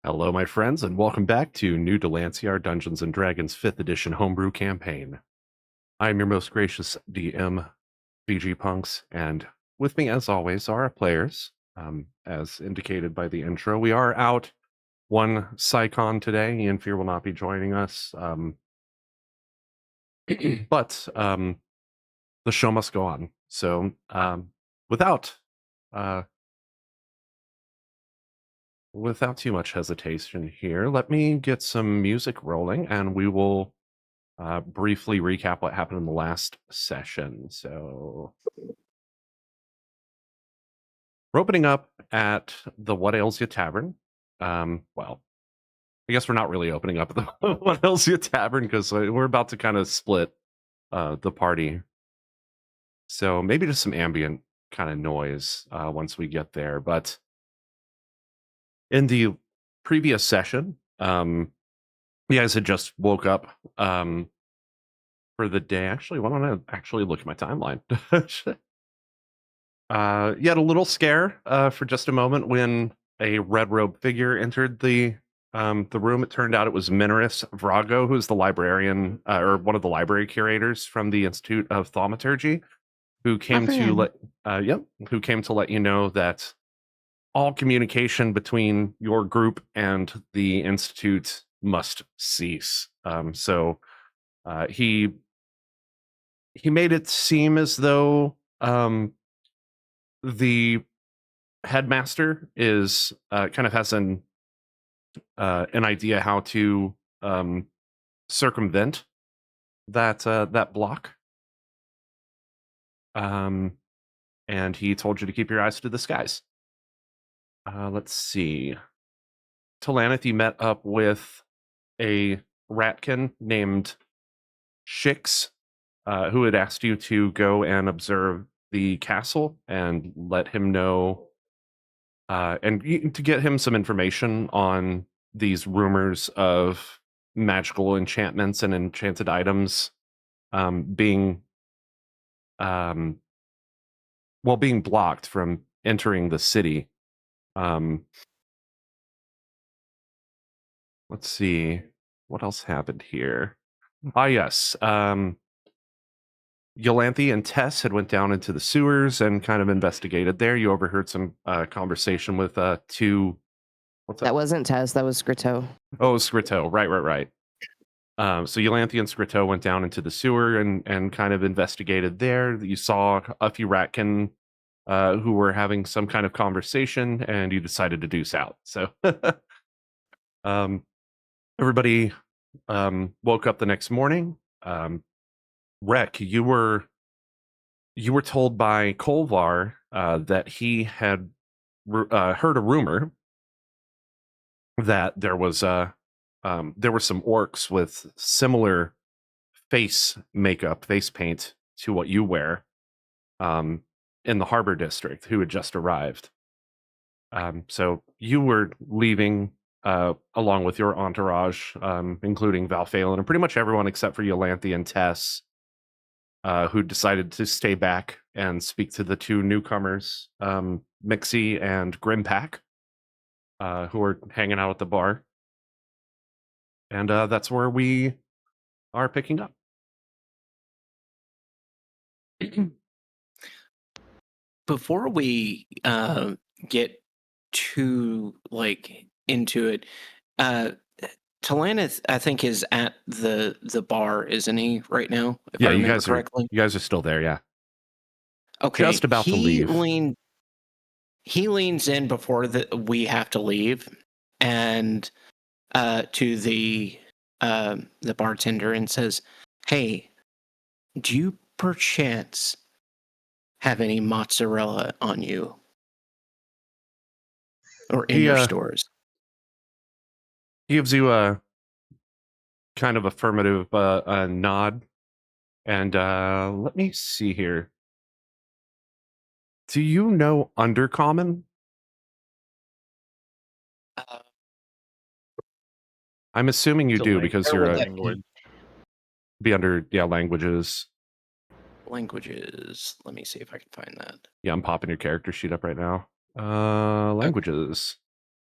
Hello, my friends, and welcome back to New Dalancia, our Dungeons & Dragons 5th edition homebrew campaign. I am your most gracious DM, VGpunx, and with me, as always, are our players. As indicated by the intro, we are out one Psycon today. Ian Fear will not be joining us, but the show must go on. So without too much hesitation here, let me get some music rolling, and we will briefly recap what happened in the last session. So we're opening up at the What Ails Ya Tavern. Well, I guess we're not really opening up at the What Ails Ya Tavern because we're about to kind of split the party. So maybe just some ambient kind of noise once we get there. But in the previous session, you guys had just woke up for the day. Actually, why don't I actually look at my timeline? You had a little scare for just a moment when a red robe figure entered the room. It turned out it was Minoris Vrago, who's the librarian or one of the library curators from the Institute of Thaumaturgy, who came to let you know that all communication between your group and the Institute must cease. So he made it seem as though the headmaster is kind of has an idea how to circumvent that block. And he told you to keep your eyes to the skies. Let's see. Talanith, you met up with a ratkin named Shix, who had asked you to go and observe the castle and let him know, and to get him some information on these rumors of magical enchantments and enchanted items being blocked from entering the city. Let's see what else happened here. Yes. Yolanthe and Tess had went down into the sewers and kind of investigated there. You overheard some conversation with two. What's that? Wasn't Tess. That was Scrito. Oh, Scrito. Right. So Yolanthe and Scrito went down into the sewer and kind of investigated there. You saw a few ratkin who were having some kind of conversation, and you decided to deuce out. So everybody woke up the next morning. Rek, you were told by Kolvar that he had heard a rumor that there were some orcs with similar face paint to what you wear in the harbor district who had just arrived. So you were leaving along with your entourage, including Valphalin and pretty much everyone except for Yolanthe and Tess, who decided to stay back and speak to the two newcomers, Mixie and Grimpack, who are hanging out at the bar. And that's where we are picking up. Before we get too into it, Talanith, I think, is at the bar, isn't he, right now? If I remember correctly. You guys are still there, yeah. Okay. Just about to leave. He leans in before we have to leave, and to the bartender and says, "Hey, do you perchance have any mozzarella on you or in your stores?" He gives you a kind of affirmative nod, and let me see here. Do you know Undercommon? I'm assuming you do because you're language. Be under languages. Languages. Let me see if I can find that. Yeah, I'm popping your character sheet up right now. Languages.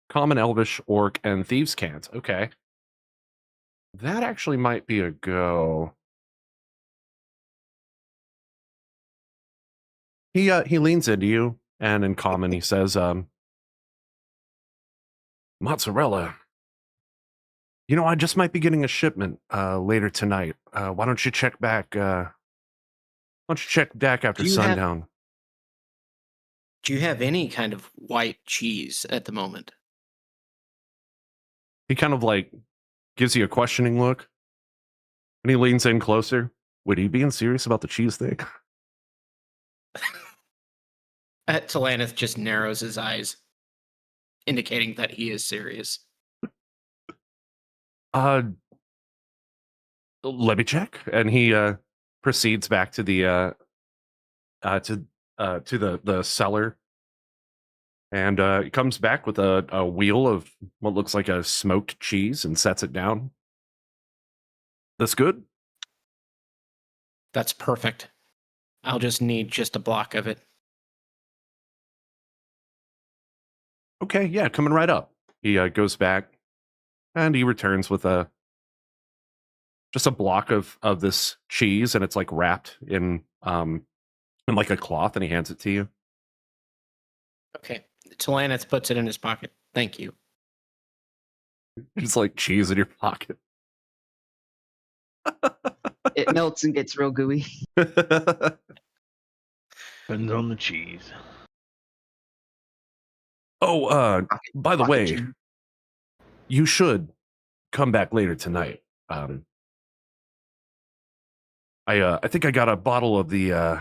Common, Elvish, Orc, and Thieves' Cant. Okay. That actually might be a go. He leans into you, and in common he says, mozzarella. You know, I just might be getting a shipment later tonight. Why don't you check back? Why don't you check back after sundown? Do you have any kind of white cheese at the moment? He kind of like gives you a questioning look, and he leans in closer. Wait, are you being serious about the cheese thing? Talanith just narrows his eyes, indicating that he is serious. Let me check. And he proceeds back to the the cellar, and he comes back with a wheel of what looks like a smoked cheese and sets it down. That's good. That's perfect. I'll just need just a block of it. Okay, yeah, coming right up. He goes back, and he returns with just a block of this cheese, and it's like wrapped in like a cloth, and he hands it to you. Okay. Talanith puts it in his pocket. Thank you. Just like cheese in your pocket. It melts and gets real gooey. Depends on the cheese. Oh, by the way, you should come back later tonight. I think I got a bottle of the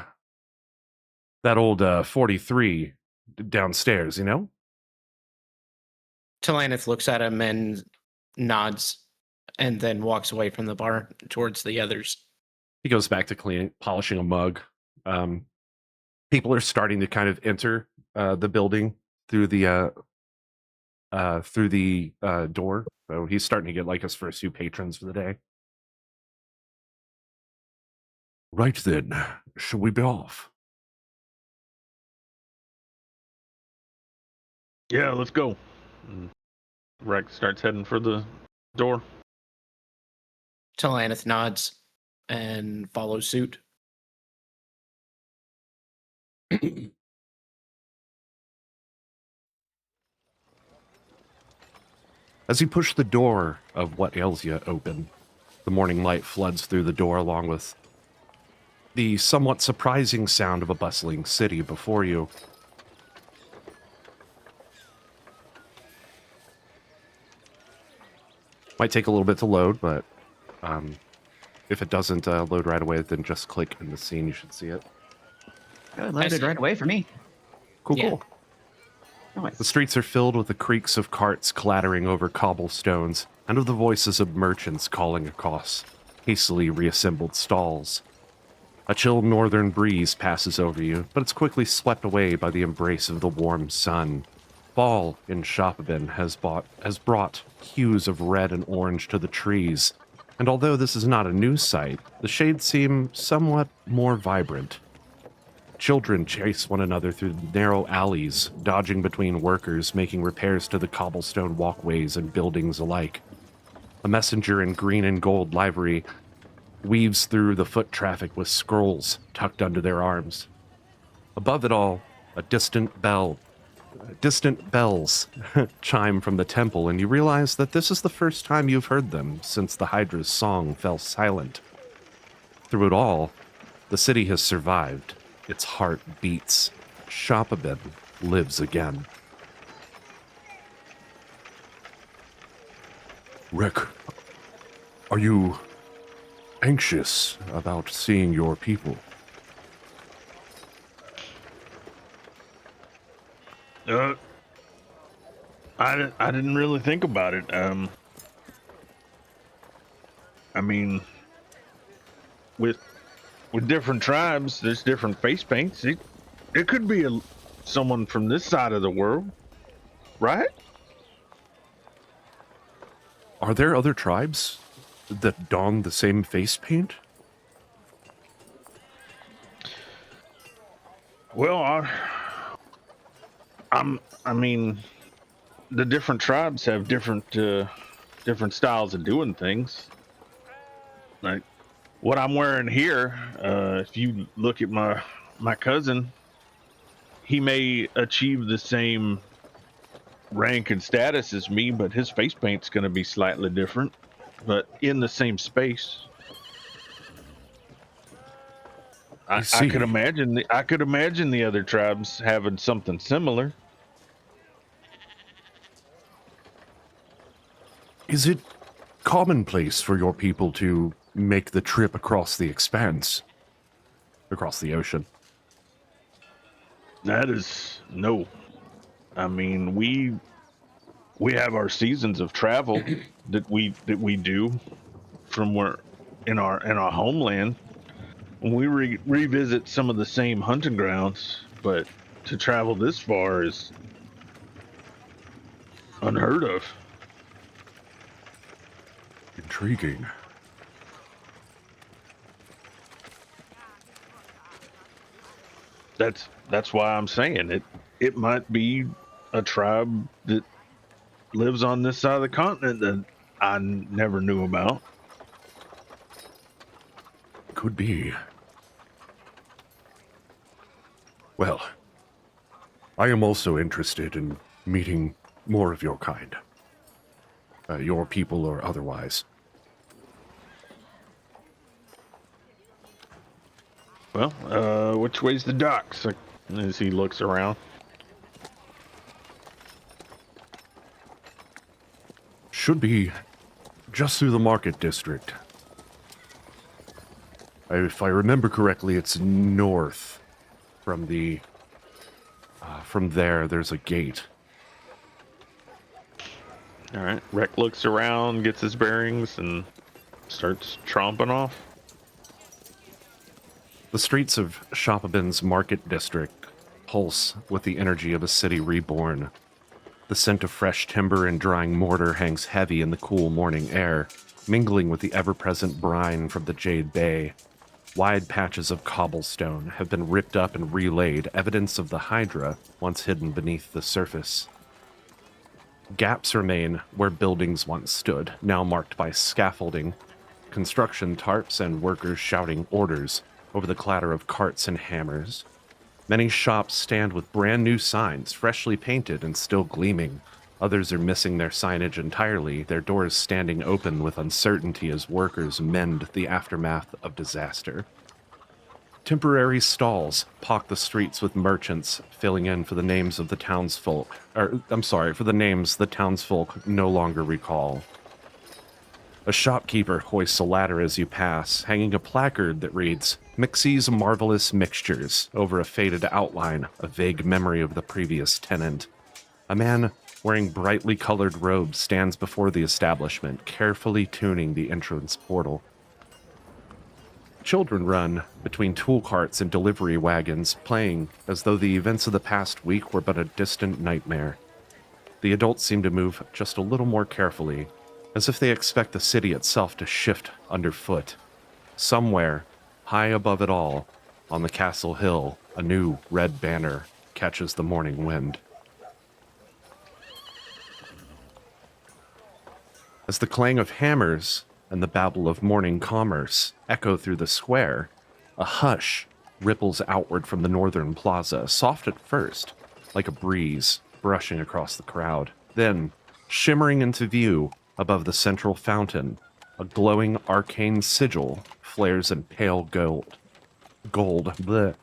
that old 43 downstairs, you know? Talanith looks at him and nods, and then walks away from the bar towards the others. He goes back to polishing a mug. People are starting to kind of enter the building through the door. So he's starting to get like his first few patrons for the day. Right then, shall we be off? Yeah, let's go. And Rex starts heading for the door. Talanith nods and follows suit. As you push the door of what ails you open, the morning light floods through the door along with the somewhat surprising sound of a bustling city before you. Might take a little bit to load, but if it doesn't load right away, then just click in the scene. You should see it. It loaded right away for me. Cool, Yeah. cool. Nice. The streets are filled with the creaks of carts clattering over cobblestones and of the voices of merchants calling across hastily reassembled stalls. A chill northern breeze passes over you, but it's quickly swept away by the embrace of the warm sun. Fall in Shopabin has brought hues of red and orange to the trees, and although this is not a new sight, the shades seem somewhat more vibrant. Children chase one another through narrow alleys, dodging between workers, making repairs to the cobblestone walkways and buildings alike. A messenger in green and gold livery weaves through the foot traffic with scrolls tucked under their arms. Above it all, distant bells chime from the temple, and you realize that this is the first time you've heard them since the Hydra's song fell silent. Through it all, the city has survived. Its heart beats. Shopabin lives again. Rick, are you anxious about seeing your people? I didn't really think about it. I mean, with different tribes, there's different face paints. It could be someone from this side of the world, right? Are there other tribes that don the same face paint? Well, I mean, the different tribes have different styles of doing things. Like what I'm wearing here, if you look at my cousin, he may achieve the same rank and status as me, but his face paint's going to be slightly different, but in the same space. I see. could imagine the other tribes having something similar. Is it commonplace for your people to make the trip across the expanse? Across the ocean? That is no. I mean, we have our seasons of travel that we do from where in our homeland. We revisit some of the same hunting grounds, but to travel this far is unheard of. Intriguing. That's why I'm saying it might be a tribe that lives on this side of the continent that I never knew about. Could be. Well, I am also interested in meeting more of your kind. Your people or otherwise. Well, which way's the docks? As he looks around. Should be just through the market district. If I remember correctly, it's north from the... from there's a gate. All right. Rec looks around, gets his bearings, and starts tromping off. The streets of Shopabin's market district pulse with the energy of a city reborn. The scent of fresh timber and drying mortar hangs heavy in the cool morning air, mingling with the ever-present brine from the Jade Bay. Wide patches of cobblestone have been ripped up and relaid, evidence of the Hydra once hidden beneath the surface. Gaps remain where buildings once stood, now marked by scaffolding, construction tarps, and workers shouting orders over the clatter of carts and hammers. Many shops stand with brand new signs, freshly painted and still gleaming. Others are missing their signage entirely, their doors standing open with uncertainty as workers mend the aftermath of disaster. Temporary stalls pock the streets with merchants filling in for the names of the townsfolk, for the names the townsfolk no longer recall. A shopkeeper hoists a ladder as you pass, hanging a placard that reads, "Mixie's Marvelous Mixtures," over a faded outline, a vague memory of the previous tenant. A man wearing brightly colored robes stands before the establishment, carefully tuning the entrance portal. Children run between tool carts and delivery wagons, playing as though the events of the past week were but a distant nightmare. The adults seem to move just a little more carefully, as if they expect the city itself to shift underfoot. Somewhere, high above it all, on the castle hill, a new red banner catches the morning wind. As the clang of hammers and the babble of morning commerce echo through the square, a hush ripples outward from the northern plaza, soft at first, like a breeze brushing across the crowd. Then, shimmering into view above the central fountain, a glowing arcane sigil flares in pale gold. Bleh.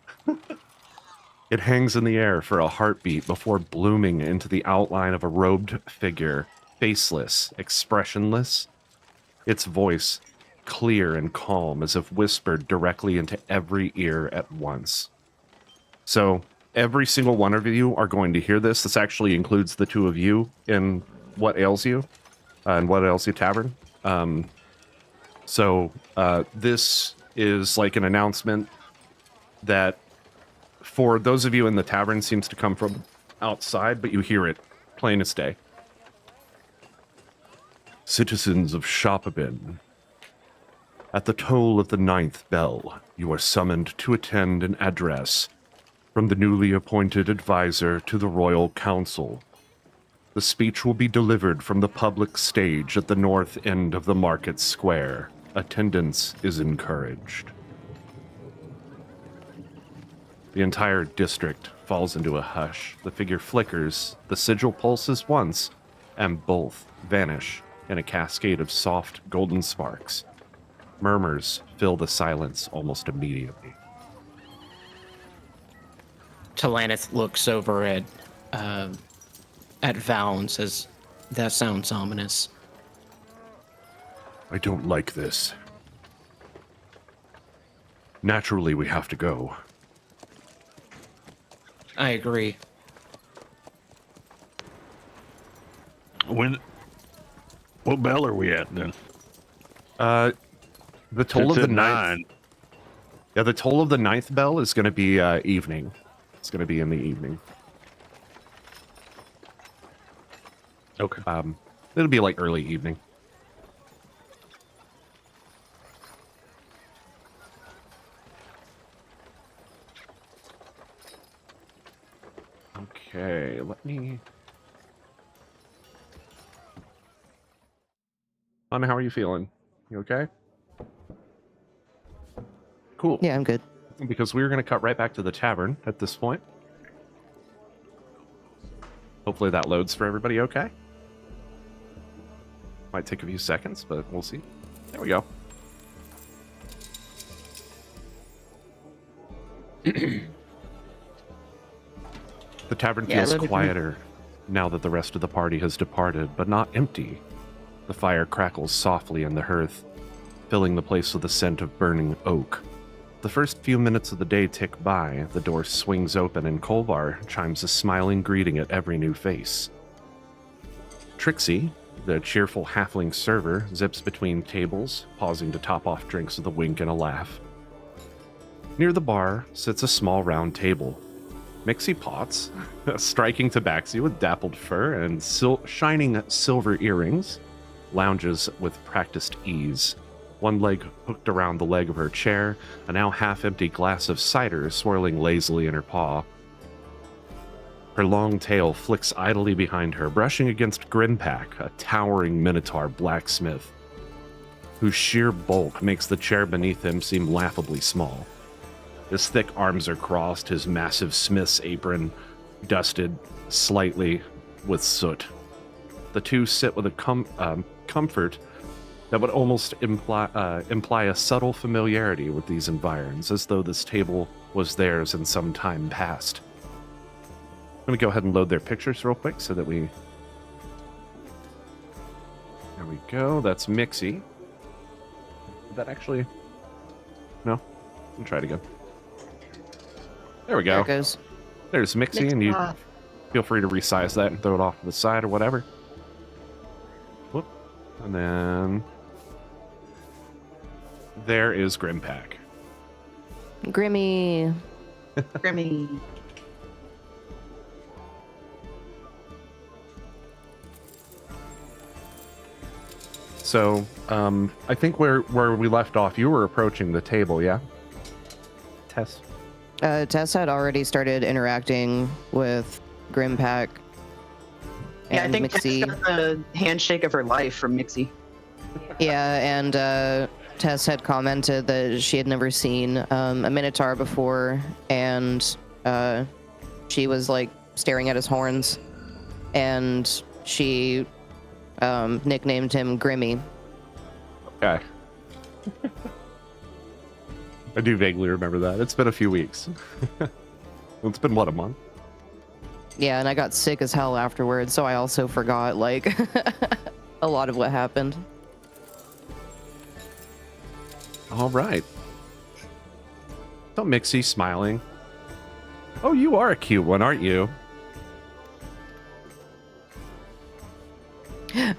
It hangs in the air for a heartbeat before blooming into the outline of a robed figure, faceless, expressionless, its voice clear and calm as if whispered directly into every ear at once. So, every single one of you are going to hear this. This actually includes the two of you in What Ails You and What Ails You Tavern. This is like an announcement that for those of you in the tavern seems to come from outside, but you hear it plain as day. Citizens of Shopabin, at the toll of the 9th bell, you are summoned to attend an address from the newly appointed advisor to the Royal Council. The speech will be delivered from the public stage at the north end of the market square. Attendance is encouraged. The entire district falls into a hush. The figure flickers, the sigil pulses once, and both vanish in a cascade of soft golden sparks. Murmurs fill the silence almost immediately. Talanith looks over at Val and says, "That sounds ominous." I don't like this. Naturally, we have to go. I agree. What bell are we at then? The toll It's of the at ninth. 9. Yeah, the toll of the ninth bell is going to be evening. It's going to be in the evening. Okay. It'll be like early evening. Okay, let me... Anna, how are you feeling? You okay? Cool. Yeah, I'm good. Because we're going to cut right back to the tavern at this point. Hopefully that loads for everybody okay. Might take a few seconds, but we'll see. There we go. The tavern Yeah, feels loaded for me. quieter now that the rest of the party has departed, but not empty. The fire crackles softly in the hearth, filling the place with the scent of burning oak. The first few minutes of the day tick by, the door swings open and Kolvar chimes a smiling greeting at every new face. Trixie, the cheerful halfling server, zips between tables, pausing to top off drinks with a wink and a laugh. Near the bar sits a small round table. Mixie Potts, a striking tabaxi with dappled fur and shining silver earrings, lounges with practiced ease. One leg hooked around the leg of her chair, a now half-empty glass of cider swirling lazily in her paw. Her long tail flicks idly behind her, brushing against Grimpack, a towering minotaur blacksmith, whose sheer bulk makes the chair beneath him seem laughably small. His thick arms are crossed, his massive smith's apron dusted slightly with soot. The two sit with a comfort that would almost imply a subtle familiarity with these environs, as though this table was theirs in some time past. I'm going to go ahead and load their pictures real quick so that we... There we go. That's Mixie. Did that actually... No? Let me try it again. There we There go. it goes. There's Mixie, and you feel free to resize that and throw it off to the side or whatever. Whoop. And then... There is Grimpack. Grimmy. Grimmy. So, I think where we left off, you were approaching the table, yeah? Tess? Tess had already started interacting with Grimpack and Yeah, I think Tess Mixie. got the handshake of her life from Mixie. Yeah, and Tess had commented that she had never seen a Minotaur before, and she was like staring at his horns, and she nicknamed him Grimmy. Okay. I do vaguely remember that. It's been a few weeks. It's been, what, a month? Yeah, and I got sick as hell afterwards, so I also forgot, like, a lot of what happened. All right. So Mixie smiling. Oh, you are a cute one, aren't you?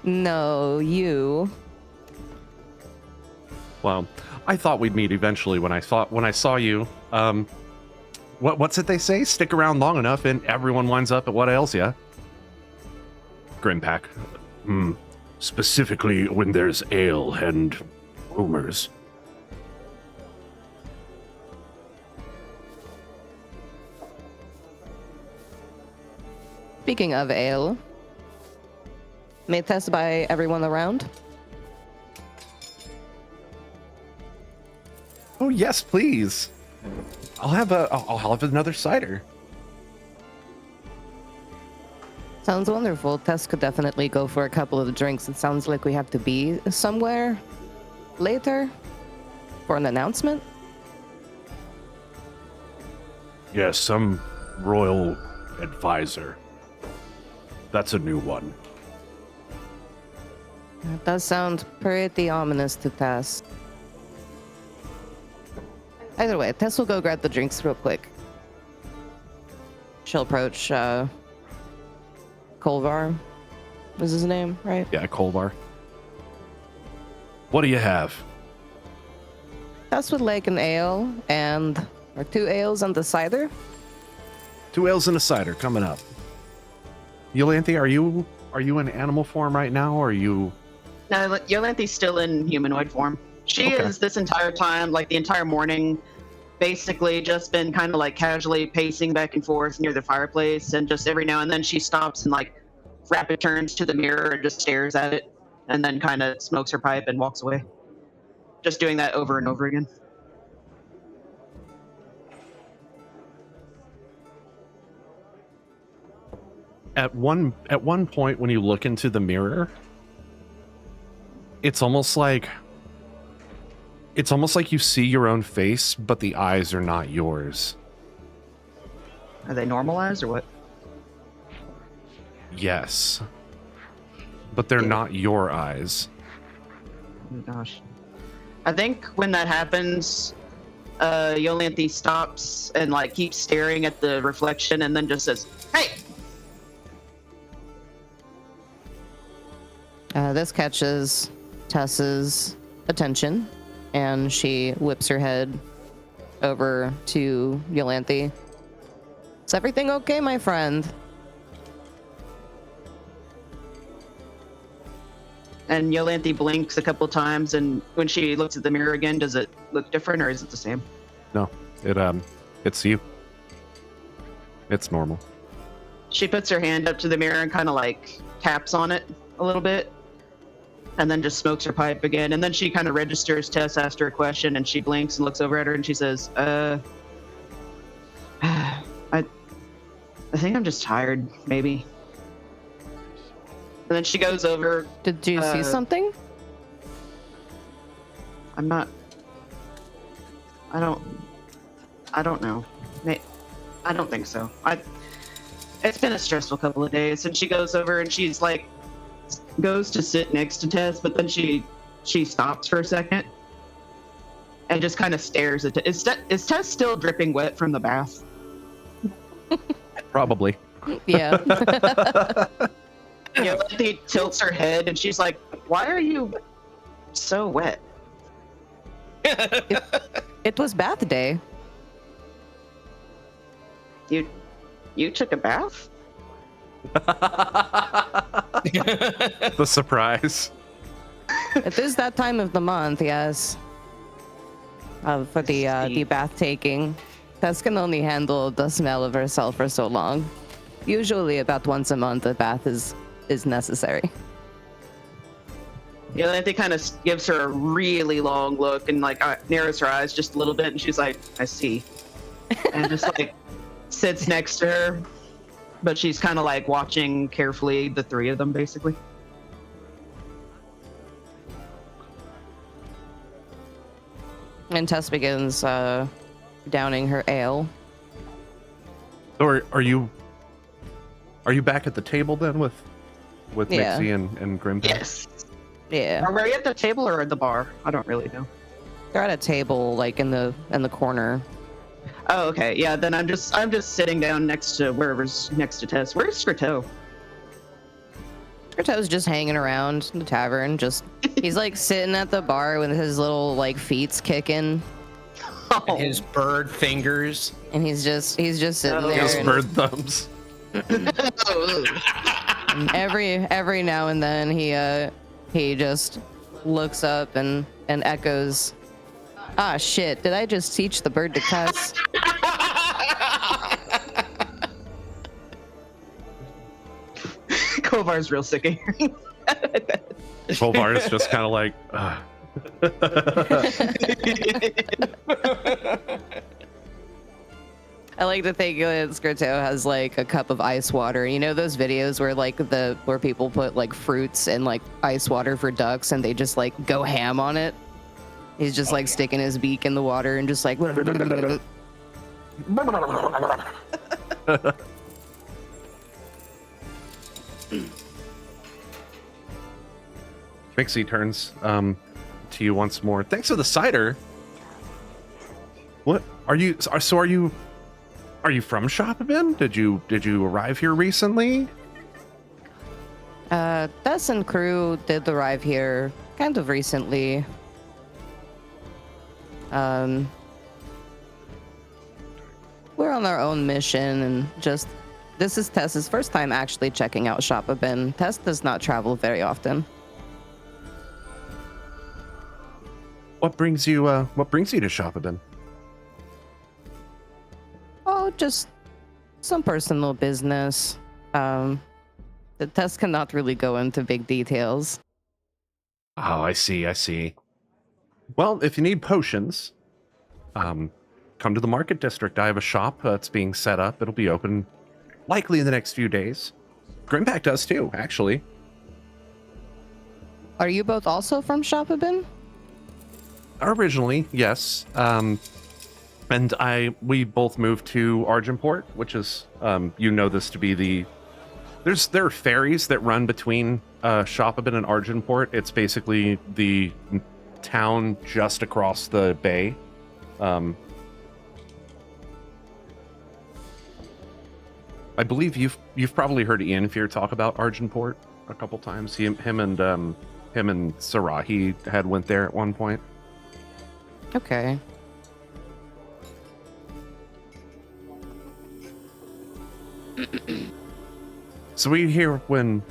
No, you. Well, I thought we'd meet eventually when I saw you. What's it they say? Stick around long enough and everyone winds up at what ails ya? Grimpack. Specifically when there's ale and rumors. Speaking of ale, May test by everyone around. Oh yes, please. I'll have another cider. Sounds wonderful. Tess could definitely go for a couple of drinks. It sounds like we have to be somewhere later for an announcement. Yes, some royal advisor. That's a new one. That does sound pretty ominous to Tess. Either way, Tess will go grab the drinks real quick. She'll approach Kolvar. Was his name, right? Yeah, Kolvar. What do you have? Tess would like an ale or 2 ales and a cider. 2 ales and a cider coming up. Yolanthe, are you in animal form right now, or are you? No, Yolanthe's still in humanoid form. She Okay. is this entire time, like the entire morning, basically just been kind of like casually pacing back and forth near the fireplace, and just every now and then she stops and like rapid turns to the mirror and just stares at it, and then kind of smokes her pipe and walks away. Just doing that over and over again. At one point when you look into the mirror, it's almost like you see your own face, but the eyes are not yours. Are they normalized or what? Yes. But they're not your eyes. Oh my gosh. I think when that happens, Yolanthe stops and like keeps staring at the reflection and then just says, "Hey!" This catches Tess's attention, and she whips her head over to Yolanthe. Is everything okay, my friend? And Yolanthe blinks a couple times, and when she looks at the mirror again, does it look different or is it the same? No, it's you. It's normal. She puts her hand up to the mirror and kind of like taps on it a little bit, and then just smokes her pipe again. And then she kind of registers Tess asked her a question, and she blinks and looks over at her, and she says, I think I'm just tired, maybe." And then she goes over. Did you see something? I'm not. I don't know. I don't think so. It's been a stressful couple of days, and she goes over and she's like, goes to sit next to Tess, but then she stops for a second and just kind of stares at Tess. Is Tess still dripping wet from the bath? Probably. Yeah. Yolanthe tilts her head and she's like, "Why are you so wet?" It was bath day. You took a bath? The surprise. It is that time of the month, yes. For the bath taking. Tess can only handle the smell of herself for so long. Usually about once a month a bath is necessary. Yolanthe kind of gives her a really long look and like narrows her eyes just a little bit, and she's like, "I see," and just like sits next to her, but she's kind of like watching carefully the three of them basically. And Tess begins downing her ale. Or are you back at the table then with Yeah. Mixie and Grimpa? Yes. Yeah. Are we at the table or at the bar? I don't really know. They're at a table like in the corner. Oh, okay. Yeah, then I'm just sitting down next to wherever's next to Tess. Where's Scritto? Kurto's just hanging around the tavern, he's like sitting at the bar with his little like feet's kicking, And his bird fingers. and he's just sitting Oh. there. Just and- bird thumbs. And every now and then he just looks up and echoes, "Ah shit, did I just teach the bird to cuss?" Kovar's real sick of hearing. Kolvar is just kind of like, I like to think that Skirto has like a cup of ice water. You know those videos where like where people put like fruits and like ice water for ducks and they just like go ham on it? He's just like sticking his beak in the water and just like Mixie turns to you once more. Thanks for the cider. What are you? So are you from Shopabin? Did you arrive here recently? Tess and crew did arrive here kind of recently. We're on our own mission and just this is Tess's first time actually checking out Shopabin. Tess does not travel very often. What brings you to Shopabin? Oh, just some personal business. The Tess cannot really go into big details. Oh, I see. Well, if you need potions, come to the Market District. I have a shop that's being set up. It'll be open likely in the next few days. Grimpack does too, actually. Are you both also from Shopabin? Originally, yes. And we both moved to Argentport, which is, you know this to be there are ferries that run between Shopabin and Argentport. It's basically the town just across the bay. I believe you've probably heard Ian Fear talk about Argentport a couple times. Him and Sarahi had went there at one point. Okay. So we here when...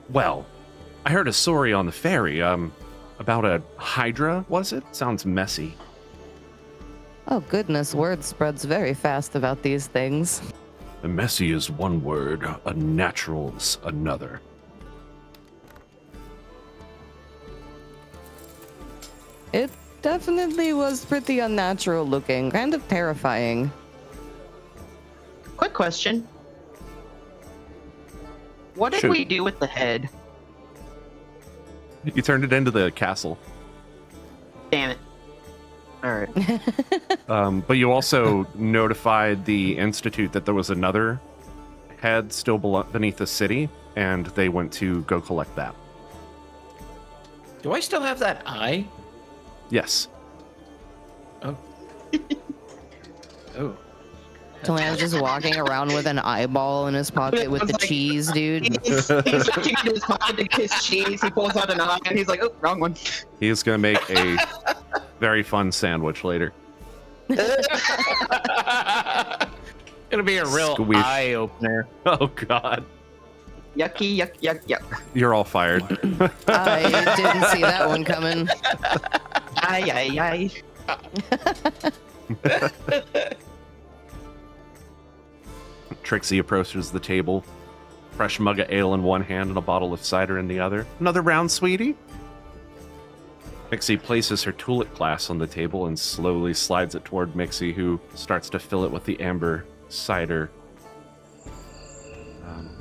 Well, I heard a story on the ferry, about a hydra, was it? Sounds messy. Oh goodness, word spreads very fast about these things. The messy is one word, a natural's another. It definitely was pretty unnatural looking, kind of terrifying. Quick question. What did Shoot. we do with the head? You turned it into the castle. Damn it. All right. But you also notified the Institute that there was another head still beneath the city, and they went to go collect that. Do I still have that eye? Yes. Oh. Oh. Talan's just walking around with an eyeball in his pocket with the Like- cheese, dude. He's reaching into his pocket to kiss cheese. He pulls out an eye and he's like, oh, wrong one. He is going to make a very fun sandwich later. It'll be a real Squeeze. eye opener. Oh, God. Yucky, yuck, yuck, yuck. You're all fired. I didn't see that one coming. Aye, aye, aye. Trixie approaches the table, fresh mug of ale in one hand and a bottle of cider in the other. Another round, sweetie? Mixie places her tulip glass on the table and slowly slides it toward Mixie, who starts to fill it with the amber cider.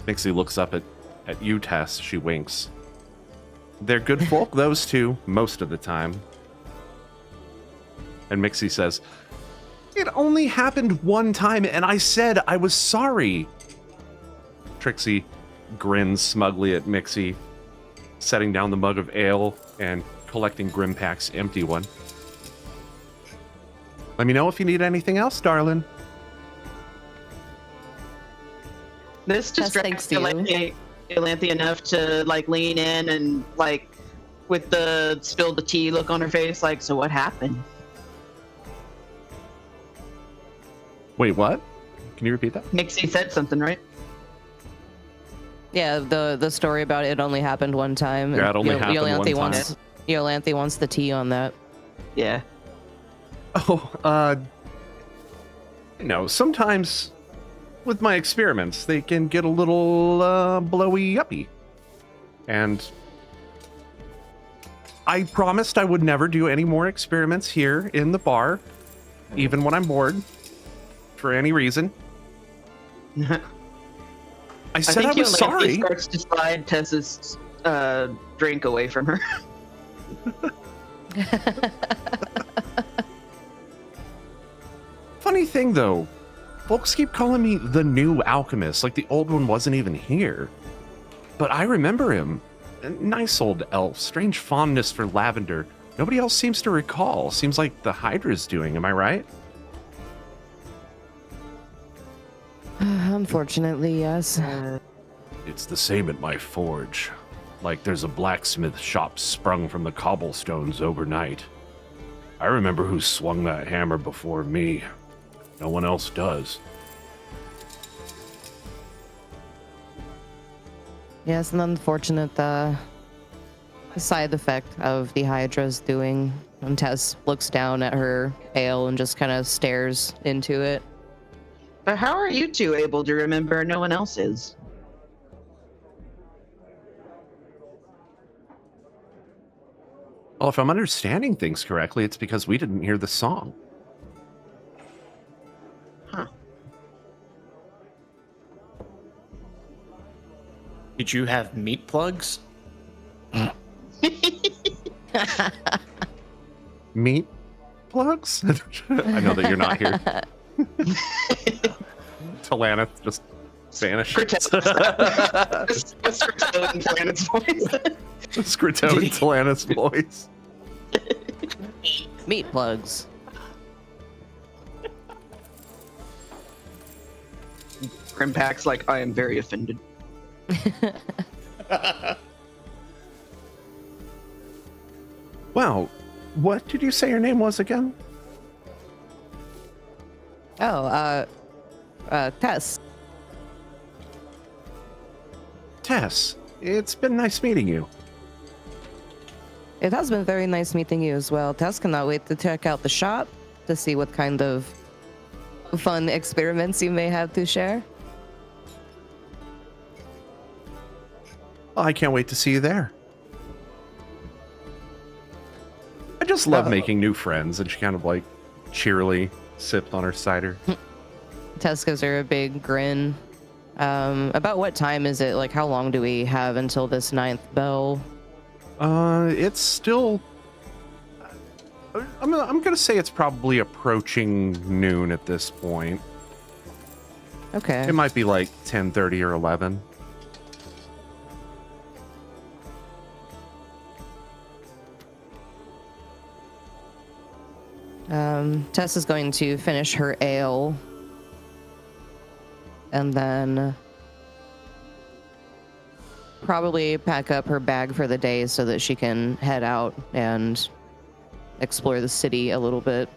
Mixie looks up at you, Tess. She winks. They're good folk, those two, most of the time. And Mixie says, "It only happened one time, and I said I was sorry." Trixie grins smugly at Mixie, setting down the mug of ale and collecting Grimpack's empty one. "Let me know if you need anything else, darling." This just Thanks drags to you. Dalancia enough to like lean in and like with the spill the tea look on her face, like, so what happened? Wait, what? Can you repeat that? Mixie said something, right? Yeah, the story about it only happened one time. Yeah, it only happened one time. Yolanthe wants the tea on that. Yeah. Oh, sometimes with my experiments, they can get a little blowy uppy. And I promised I would never do any more experiments here in the bar, even when I'm bored, for any reason. I said I was sorry. Starts to slide Tess's drink away from her. Funny thing, though, folks keep calling me the new alchemist, like the old one wasn't even here. But I remember him. A nice old elf, strange fondness for lavender. Nobody else seems to recall. Seems like the Hydra's doing, am I right? Unfortunately, yes. It's the same at my forge. Like there's a blacksmith shop sprung from the cobblestones overnight. I remember who swung that hammer before me. No one else does. Yes, an unfortunate side effect of the Hydra's doing. And Tess looks down at her ale and just kind of stares into it. But how are you two able to remember? No one else is. Well, if I'm understanding things correctly, it's because we didn't hear the song. Huh. Did you have meat plugs? Meat plugs? I know that you're not here. Talanith just vanished. Scripto in Planet's voice. Scripto in Talanith's voice. Meat plugs. Grimpack's like, I am very offended. Wow. What did you say your name was again? Oh, Tess. Tess. It's been nice meeting you. It has been very nice meeting you as well. Tess cannot wait to check out the shop to see what kind of fun experiments you may have to share. I can't wait to see you there. I just love making new friends, and she kind of like cheerily sipped on her cider. Tess gives her a big grin. About what time is it? Like, how long do we have until this 9th bell? It's still. I'm gonna say it's probably approaching noon at this point. Okay. It might be like 10:30 or 11. Tess is going to finish her ale. And then probably pack up her bag for the day so that she can head out and explore the city a little bit.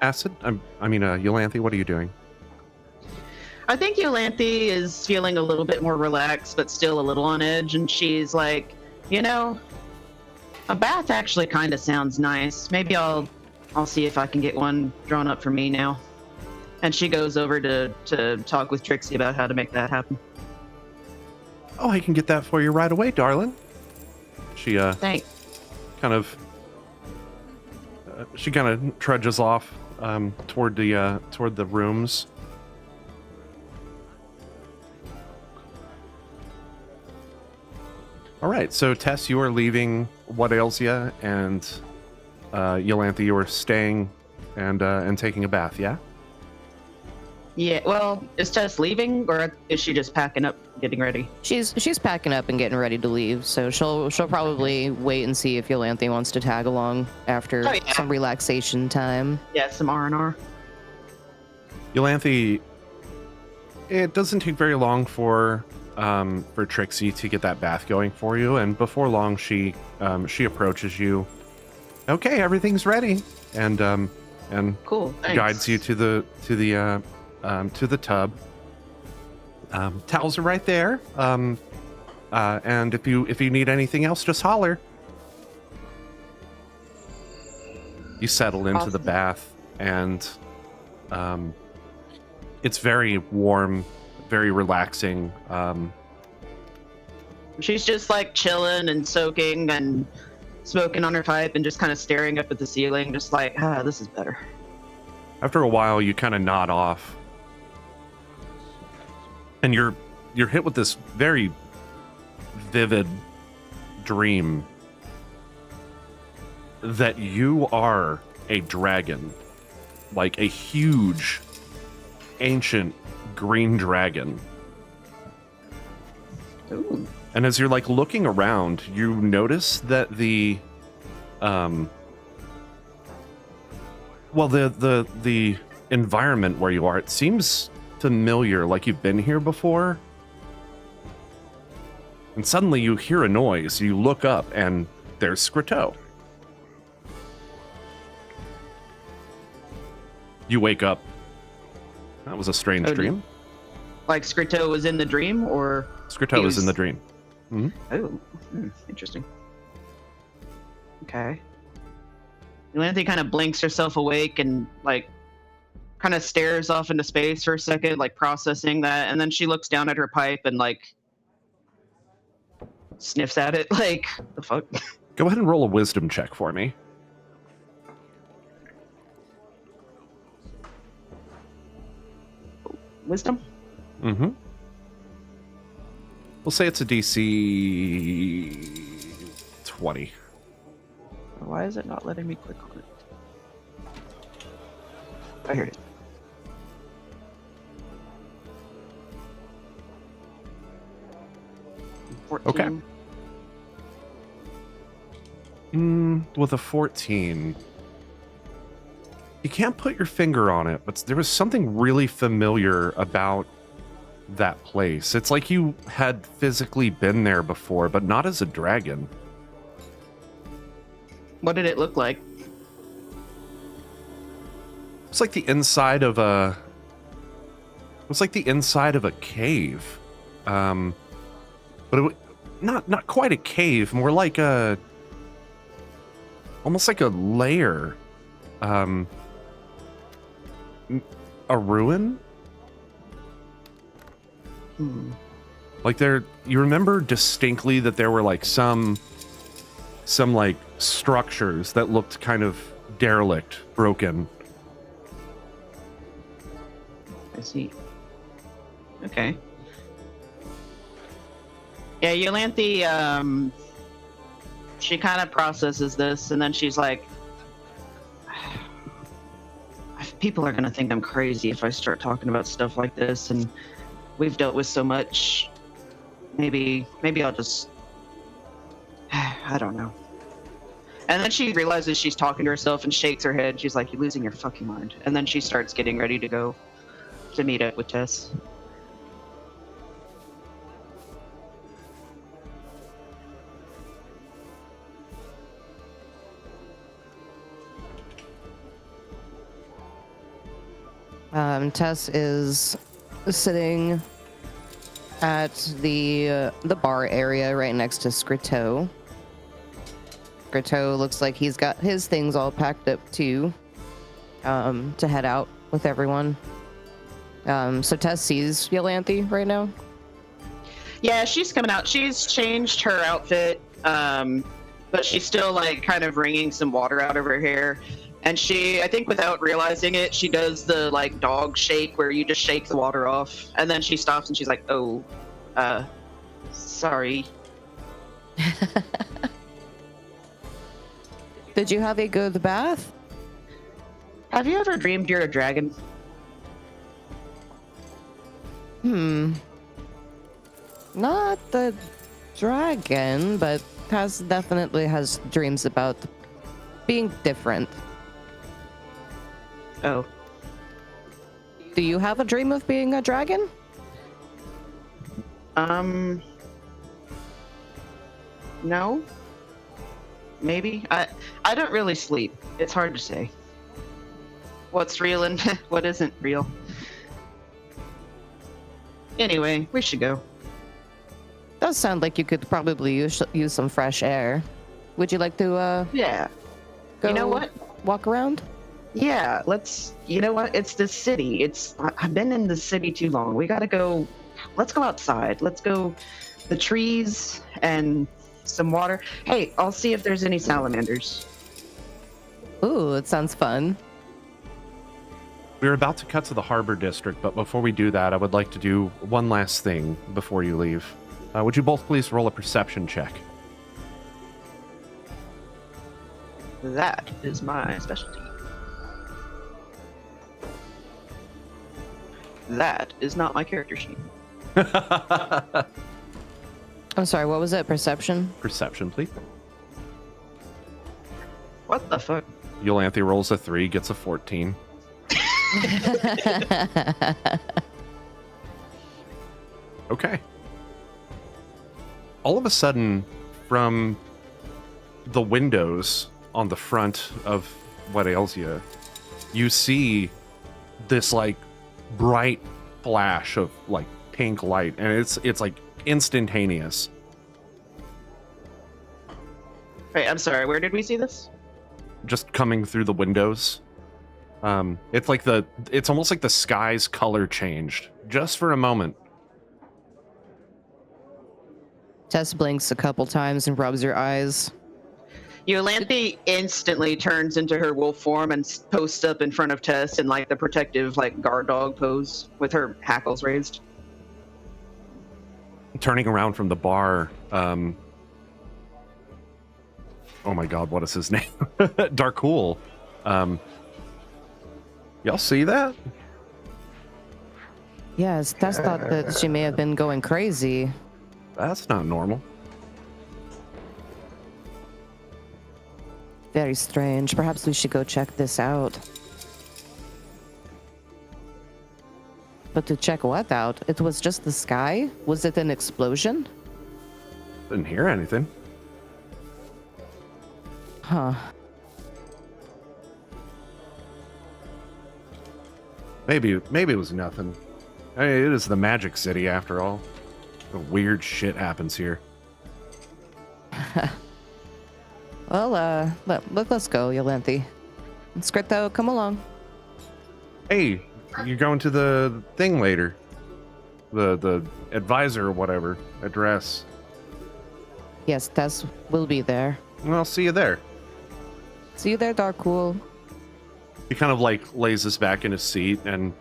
Acid? Eulanthi, what are you doing? I think Eulanthi is feeling a little bit more relaxed, but still a little on edge, and she's like, you know, a bath actually kind of sounds nice. Maybe I'll see if I can get one drawn up for me now. And she goes over to talk with Trixie about how to make that happen. Oh, I can get that for you right away, darling. She Thanks. kind of trudges off toward the rooms. All right, so Tess, you are leaving What Ails Ya, and Eulanthi, you are staying and taking a bath, yeah? Yeah, well, is Tess leaving, or is she just packing up, getting ready? She's packing up and getting ready to leave, so she'll probably wait and see if Eulanthi wants to tag along after some relaxation time. Yeah, some R&R. Eulanthi, it doesn't take very long for Trixie to get that bath going for you, and before long she approaches you. Okay, everything's ready, and Cool. Thanks. guides you to the tub. Towels are right there. And if you need anything else, just holler. You settle into the Awesome. bath, and It's very warm, very relaxing. She's just like chilling and soaking and smoking on her pipe and just kind of staring up at the ceiling, just like, this is better. After a while, you kind of nod off, and you're hit with this very vivid dream that you are a dragon, like a huge, ancient green dragon. Ooh. And as you're like looking around, you notice that the environment where you are, it seems familiar, like you've been here before. And suddenly you hear a noise, you look up, and there's Scritto. You wake up. That was a strange dream. Like Scritto was in the dream, or Scritto is in the dream. Oh, interesting. Okay. Elanthe kind of blinks herself awake and like kind of stares off into space for a second, like processing that, and then she looks down at her pipe and like sniffs at it, like, the fuck? Go ahead and roll a wisdom check for me. Wisdom? Mm-hmm. We'll say it's a DC 20. Why is it not letting me click on it? I heard it. Okay. With a 14. You can't put your finger on it, but there was something really familiar about that place. It's like you had physically been there before, but not as a dragon. What did it look like? It's like the inside of a... It was like the inside of a cave. But it, not quite a cave, more like a... Almost like a lair. A ruin? Like there, you remember distinctly that there were like some like structures that looked kind of derelict, broken. I see. Okay. Yeah, Elanthe, she kind of processes this, and then she's like, people are going to think I'm crazy if I start talking about stuff like this, and we've dealt with so much. Maybe I'll just... I don't know. And then she realizes she's talking to herself and shakes her head. She's like, you're losing your fucking mind. And then she starts getting ready to go to meet up with Tess. Tess is sitting at the bar area right next to Scritto. Scritto looks like he's got his things all packed up too, to head out with everyone. So Tess sees Elanthe right now. Yeah, she's coming out. She's changed her outfit, but she's still like kind of wringing some water out of her hair. And she, I think without realizing it, she does the like dog shake where you just shake the water off. And then she stops and she's like, oh, sorry. Did you have a good bath? Have you ever dreamed you're a dragon? Not the dragon, but Tess definitely has dreams about being different. Oh. Do you have a dream of being a dragon? No. Maybe. I don't really sleep. It's hard to say. What's real and what isn't real. Anyway, we should go. Does sound like you could probably use some fresh air. Would you like to Yeah. go You know what? walk around? Yeah, you know what? It's the city. I've been in the city too long. We gotta go. Let's go outside. Let's go. The trees and some water. Hey, I'll see if there's any salamanders. Ooh, it sounds fun. We're about to cut to the harbor district, but before we do that, I would like to do one last thing before you leave. Would you both please roll a perception check? That is my specialty. That is not my character sheet. I'm sorry, what was it? Perception? Perception, please. What the fuck? Yolanthe rolls a 3, gets a 14. Okay. All of a sudden, from the windows on the front of what ails you, you see this like bright flash of like pink light, and it's like instantaneous. Wait, I'm sorry. Where did we see this? Just coming through the windows. It's almost like the sky's color changed just for a moment. Tess blinks a couple times and rubs her eyes. Yolanthe instantly turns into her wolf form and posts up in front of Tess in like the protective like guard dog pose with her hackles raised. Turning around from the bar, oh my god, what is his name? Darkul. Y'all see that? Yes, Tess thought that she may have been going crazy. That's not normal. Very strange. Perhaps we should go check this out. But to check what out? It was just the sky? Was it an explosion? Didn't hear anything. Huh. Maybe it was nothing. I mean, it is the Magic City after all. The weird shit happens here. Well, let's go, Yolanthe. Scripto, come along. Hey, you're going to the thing later. The advisor or whatever address. Yes, Tess will be there. Well, I'll see you there. See you there, Darkul. He kind of like lays us back in his seat, and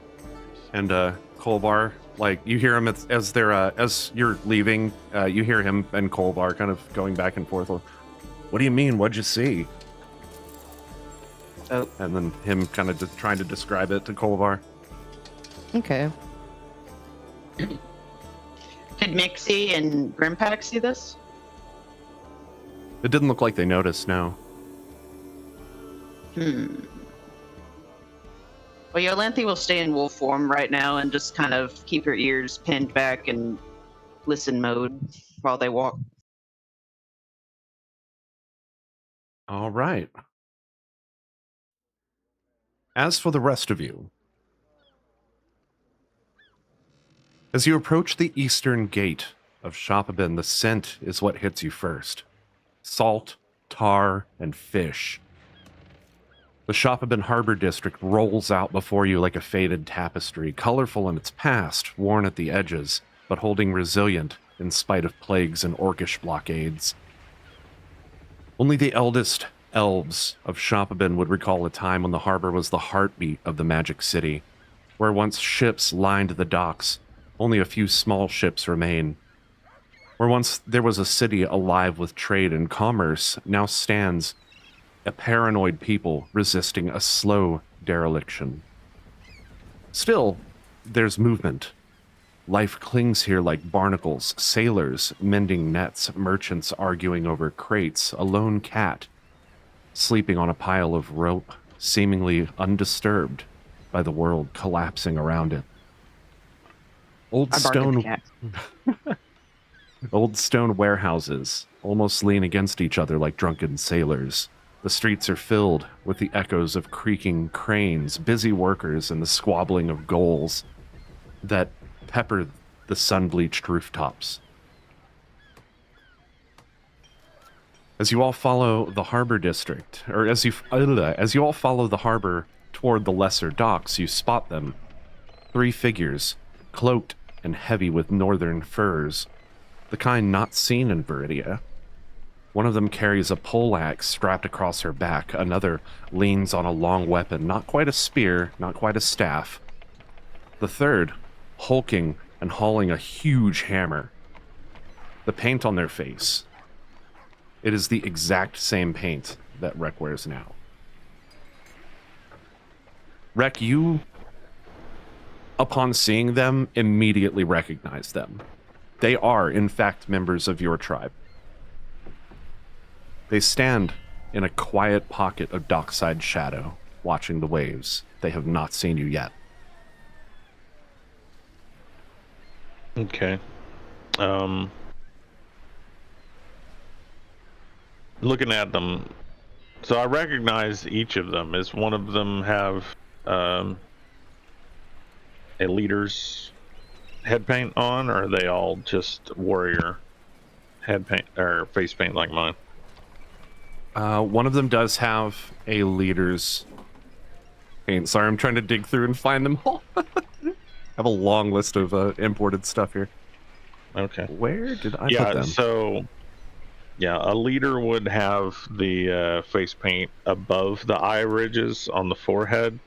Kolvar, like you hear him as they're as you're leaving, you hear him and Kolvar kind of going back and forth. What do you mean? What'd you see? Oh. And then him kind of trying to describe it to Kolvar. Okay. Did Mixie and Grimpack see this? It didn't look like they noticed, no. Well, Yolanthe will stay in wolf form right now and just kind of keep her ears pinned back and listen mode while they walk. All right. As for the rest of you, as you approach the eastern gate of Shopabin, the scent is what hits you first. Salt, tar, and fish. The Shopabin Harbor District rolls out before you like a faded tapestry, colorful in its past, worn at the edges, but holding resilient in spite of plagues and orcish blockades. Only the eldest elves of Shopabin would recall a time when the harbor was the heartbeat of the Magic City, where once ships lined the docks, only a few small ships remain. Where once there was a city alive with trade and commerce, now stands a paranoid people resisting a slow dereliction. Still, there's movement. Life clings here like barnacles, sailors mending nets, merchants arguing over crates, a lone cat sleeping on a pile of rope, seemingly undisturbed by the world collapsing around it. Old I barked at the stone cat. Old stone warehouses almost lean against each other like drunken sailors. The streets are filled with the echoes of creaking cranes, busy workers, and the squabbling of gulls that pepper the sun-bleached rooftops. As you all follow the harbor district, or as you all follow the harbor toward the lesser docks, you spot them. 3 figures, cloaked and heavy with northern furs, the kind not seen in Viridia. One of them carries a poleaxe strapped across her back. Another leans on a long weapon, not quite a spear, not quite a staff. The third, hulking and hauling a huge hammer. The paint on their face. It is the exact same paint that Rek wears now. Rek, you, upon seeing them, immediately recognize them. They are, in fact, members of your tribe. They stand in a quiet pocket of dockside shadow, watching the waves. They have not seen you yet. Okay. Looking at them, so I recognize each of them. Does one of them have a leader's head paint on, or are they all just warrior head paint or face paint like mine? One of them does have a leader's paint. Sorry, I'm trying to dig through and find them all. I have a long list of imported stuff here. Okay. Where did I put Yeah, them? so a leader would have the face paint above the eye ridges on the forehead,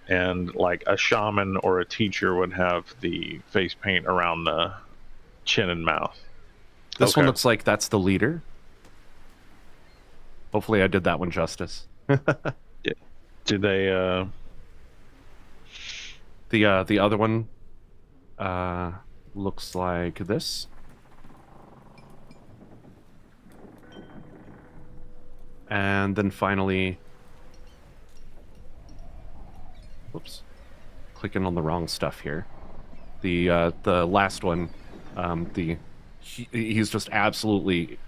and like a shaman or a teacher would have the face paint around the chin and mouth. This one Okay. looks like that's the leader. Hopefully I did that one justice. Do they The other one looks like this. And then finally, whoops, clicking on the wrong stuff here. The last one, he's just absolutely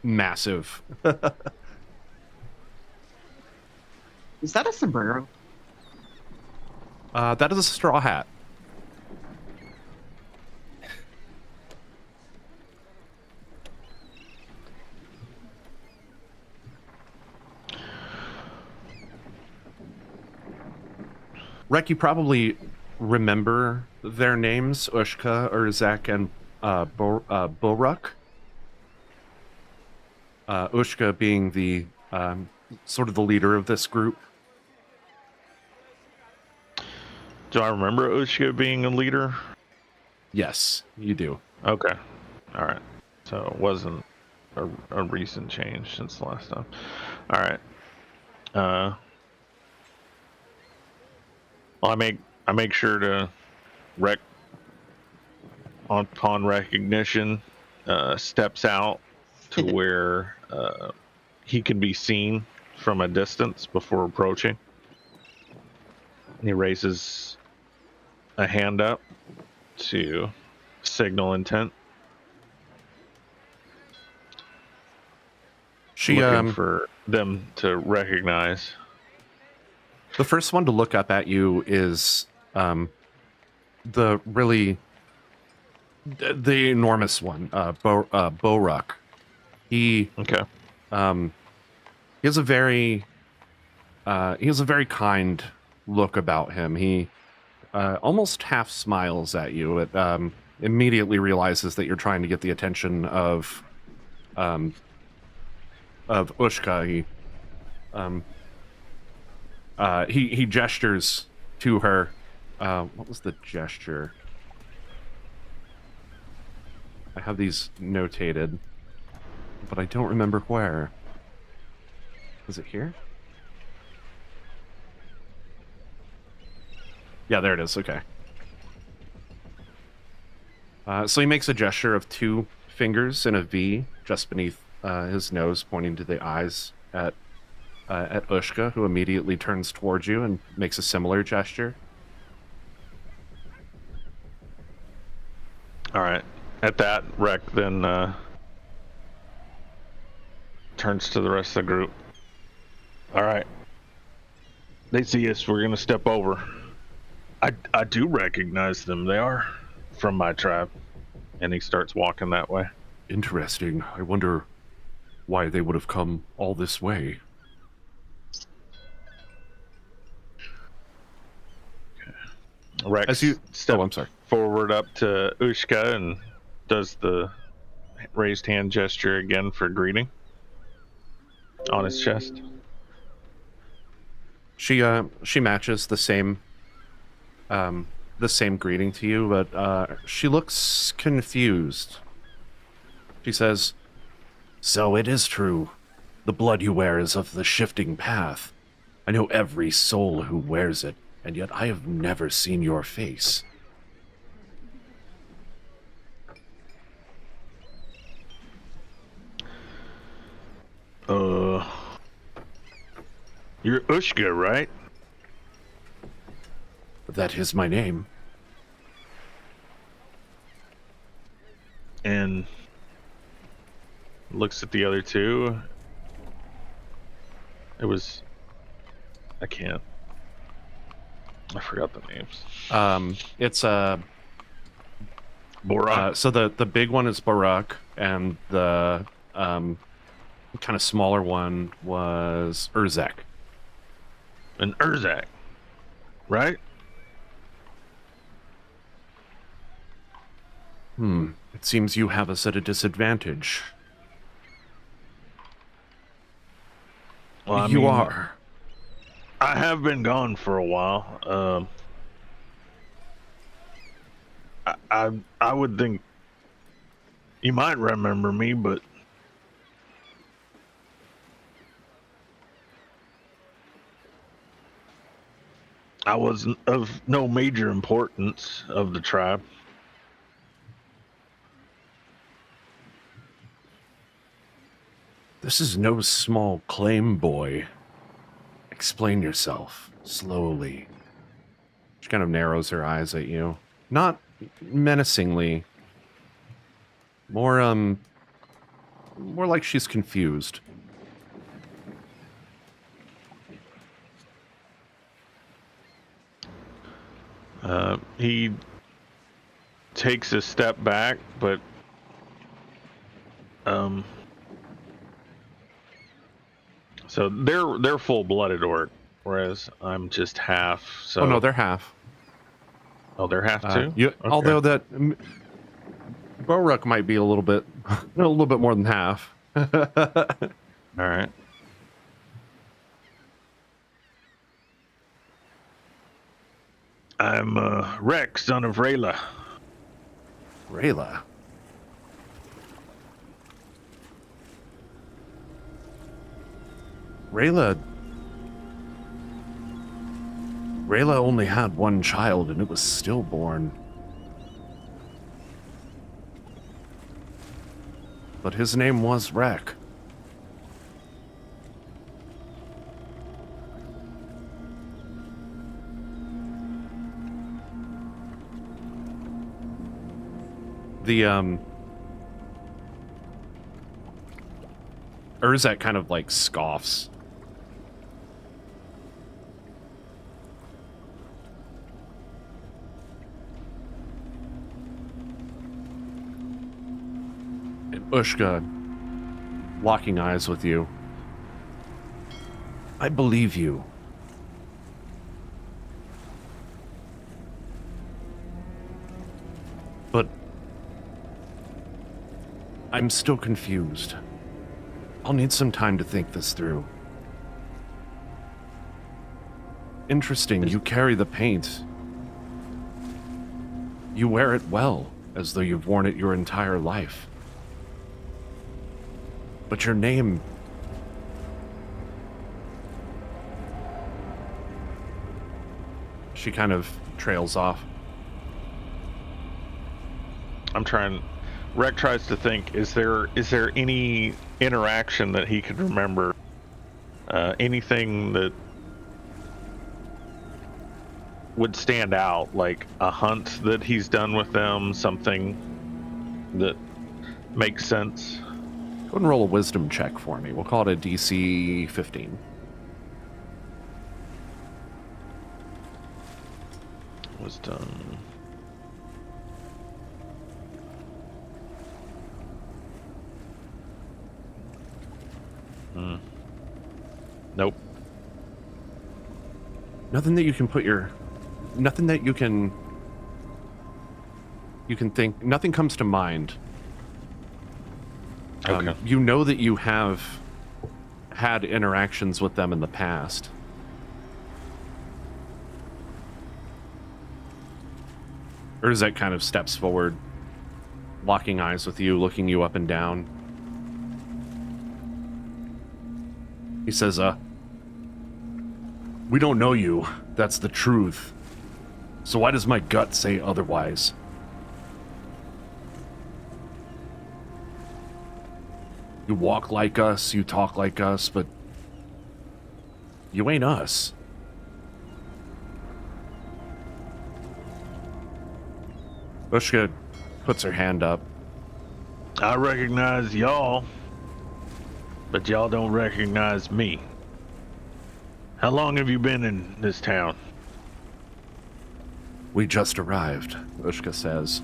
massive. Is that a sombrero? That is a straw hat. Rek, you probably remember their names, Ushka, Urzek, and Boruk. Ushka being the sort of the leader of this group. do I remember Ushka being a leader? Yes, you do. Okay. All right. So it wasn't a recent change since the last time. All right. Well, I make sure to upon recognition, steps out to where he can be seen from a distance before approaching. He raises a hand up to signal intent. She Looking for them to recognize. The first one to look up at you is the enormous one, Boruk. He Okay. has a very kind look about him. He almost half smiles at you. It immediately realizes that you're trying to get the attention of Ushka. He gestures to her. What was the gesture? I have these notated, but I don't remember where. Is it here? Yeah, there it is. Okay. So he makes a gesture of 2 fingers in a V just beneath his nose, pointing to the eyes at Ushka, who immediately turns towards you and makes a similar gesture. All right. At that, Rek then turns to the rest of the group. All right. They see us. We're going to step over. I do recognize them. They are from my tribe. And he starts walking that way. Interesting. I wonder why they would have come all this way. Rex As you, step oh, I'm sorry. forward up to Ushka and does the raised hand gesture again for greeting on his chest. She matches the same greeting to you, but she looks confused. She says, "So it is true. The blood you wear is of the shifting path. I know every soul who wears it, and yet I have never seen your face." You're Ushka, right? That is my name. And looks at the other two. I forgot the names. It's Borak. so the big one is Barak, and the kind of smaller one was Urzek. And Urzak, right? It seems you have us at a disadvantage. Well, I You mean, are. I have been gone for a while. I would think you might remember me, but I wasn't of no major importance of the tribe. This is no small claim, boy. Explain yourself, slowly. She kind of narrows her eyes at you. Not menacingly. More like she's confused. He takes a step back, but so they're full-blooded orc, whereas I'm just half. So Oh no, they're half. Oh, they're half too. You, Okay. Although that Boruk might be a little bit more than half. All right. I'm Rex, son of Rayla. Rayla. Rayla only had one child, and it was stillborn. But his name was Rek. The Urzak kind of like scoffs. And Ushka, locking eyes with you. I believe you. But I'm still confused. I'll need some time to think this through. Interesting, you carry the paint. You wear it well, as though you've worn it your entire life. But your name... She kind of trails off. Rek tries to think, is there any interaction that he could remember? Anything that would stand out, like a hunt that he's done with them, something that makes sense? Go and roll a wisdom check for me. We'll call it a DC 15. Wisdom. Nothing that you can put your nothing that you can think. Nothing comes to mind. Okay. You know that you have had interactions with them in the past. Urzek kind of steps forward, locking eyes with you, looking you up and down. He says, we don't know you. That's the truth. So why does my gut say otherwise? You walk like us, you talk like us, but you ain't us. Ushka puts her hand up. I recognize y'all, but y'all don't recognize me. How long have you been in this town? We just arrived, Ushka says.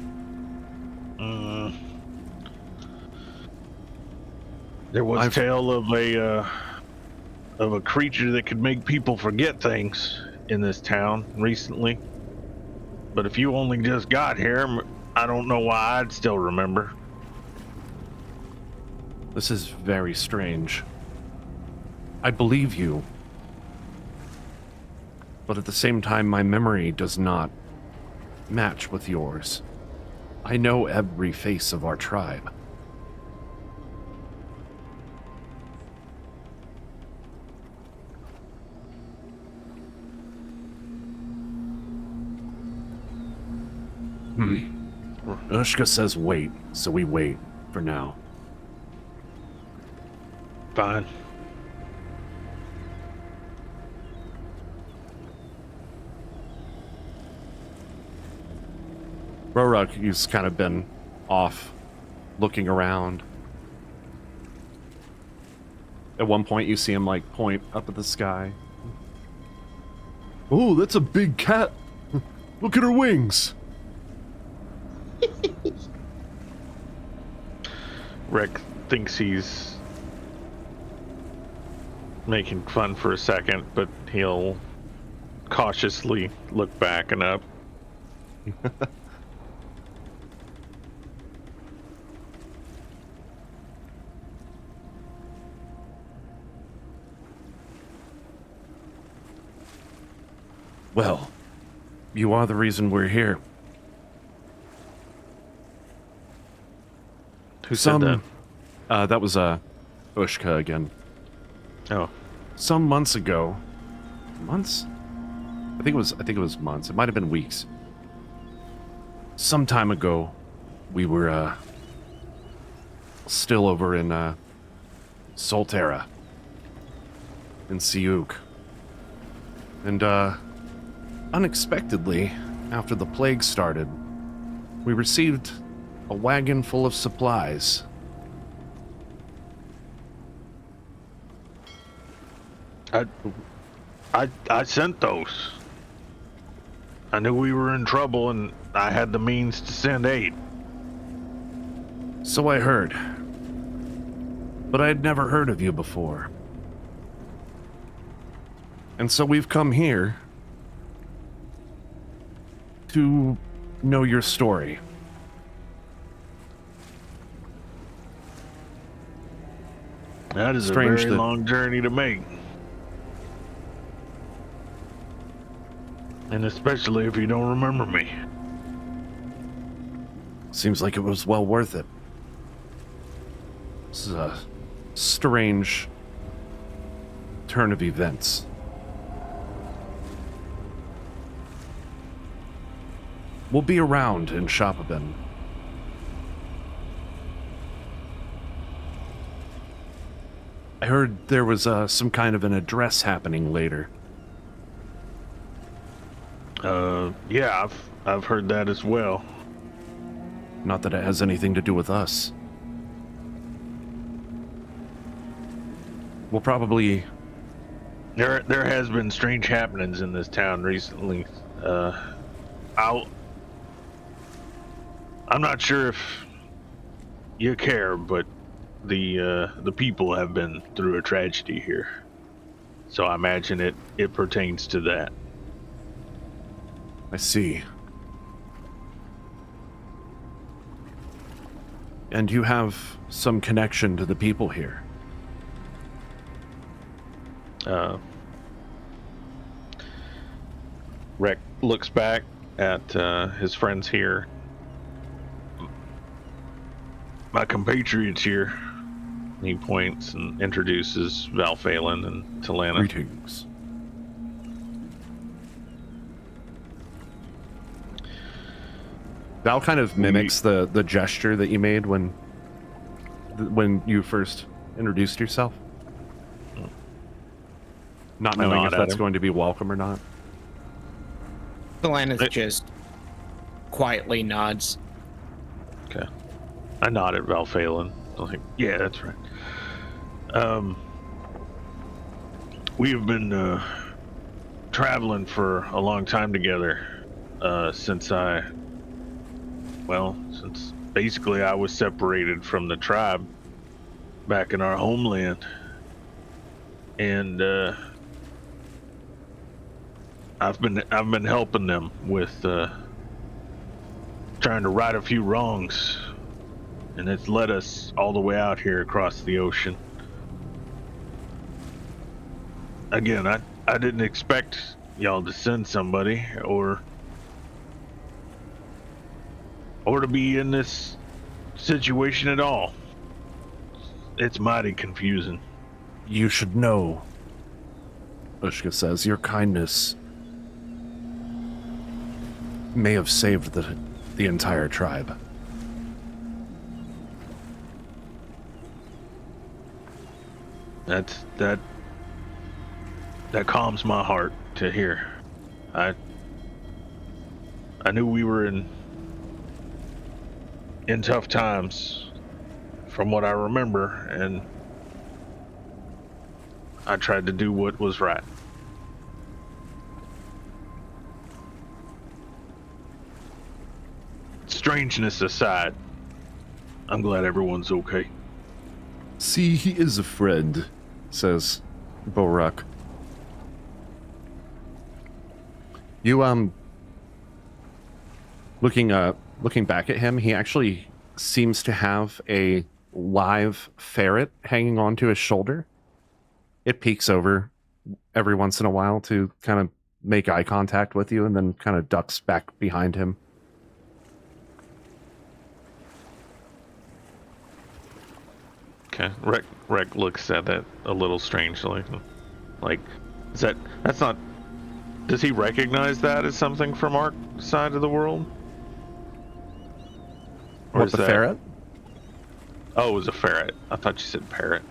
There was tale of a creature that could make people forget things in this town recently. But if you only just got here, I don't know why I'd still remember. This is very strange. I believe you. But at the same time, my memory does not match with yours. I know every face of our tribe. Ushka says wait, so we wait for now. Fine. Roruk, he's kind of been off, looking around. At one point, you see him, like, point up at the sky. Oh, that's a big cat! Look at her wings! Rick thinks he's making fun for a second, but he'll cautiously look back and up. Well, you are the reason we're here. Who said that? That was Ushka again. Oh, Some months ago, months? I think it was months. It might have been weeks. Some time ago, we were still over in Solterra, in Siuk, and unexpectedly, after the plague started, we received a wagon full of supplies. I sent those. I knew we were in trouble and I had the means to send aid. So I heard. But I had never heard of you before. And so we've come here to know your story. That is Strange a very that- long journey to make. And especially if you don't remember me. Seems like it was well worth it. This is a strange turn of events. We'll be around in Shopabin. I heard there was some kind of an address happening later. Yeah, I've heard that as well. Not that it has anything to do with us. We'll probably... There has been strange happenings in this town recently. I'm not sure if you care, but the people have been through a tragedy here. So I imagine it pertains to that. I see. And you have some connection to the people here. Rec looks back at his friends here. My compatriots here. He points and introduces Val Phelan and Talana. Greetings. Val kind of mimics the gesture that you made when you first introduced yourself. Not I knowing nod if at that's him. going to be welcome or not. Delana's just quietly nods. Okay. I nod at Val Phelan. I'm like, yeah, that's right. We have been traveling for a long time together since basically I was separated from the tribe back in our homeland, and I've been helping them with trying to right a few wrongs, and it's led us all the way out here across the ocean. Again, I didn't expect y'all to send somebody or to be in this situation at all. It's mighty confusing. You should know, Ushka says, your kindness may have saved the entire tribe. That calms my heart to hear. I knew we were in tough times from what I remember, and I tried to do what was right. Strangeness aside, I'm glad everyone's okay. See, he is a friend, says Boruck. You, looking back at him, he actually seems to have a live ferret hanging onto his shoulder. It peeks over every once in a while to kind of make eye contact with you and then kind of ducks back behind him. Okay, Rec looks at that a little strangely. Like, that's not... Does he recognize that as something from our side of the world? Or What, is the that... ferret? Oh, it was a ferret. I thought you said parrot.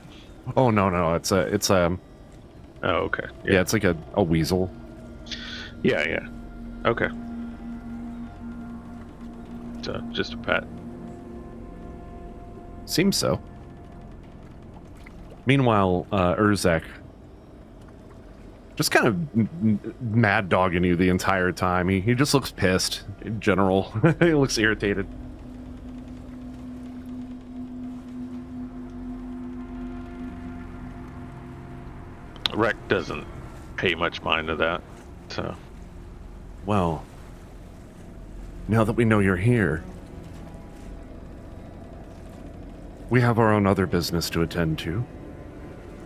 Oh, no, it's a Oh, okay. yeah, it's like a weasel. Yeah. Okay. So, just a pet. Seems so. Meanwhile, Urzek just kind of mad dogging you the entire time. He just looks pissed in general. He looks irritated. Rec doesn't pay much mind to that, so... Well, now that we know you're here, we have our own other business to attend to.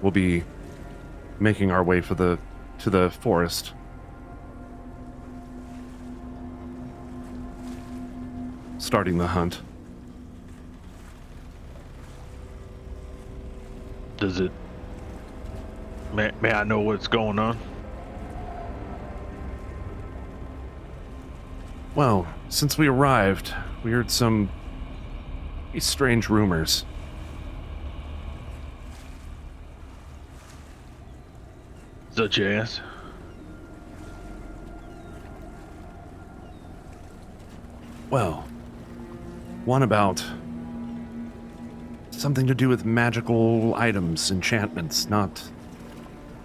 We'll be making our way to the forest. Starting the hunt. Does it... May I know what's going on? Well, since we arrived, we heard some strange rumors. Such as? Well, one about something to do with magical items, enchantments, not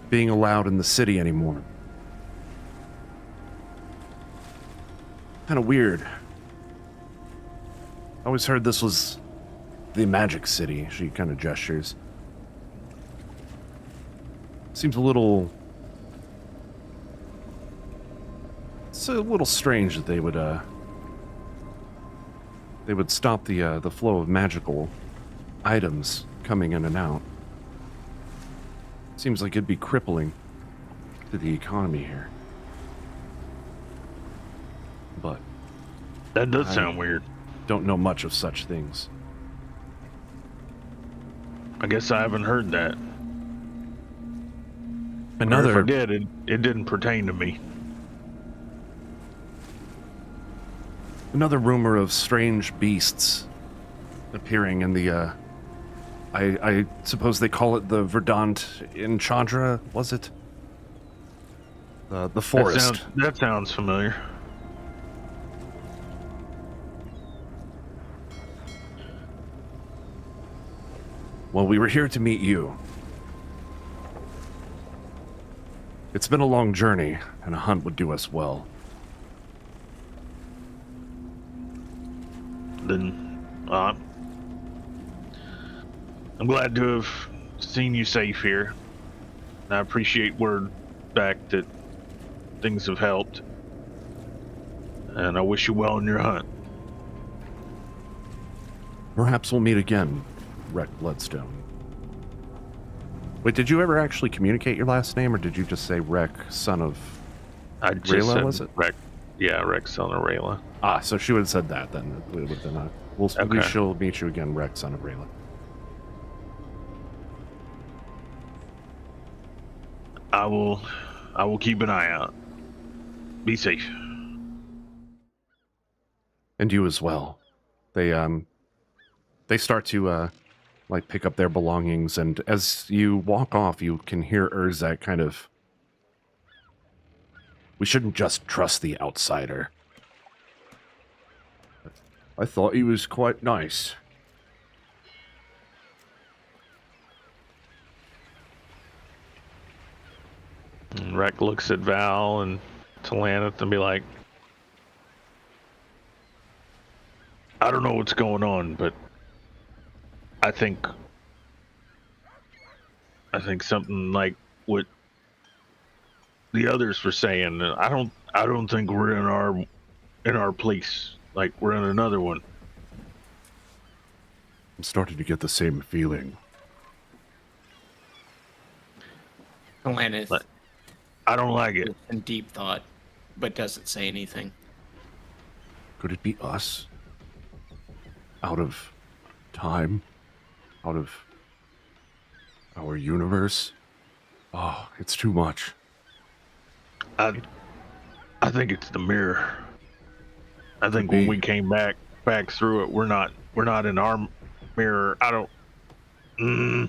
being allowed in the city anymore. Kind of weird. I always heard this was the magic city. She kind of gestures. Seems a little It's a little strange that they would stop the flow of magical items coming in and out. Seems like it'd be crippling to the economy here. But That does I sound weird. don't know much of such things. I guess I haven't heard that. Or Another if I did, it didn't pertain to me. Another rumor of strange beasts appearing in the, I suppose they call it the Verdant in Chandra, was it? The forest. That sounds familiar. Well, we were here to meet you. It's been a long journey, and a hunt would do us well. Then, I'm glad to have seen you safe here. I appreciate word back that things have helped. And I wish you well in your hunt. Perhaps we'll meet again, Wreck Bloodstone. Wait, did you ever actually communicate your last name, or did you just say Wreck, son of... I just Rayla, said was it? Rex. Yeah, Rex, son of Rayla. Ah, so she would have said that, then. It would have been we Okay. shall meet you again, Wreck, son of Rayla. I will keep an eye out. Be safe. And you as well. They start to like pick up their belongings, and as you walk off, you can hear Urzak kind of, we shouldn't just trust the outsider. I thought he was quite nice. And Rex looks at Val and Talanith and be like, I don't know what's going on, but I think something like what the others were saying. I don't think we're in our place. Like we're in another one. I'm starting to get the same feeling. Alanith But I don't like it. is in deep thought, but doesn't say anything. Could it be us? Out of time? Out of our universe? Oh, it's too much. I think it's the mirror. I think Could when be. we came back through it, we're not in our mirror. I don't.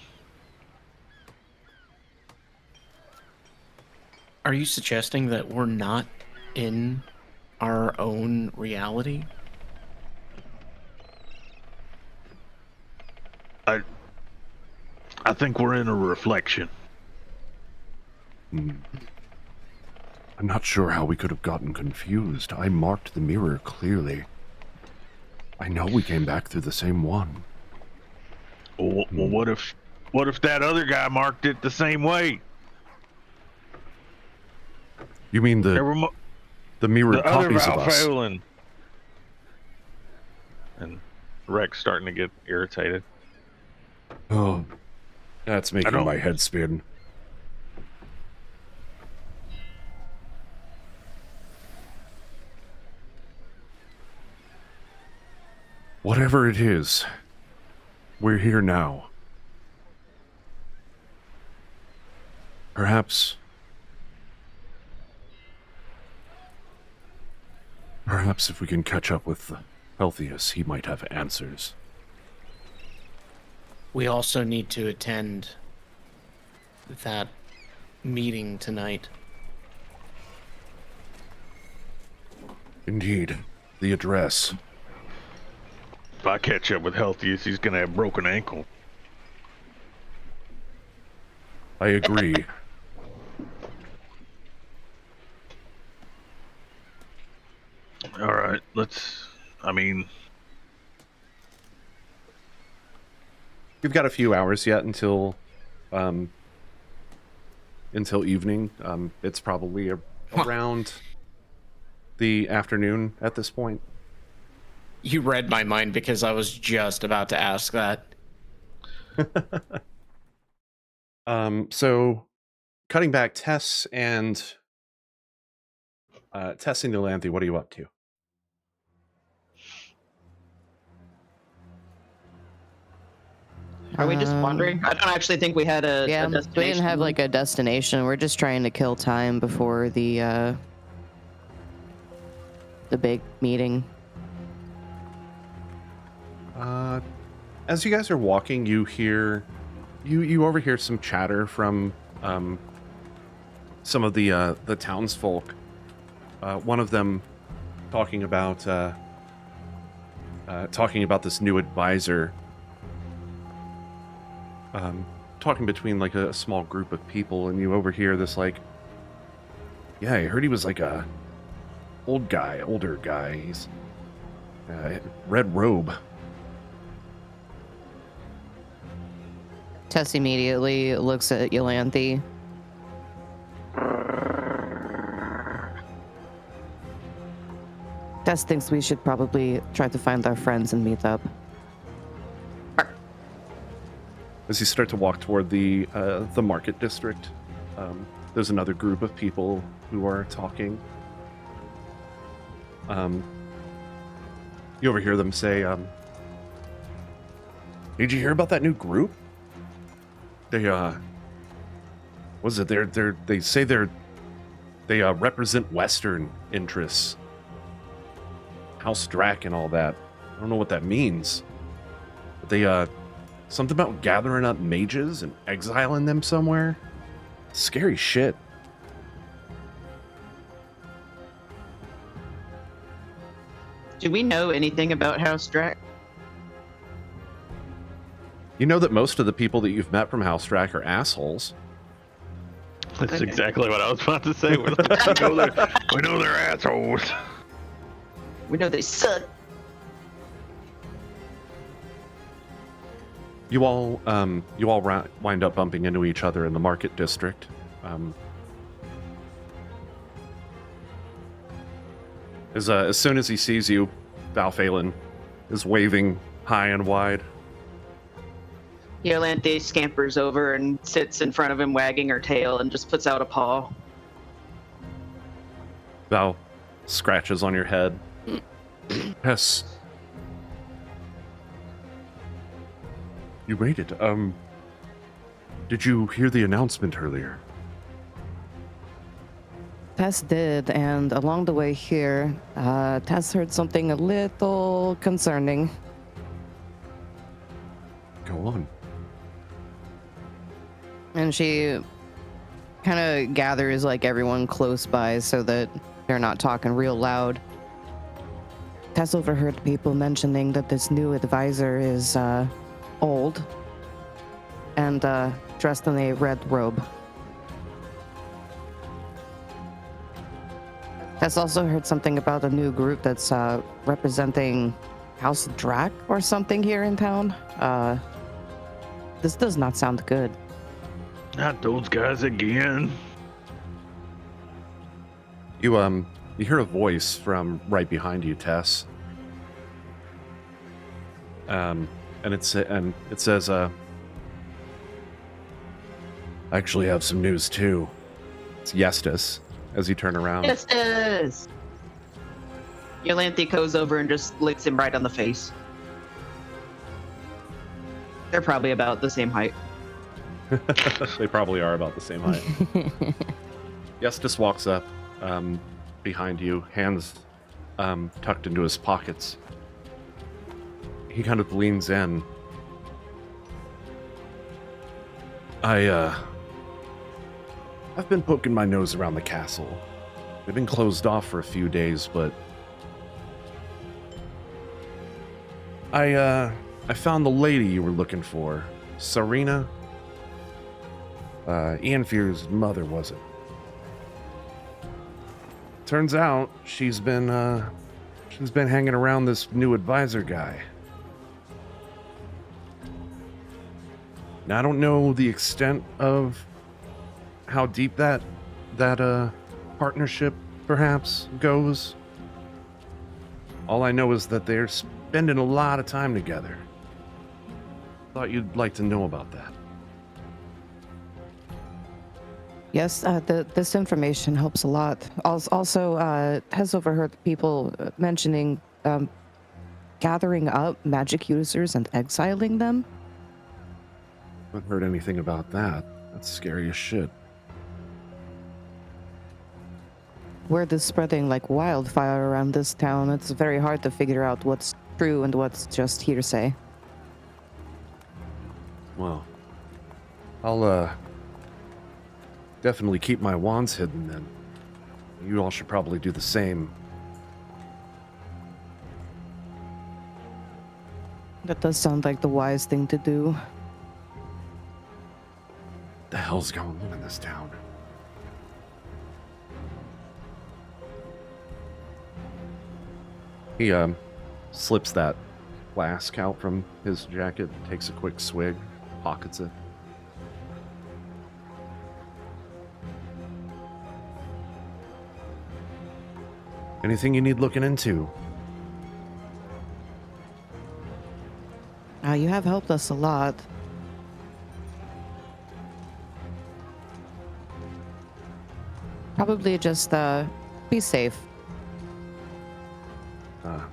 Are you suggesting that we're not in our own reality? I think we're in a reflection. I'm not sure how we could have gotten confused. I marked the mirror clearly. I know we came back through the same one. Well, what if that other guy marked it the same way? You mean There the were mirrored the other copies of Val us? Phelan. And Rex starting to get irritated. Oh, that's making don't- my head spin. Whatever it is, we're here now. Perhaps if we can catch up with Healthius, he might have answers. We also need to attend that meeting tonight. Indeed, the address. If I catch up with Healthiest, he's gonna have broken ankle. I agree. All right, You've got a few hours yet until evening. It's probably around the afternoon at this point? You read my mind because I was just about to ask that. So cutting back, Tess and Dalancia, what are you up to? Are we just wandering? I don't actually think we had a Yeah, destination. we didn't have like a destination. We're just trying to kill time before the big meeting. As you guys are walking, you overhear some chatter from some of the townsfolk. One of them talking about this new advisor. Talking between like a small group of people, and you overhear this like, yeah, I heard he was like a older guy. He's red robe. Tess immediately looks at Yolanthe. Tess thinks we should probably try to find our friends and meet up. As you start to walk toward the market district, there's another group of people who are talking. You overhear them say, "Did you hear about that new group? They they say they represent Western interests, House Drac and all that. I don't know what that means, but they something about gathering up mages and exiling them somewhere. Scary shit." Do we know anything about House Drac? You know that most of the people that you've met from House Drac are assholes. That's Okay. exactly what I was about to say. We know they're assholes. We know they suck. You all wind up bumping into each other in the market district. As soon as he sees you, Val Phelan is waving high and wide. Yolanthe scampers over and sits in front of him, wagging her tail, and just puts out a paw. Val scratches on your head. Yes. You made it. Did you hear the announcement earlier? Tess did, and along the way here, Tess heard something a little concerning. Go on. And she kind of gathers like everyone close by so that they're not talking real loud. Tess overheard people mentioning that this new advisor is old and dressed in a red robe. Tess also heard something about a new group that's representing House Drac or something here in town. This does not sound good. Not those guys again. You hear a voice from right behind you, Tess. And it says, I actually have some news too. It's Yestus. As you turn around. Yes. Yolanthe goes over and just licks him right on the face. They're probably about the same height. They probably are about the same height. Yestus walks up behind you, hands tucked into his pockets. He kind of leans in. I've been poking my nose around the castle. They've been closed off for a few days, but I found the lady you were looking for. Serena? Ian Fear's mother, was it? Turns out she's been hanging around this new advisor guy. Now, I don't know the extent of how deep that partnership perhaps goes, All I know is that they're spending a lot of time together. Thought you'd like to know about that. Yes, this information helps a lot. Also, has overheard people mentioning gathering up magic users and exiling them. Haven't heard anything about that. That's scary as shit. Word is spreading like wildfire around this town. It's very hard to figure out what's true and what's just hearsay. Well, I'll definitely keep my wands hidden then. You all should probably do the same. That does sound like the wise thing to do. The hell's going on in this town? He slips that flask out from his jacket, takes a quick swig, pockets it. Anything you need looking into? You have helped us a lot. Probably just be safe.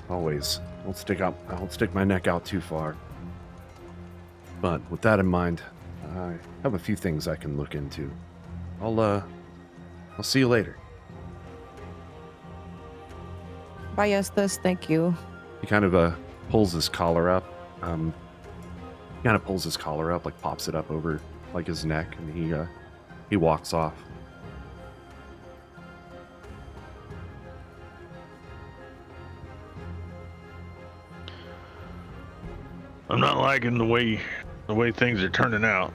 Always. Don't stick my neck out too far. But with that in mind, I have a few things I can look into. I'll see you later. Bye, Estes. Thank you. He kind of pulls his collar up. Like pops it up over like his neck, and he walks off. I'm not liking the way things are turning out.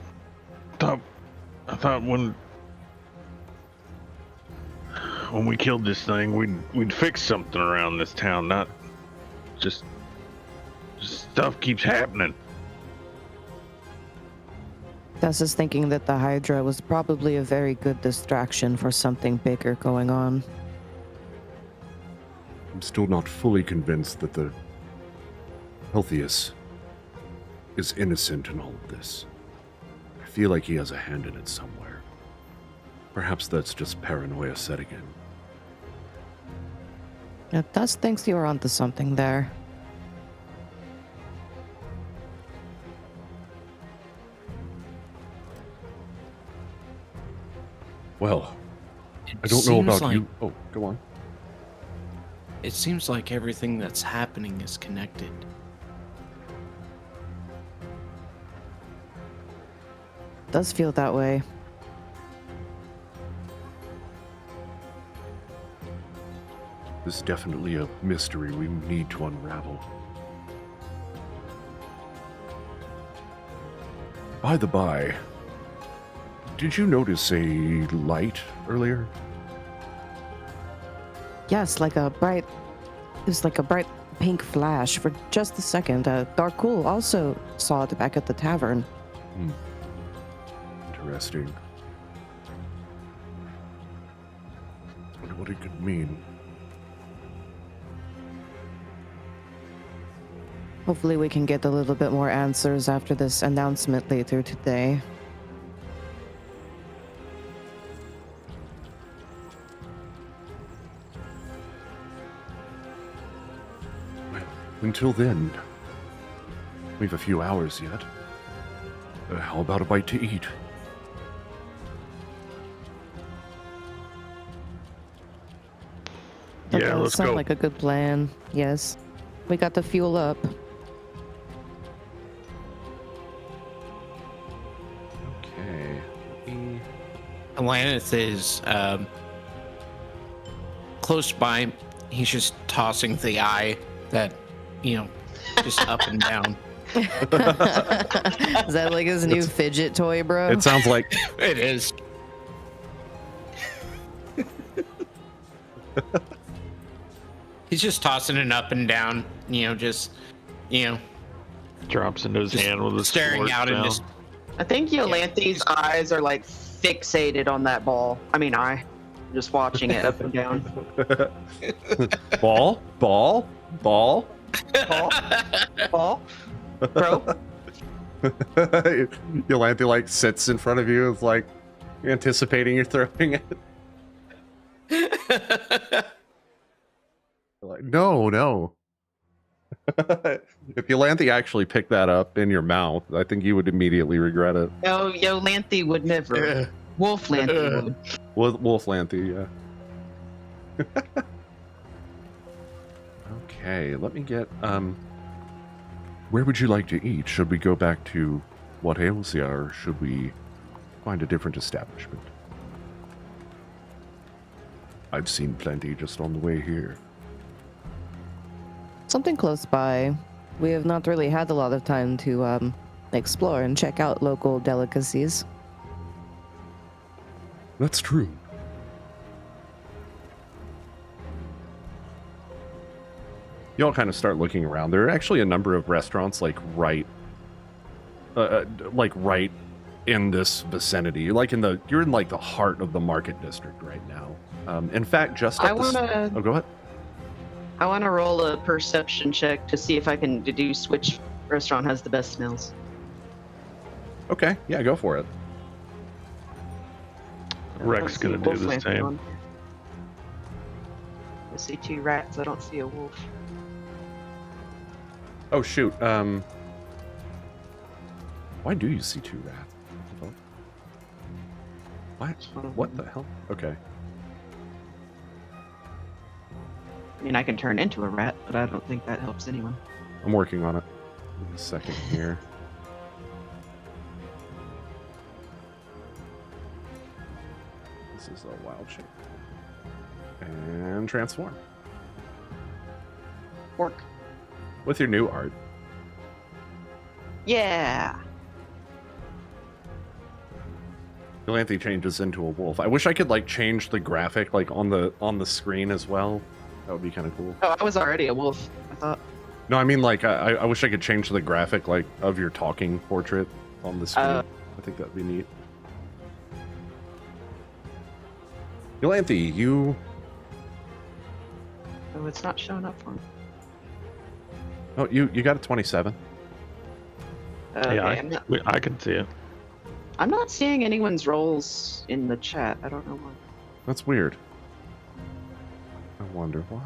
I thought when we killed this thing, we'd fix something around this town, not just stuff keeps happening. Tess is thinking that the Hydra was probably a very good distraction for something bigger going on. I'm still not fully convinced that the Healthius is innocent in all of this. I feel like he has a hand in it somewhere. Perhaps that's just paranoia setting in. Yeah, Tess thinks you're onto something there. Well, It I don't know seems about like- you. Oh, go on. It seems like everything that's happening is connected. Does feel that way. This is definitely a mystery we need to unravel. By the by, did you notice a light earlier? Yes, it was like a bright pink flash for just a second. Darkul also saw it back at the tavern. Interesting. Wonder what it could mean. Hopefully we can get a little bit more answers after this announcement later today. Well, until then, we've a few hours yet. How about a bite to eat? That Yeah, does let's sound go. like a good plan. Yes. We got the fuel up. Okay. Alanith is close by. He's just tossing the eye that, just up and down. Is that like his new fidget toy, bro? It sounds like It is. He's just tossing it up and down, Drops into his just hand with a staring sword out down. and just I think Yolanthe's eyes are like fixated on that ball. I mean, just watching it up and down. ball. Ball? Ball? Bro? Yolanthe like sits in front of you, is like anticipating you're throwing it. You're like, no. If Yolanthe actually picked that up in your mouth, I think you would immediately regret it. No, Lanthe would never. Wolf Lanthe would. Wolf Lanthe, yeah. Okay, let me get where would you like to eat? Should we go back to what ails ya, or should we find a different establishment? I've seen plenty just on the way here. Something close by. We have not really had a lot of time to explore and check out local delicacies. That's true. You all kind of start looking around. There are actually a number of restaurants right in this vicinity. You're in the heart of the market district right now. In fact, just up oh, go ahead. I want to roll a perception check to see if I can deduce which restaurant has the best smells. Okay, yeah, go for it. Rex gonna do the same. I see 2 rats. I don't see a wolf. Oh shoot. Why do you see 2 rats? What the hell? Okay. I mean, I can turn into a rat, but I don't think that helps anyone. I'm working on it. Give me a second here. This is a wild shape. And transform. Pork. With your new art. Yeah. Yolanthe changes into a wolf. I wish I could change the graphic on the screen as well. That would be kind of cool. Oh, I was already a wolf, I thought. No, I mean I wish I could change the graphic of your talking portrait on the screen. I think that'd be neat. Yolanthe, you... Oh, it's not showing up for me. Oh, you got a 27. Okay, Yeah, I can see it. I'm not seeing anyone's rolls in the chat. I don't know why. That's weird. I wonder why.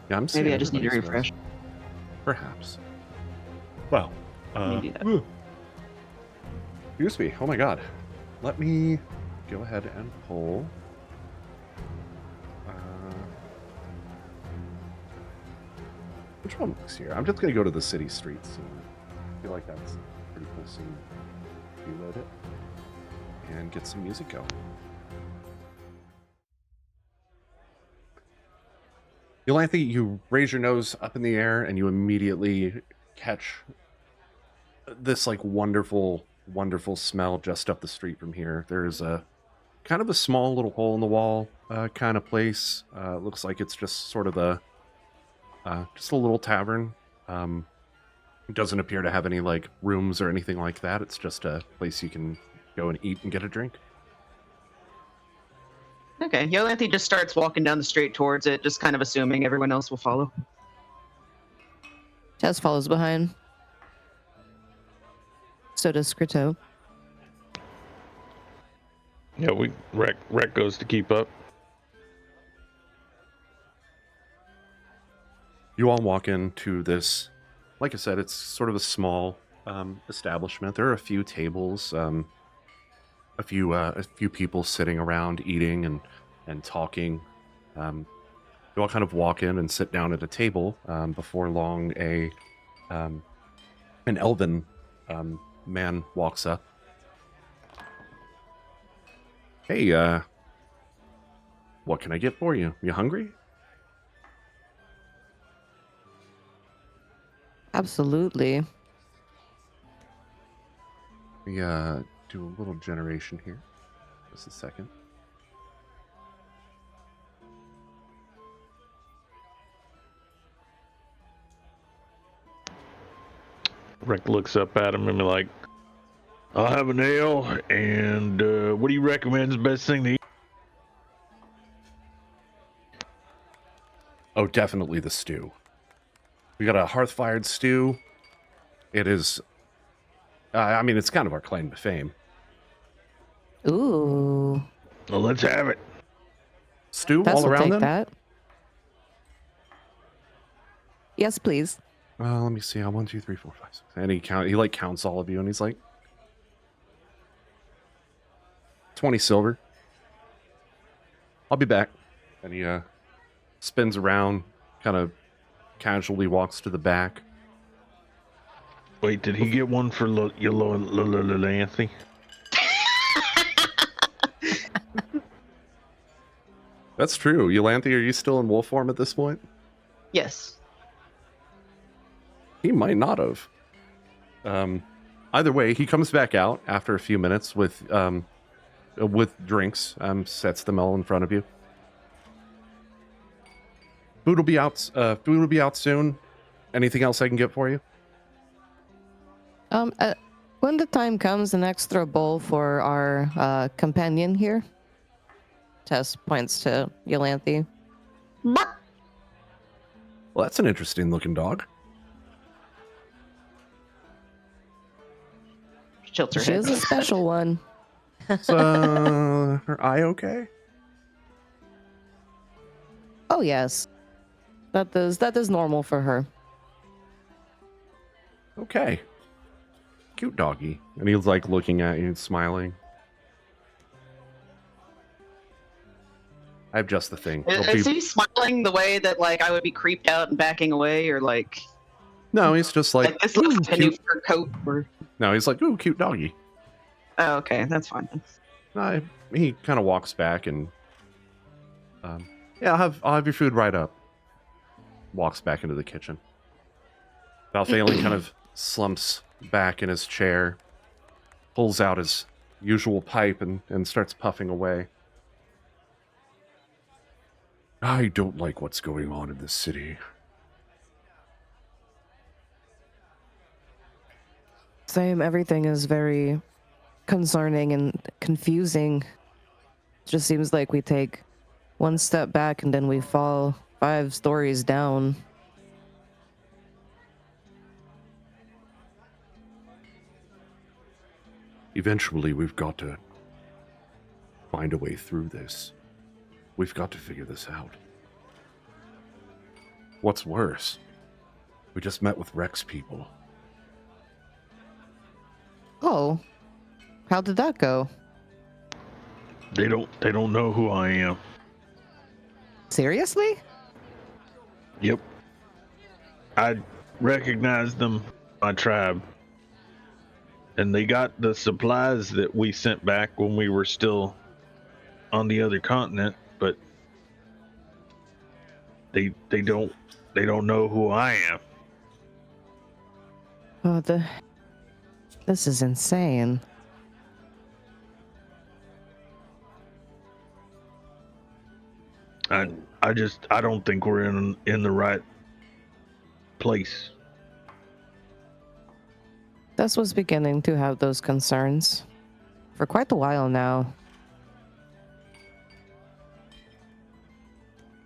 Yeah, I'm seeing Maybe I just need to everybody's refresh. rolls. Perhaps. Well, Let me do that. excuse me. Oh my god. Let me go ahead and pull. Which one looks here? I'm just going to go to the city streets scene. I feel like that's a pretty cool scene. Reload it and get some music going. Yolanthe, you raise your nose up in the air and you immediately catch this wonderful smell just up the street from here. There's a kind of a small little hole in the wall kind of place. Looks like it's just sort of just a little tavern. It doesn't appear to have any rooms or anything like that. It's just a place you can go and eat and get a drink. Okay, Yolanthe just starts walking down the street towards it, just kind of assuming everyone else will follow. Tess follows behind. So does Scritto. Yeah, Rec goes to keep up. You all walk into this, like I said, it's sort of a small establishment. There are a few tables, a few people sitting around eating and talking. You all kind of walk in and sit down at a table. Before long, an elven man walks up. Hey, what can I get for you? You hungry? Absolutely. We do a little generation here. Just a second. Rick looks up at him and be like, I'll have an ale, and what do you recommend is the best thing to eat? Oh, definitely the stew. We got a hearth-fired stew. It is, I mean, it's kind of our claim to fame. Ooh. Well, let's have it. Stew Tess all will around take them? that. Yes, please. Let me see. 1, 2, 3, 4, 5, 6. And he like counts all of you, and he's like, 20 silver. I'll be back. And he spins around, kind of casually walks to the back. Wait, did he get one for Anthony? That's true. Yolanthe, are you still in wolf form at this point? Yes. He might not have. Either way, he comes back out after a few minutes with drinks. Sets them all in front of you. Food will be out. Food will be out soon. Anything else I can get for you? When the time comes, an extra bowl for our companion here. Tess points to Yolanthe. Well, that's an interesting looking dog. She tilts her She head. is a special one. Is her eye okay? Oh yes, that is normal for her. Okay. Cute doggy. And he's like looking at you and smiling. I have just the thing. Is he smiling the way that like I would be creeped out and backing away, or like No, he's just like, this "Ooh, looks like a new cute." fur coat? Or No, he's like, ooh, cute doggy. oh, okay, that's fine. He kind of walks back and, yeah, I'll have your food right up. Walks back into the kitchen. Valthalion kind of slumps back in his chair, pulls out his usual pipe and starts puffing away. I don't like what's going on in this city. Same. Everything is very concerning and confusing. Just seems like we take one step back and then we fall 5 stories down. Eventually, we've got to find a way through this. We've got to figure this out. What's worse, we just met with Rex people. Oh, how did that go? They don't know who I am. Seriously? Yep. I recognized them, my tribe. And they got the supplies that we sent back when we were still on the other continent, but they don't know who I am. Oh, this is insane. I don't think we're in the right place. Tess was beginning to have those concerns for quite a while now.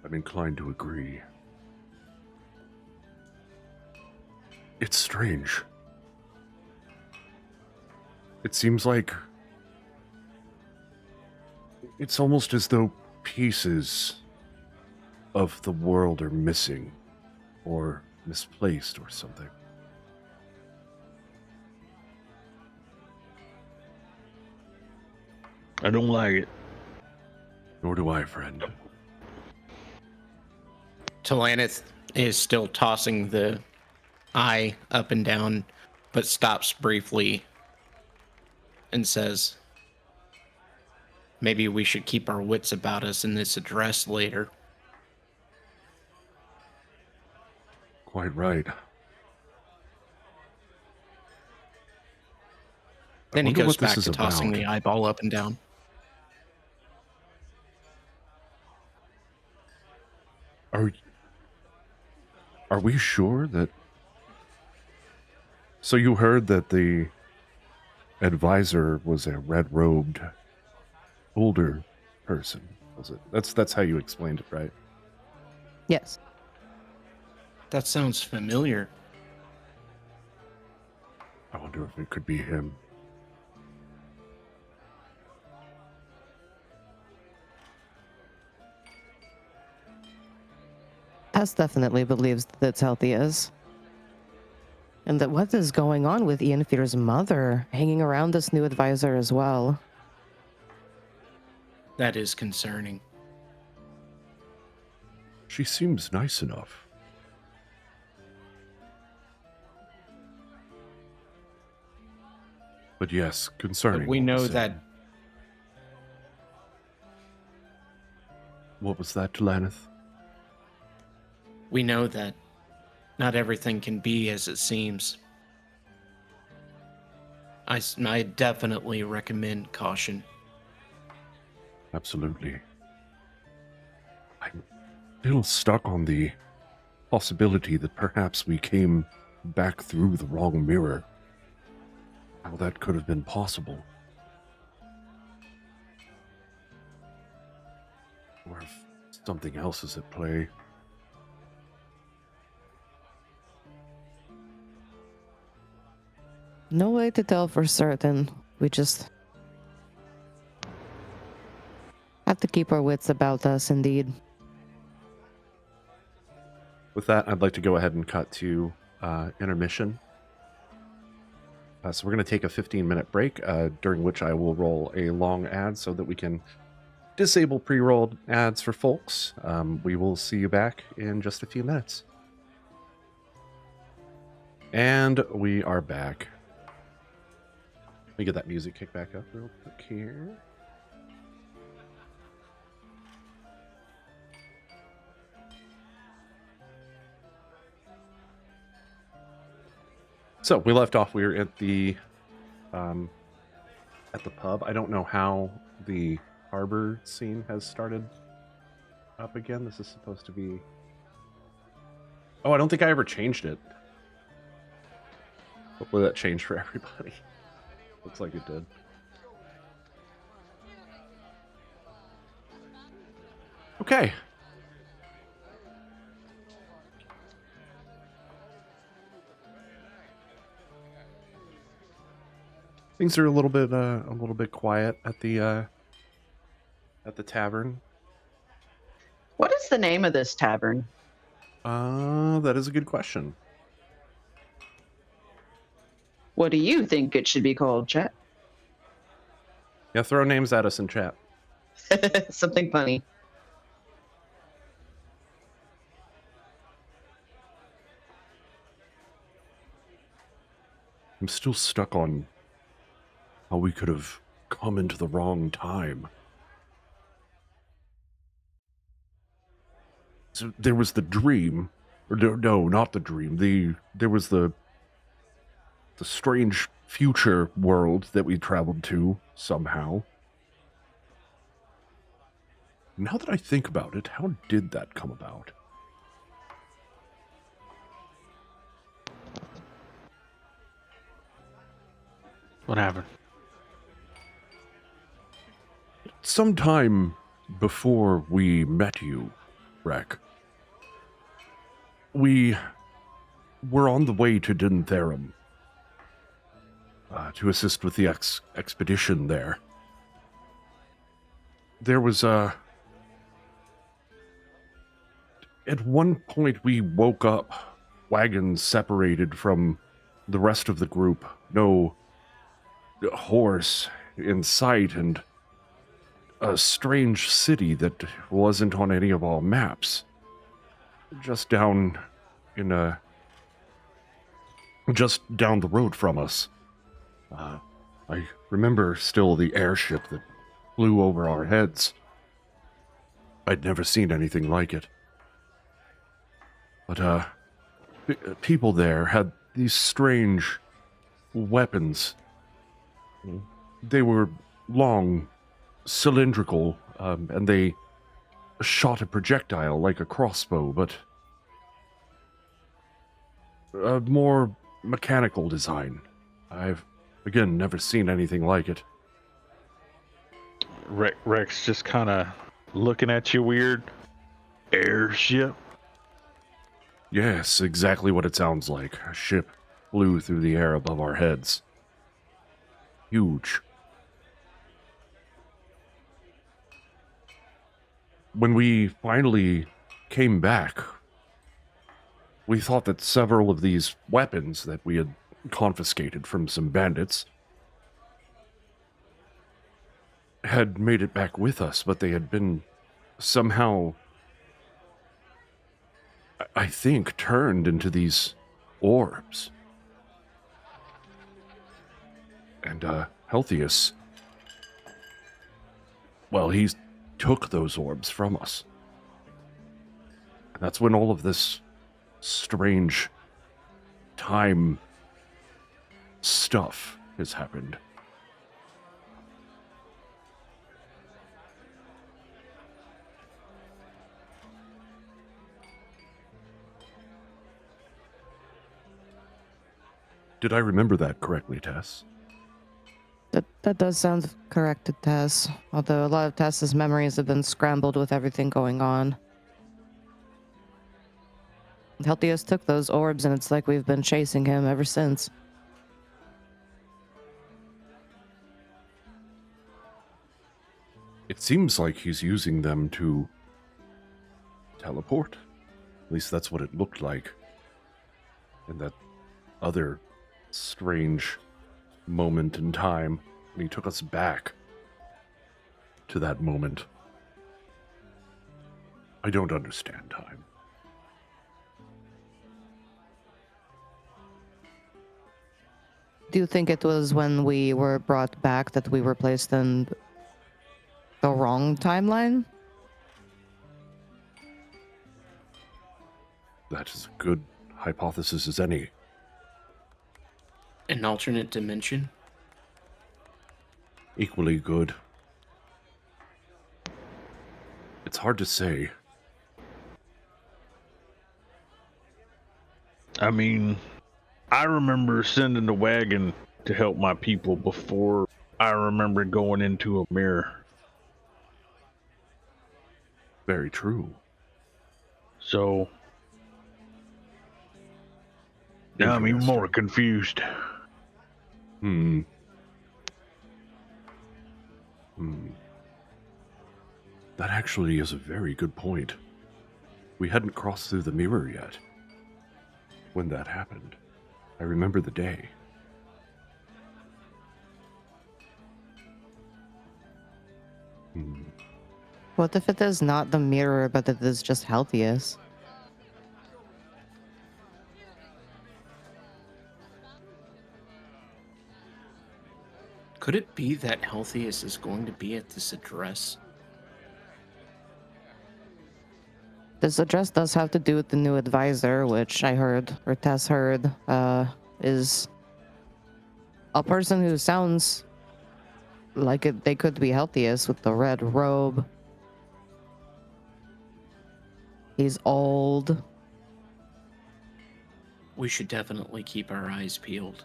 I'm inclined to agree. It's strange. It seems like it's almost as though pieces of the world are missing or misplaced or something. I don't like it. Nor do I, friend. Talanith is still tossing the eye up and down, but stops briefly and says, maybe we should keep our wits about us in this address later. Quite right. Then he wonder goes what this back is to tossing about. the eyeball up and down. Are we sure that... So you heard that the advisor was a red-robed, older person, was it? That's how you explained it, right? Yes. That sounds familiar. I wonder if it could be him. Tess definitely believes that Healthy is. And that what is going on with Ian Fear's mother hanging around this new advisor as well? That is concerning. She seems nice enough. But yes, concerning. But we all the know same. that What was that, Delaneth? we know that not everything can be as it seems. I definitely recommend caution. Absolutely. I'm still stuck on the possibility that perhaps we came back through the wrong mirror. How that could have been possible. Or if something else is at play. No way to tell for certain. We just have to keep our wits about us, indeed. With that, I'd like to go ahead and cut to intermission. So we're going to take a 15-minute break, during which I will roll a long ad so that we can disable pre-rolled ads for folks. We will see you back in just a few minutes. And we are back. Let me get that music kicked back up real quick here. So we left off. We were at the pub. I don't know how the harbor scene has started up again. This is supposed to be. Oh, I don't think I ever changed it. Hopefully that changed for everybody. Looks like it did. Okay. Things are a little bit quiet at the tavern. What is the name of this tavern? That is a good question. What do you think it should be called, chat? Yeah, throw names at us in chat. Something funny. I'm still stuck on how we could have come into the wrong time. So there was the dream, or no, not the dream. There was the strange future world that we traveled to somehow. Now that I think about it, how did that come about? What happened? Sometime before we met you, Rek, we were on the way to Dintherum to assist with the expedition there. There was at one point we woke up, wagons separated from the rest of the group, no horse in sight, and a strange city that wasn't on any of our maps. Just down the road from us. I remember still the airship that flew over our heads. I'd never seen anything like it. But, people there had these strange weapons. They were long, cylindrical, and they shot a projectile like a crossbow, but a more mechanical design. I've, again, never seen anything like it. Rex just kind of looking at you weird. Airship? Yes, exactly what it sounds like. A ship flew through the air above our heads. Huge. When we finally came back, we thought that several of these weapons that we had confiscated from some bandits had made it back with us, but they had been somehow, I think, turned into these orbs. And, Helthius, well, he took those orbs from us. And that's when all of this strange time stuff has happened. Did I remember that correctly, Tess? That does sound correct to Tess, although a lot of Tess's memories have been scrambled with everything going on. Heltius took those orbs, and it's like we've been chasing him ever since. It seems like he's using them to teleport. At least that's what it looked like. In that other strange moment in time when he took us back to that moment. I don't understand time. Do you think it was when we were brought back that we were placed in the wrong timeline? That is a good hypothesis as any. An alternate dimension? Equally good. It's hard to say. I mean, I remember sending the wagon to help my people before I remember going into a mirror. Very true. So now I'm even more Interesting. confused. Hmm. That actually is a very good point. We hadn't crossed through the mirror yet when that happened. I remember the day. What if it is not the mirror, but it is just Heltius? Could it be that Healthiest is going to be at this address? This address does have to do with the new advisor, which I heard, or Tess heard, is a person who sounds like they could be Healthiest with the red robe. He's old. We should definitely keep our eyes peeled.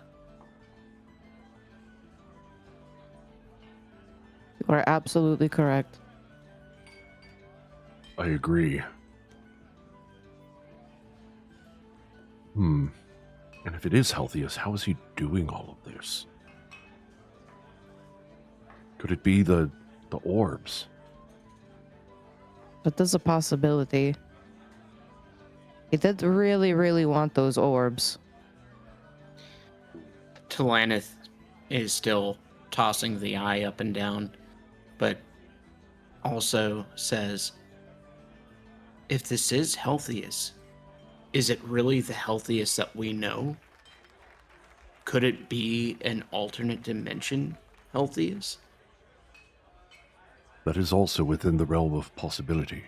You are absolutely correct. I agree. And if it is Healthiest, how is he doing all of this? Could it be the orbs? But there's a possibility. He did really, really want those orbs. Talanith is still tossing the eye up and down, but also says, if this is Healthiest, is it really the Healthiest that we know? Could it be an alternate dimension Healthiest? That is also within the realm of possibility.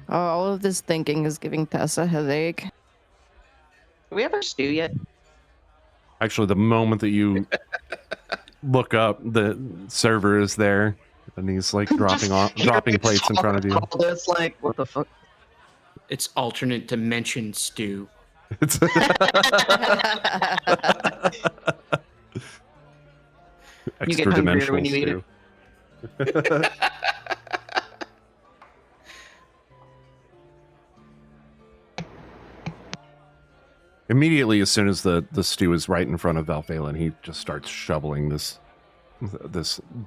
Oh, all of this thinking is giving Tess a headache. Do we ever stew yet? Actually, the moment that you look up, the server is there, and he's like dropping plates in front of you. All this, like, what the fuck? It's alternate dimension stew. You get extra hungrier dimensional when you eat it. stew. Immediately, as soon as the stew is right in front of Valphalin, he just starts shoveling this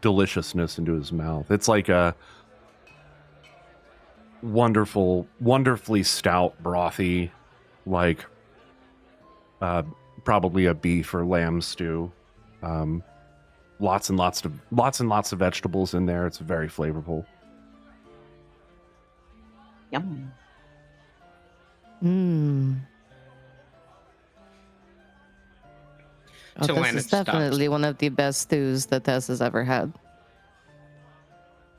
deliciousness into his mouth. It's like a wonderfully stout, brothy, like probably a beef or lamb stew. Lots and lots of vegetables in there. It's very flavorful. Yum. Mmm. Oh, this Talana is definitely stops. one of the best stews that Tess has ever had.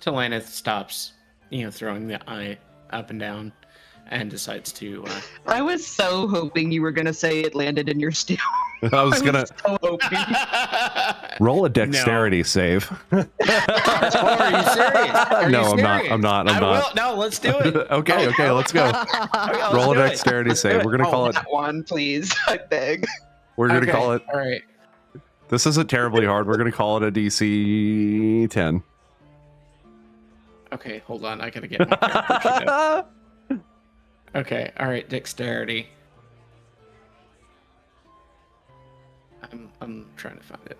Talana stops, throwing the eye up and down, and decides to. I was so hoping you were gonna say it landed in your stew. I was gonna so hoping. roll a dexterity save. Are you serious? Are No, you I'm not. serious? I'm not. I'm I not. will. No, let's do it. Okay, let's go. Okay, Roll a let's do it. dexterity Let's do save. it. We're gonna call it. That one, please. I beg. We're gonna Okay, call it. All right. This isn't terribly hard. We're gonna call it a DC 10. Okay, hold on. I gotta get my character sheet up. Okay. All right. Dexterity. I'm trying to find it.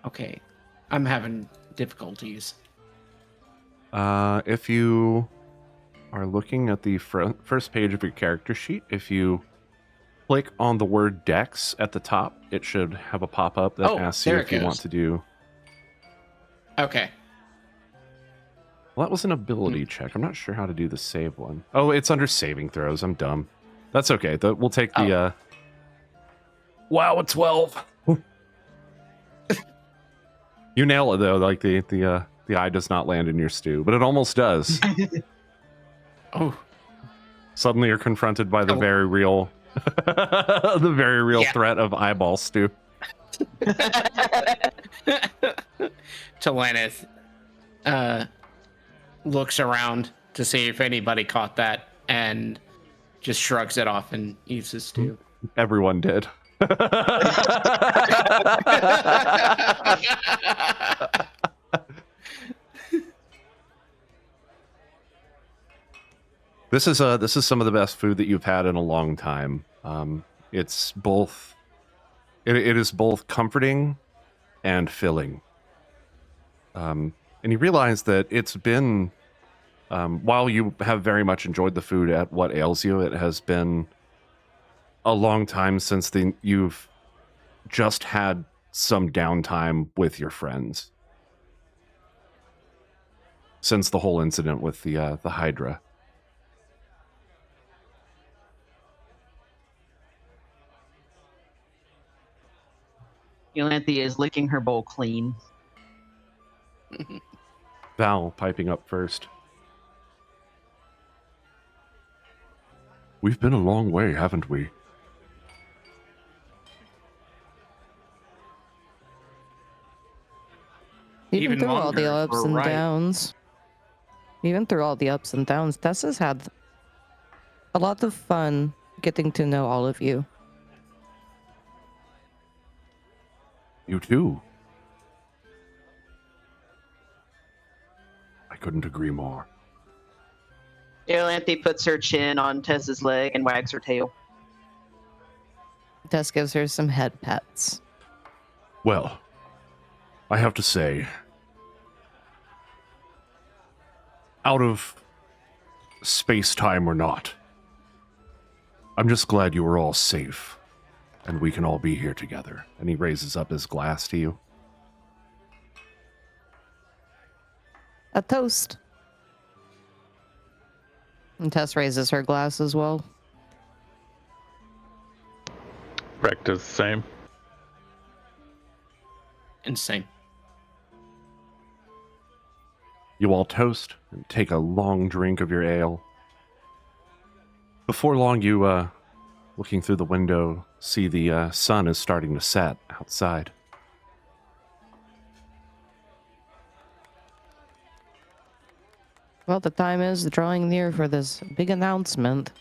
Okay, I'm having difficulties. If you are looking at the first page of your character sheet, if you click on the word Dex at the top, it should have a pop-up that Oh, asks you there if it you want goes. to do. Okay. Well, that was an ability check. I'm not sure how to do the save one. Oh, it's under saving throws. I'm dumb. That's okay. We'll take the. Wow, a 12. You nail it though. Like the eye does not land in your stew, but it almost does. Oh, Suddenly, you're confronted by the Oh. very real, the very real Yeah. threat of eyeball stew. Talanith looks around to see if anybody caught that and just shrugs it off and eats his stew. Everyone did. This is some of the best food that you've had in a long time. It's both. It is both comforting and filling. And you realize that it's been, while you have very much enjoyed the food at What Ails You, it has been a long time since you've just had some downtime with your friends. Since the whole incident with the Hydra. Yolanthe is licking her bowl clean. Val piping up first. We've been a long way, haven't we? Even Through all the longer, ups we're and right. downs. Even through all the ups and downs, Tess has had a lot of fun getting to know all of you. You too. I couldn't agree more. Yolanthe puts her chin on Tess's leg and wags her tail. Tess gives her some head pets. Well, I have to say, out of space-time or not, I'm just glad you were all safe, and we can all be here together. And he raises up his glass to you. A toast. And Tess raises her glass as well. Breck does the same. Insane. You all toast and take a long drink of your ale. Before long, you, looking through the window, see the sun is starting to set outside. Well, the time is drawing near for this big announcement.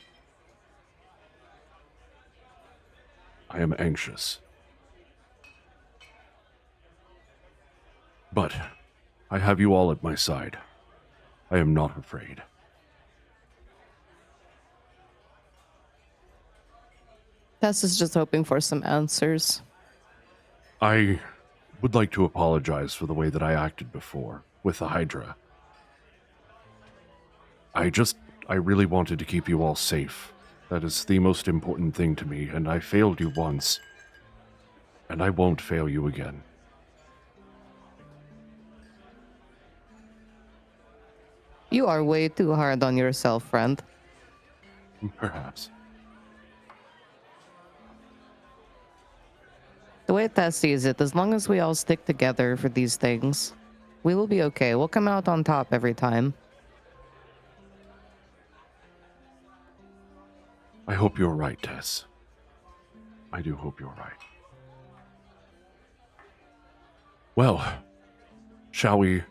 I am anxious. But I have you all at my side. I am not afraid. Tess is just hoping for some answers. I would like to apologize for the way that I acted before with the Hydra. I really wanted to keep you all safe. That is the most important thing to me, and I failed you once. And I won't fail you again. You are way too hard on yourself, friend. Perhaps. The way Tess sees it, as long as we all stick together for these things, we will be okay. We'll come out on top every time. I hope you're right, Tess. I do hope you're right. Well, shall we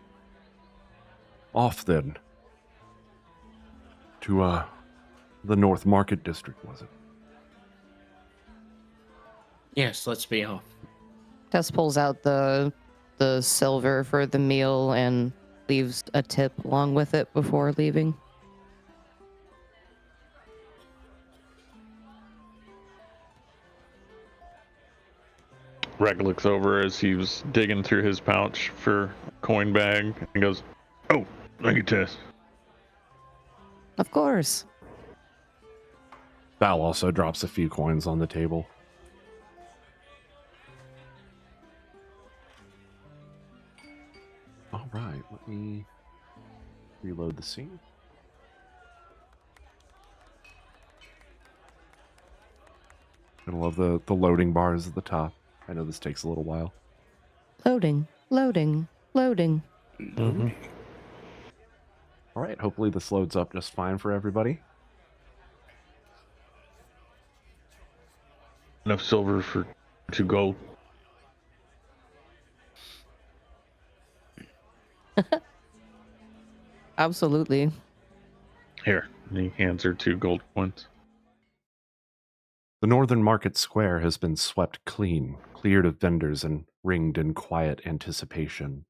off then to the North Market District, was it? Yes, let's be off. Tess pulls out the silver for the meal and leaves a tip along with it before leaving. Rec looks over as he was digging through his pouch for a coin bag and goes, "Oh, thank you, Tess." Of course. Val also drops a few coins on the table. All right, let me reload the scene. I love the loading bars at the top. I know this takes a little while. Loading, loading, loading. Mm-hmm. All right, hopefully this loads up just fine for everybody. Enough silver for 2 gold. Absolutely. Here, and he hands her 2 gold coins. The Northern Market Square has been swept clean, cleared of vendors, and ringed in quiet anticipation.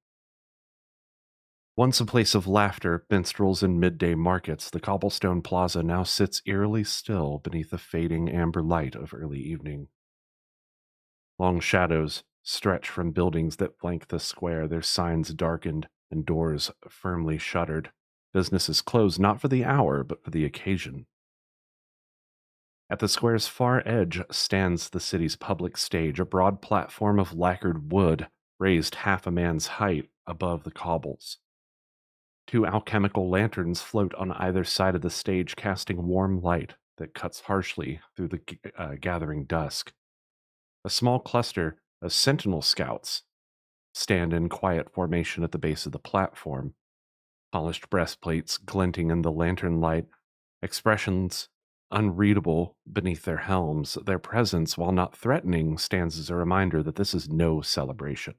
Once a place of laughter, minstrels, and midday markets, the cobblestone plaza now sits eerily still beneath the fading amber light of early evening. Long shadows stretch from buildings that flank the square, their signs darkened and doors firmly shuttered. Businesses closed not for the hour, but for the occasion. At the square's far edge stands the city's public stage, a broad platform of lacquered wood raised half a man's height above the cobbles. 2 alchemical lanterns float on either side of the stage, casting warm light that cuts harshly through the gathering dusk. A small cluster of sentinel scouts stand in quiet formation at the base of the platform, polished breastplates glinting in the lantern light, expressions unreadable beneath their helms. Their presence, while not threatening, stands as a reminder that this is no celebration.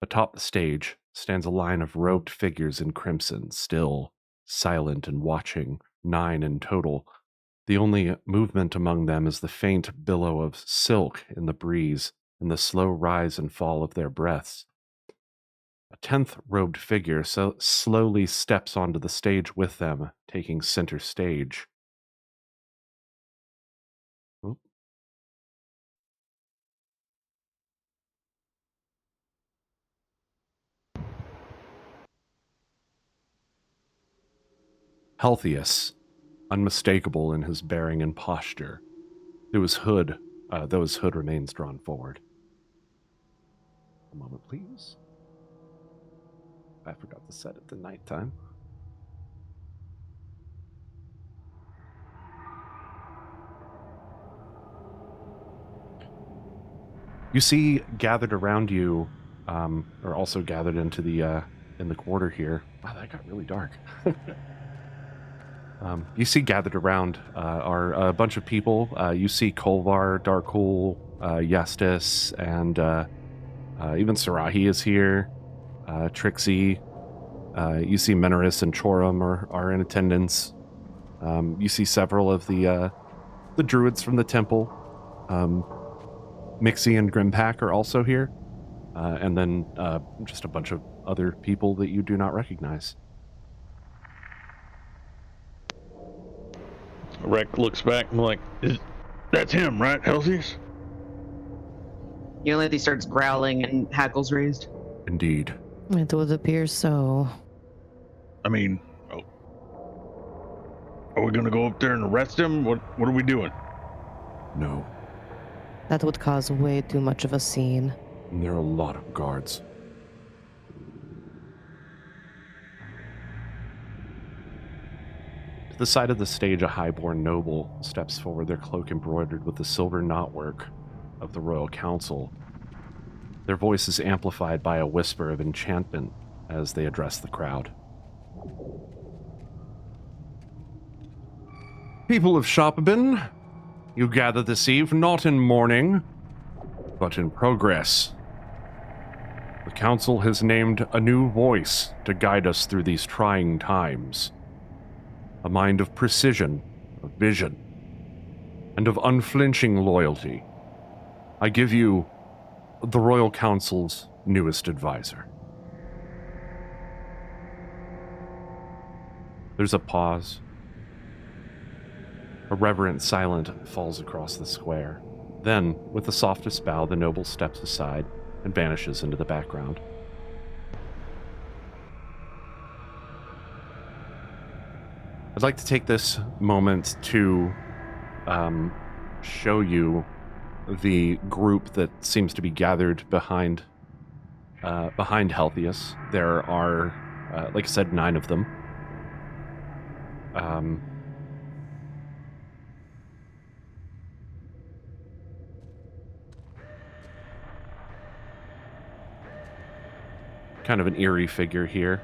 Atop the stage stands a line of robed figures in crimson, still, silent, and watching, 9 in total. The only movement among them is the faint billow of silk in the breeze and the slow rise and fall of their breaths. A 10th robed figure so slowly steps onto the stage with them, taking center stage. Oop. Healthius, unmistakable in his bearing and posture, though his hood remains drawn forward. A moment, please. I forgot to set it to nighttime. You see gathered around you, or also gathered into the in the quarter here. Wow, that got really dark. You see gathered around are a bunch of people. You see Kolvar, Darkul, Yestis, and even Sarahi is here. Trixie, You see Menaris and Chorum are in attendance. You see several of the druids from the temple. Mixie and Grimpack are also here. And then just a bunch of other people that you do not recognize. Rec looks back and like, that's him, right, Helsius? Yolanthe starts growling and hackles raised. Indeed. It would appear so. I mean, are we gonna go up there and arrest him? What are we doing? No. That would cause way too much of a scene. There are a lot of guards. To the side of the stage, a highborn noble steps forward, their cloak embroidered with the silver knotwork of the royal council. Their voice is amplified by a whisper of enchantment as they address the crowd. People of Shopabin, you gather this eve not in mourning, but in progress. The council has named a new voice to guide us through these trying times. A mind of precision, of vision, and of unflinching loyalty. I give you the Royal Council's newest advisor. There's a pause. A reverent silence falls across the square. Then, with the softest bow, the noble steps aside and vanishes into the background. I'd like to take this moment to show you the group that seems to be gathered behind Helthius. There are, like I said, 9 of them. Kind of an eerie figure here.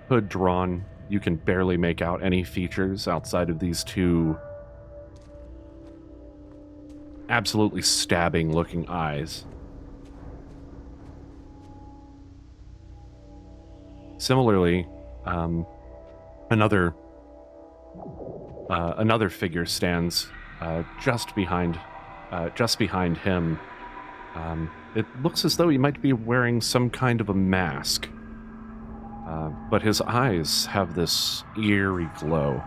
Hood drawn. You can barely make out any features outside of these 2 absolutely stabbing looking eyes. Similarly, another figure stands just behind him. It looks as though he might be wearing some kind of a mask, but his eyes have this eerie glow.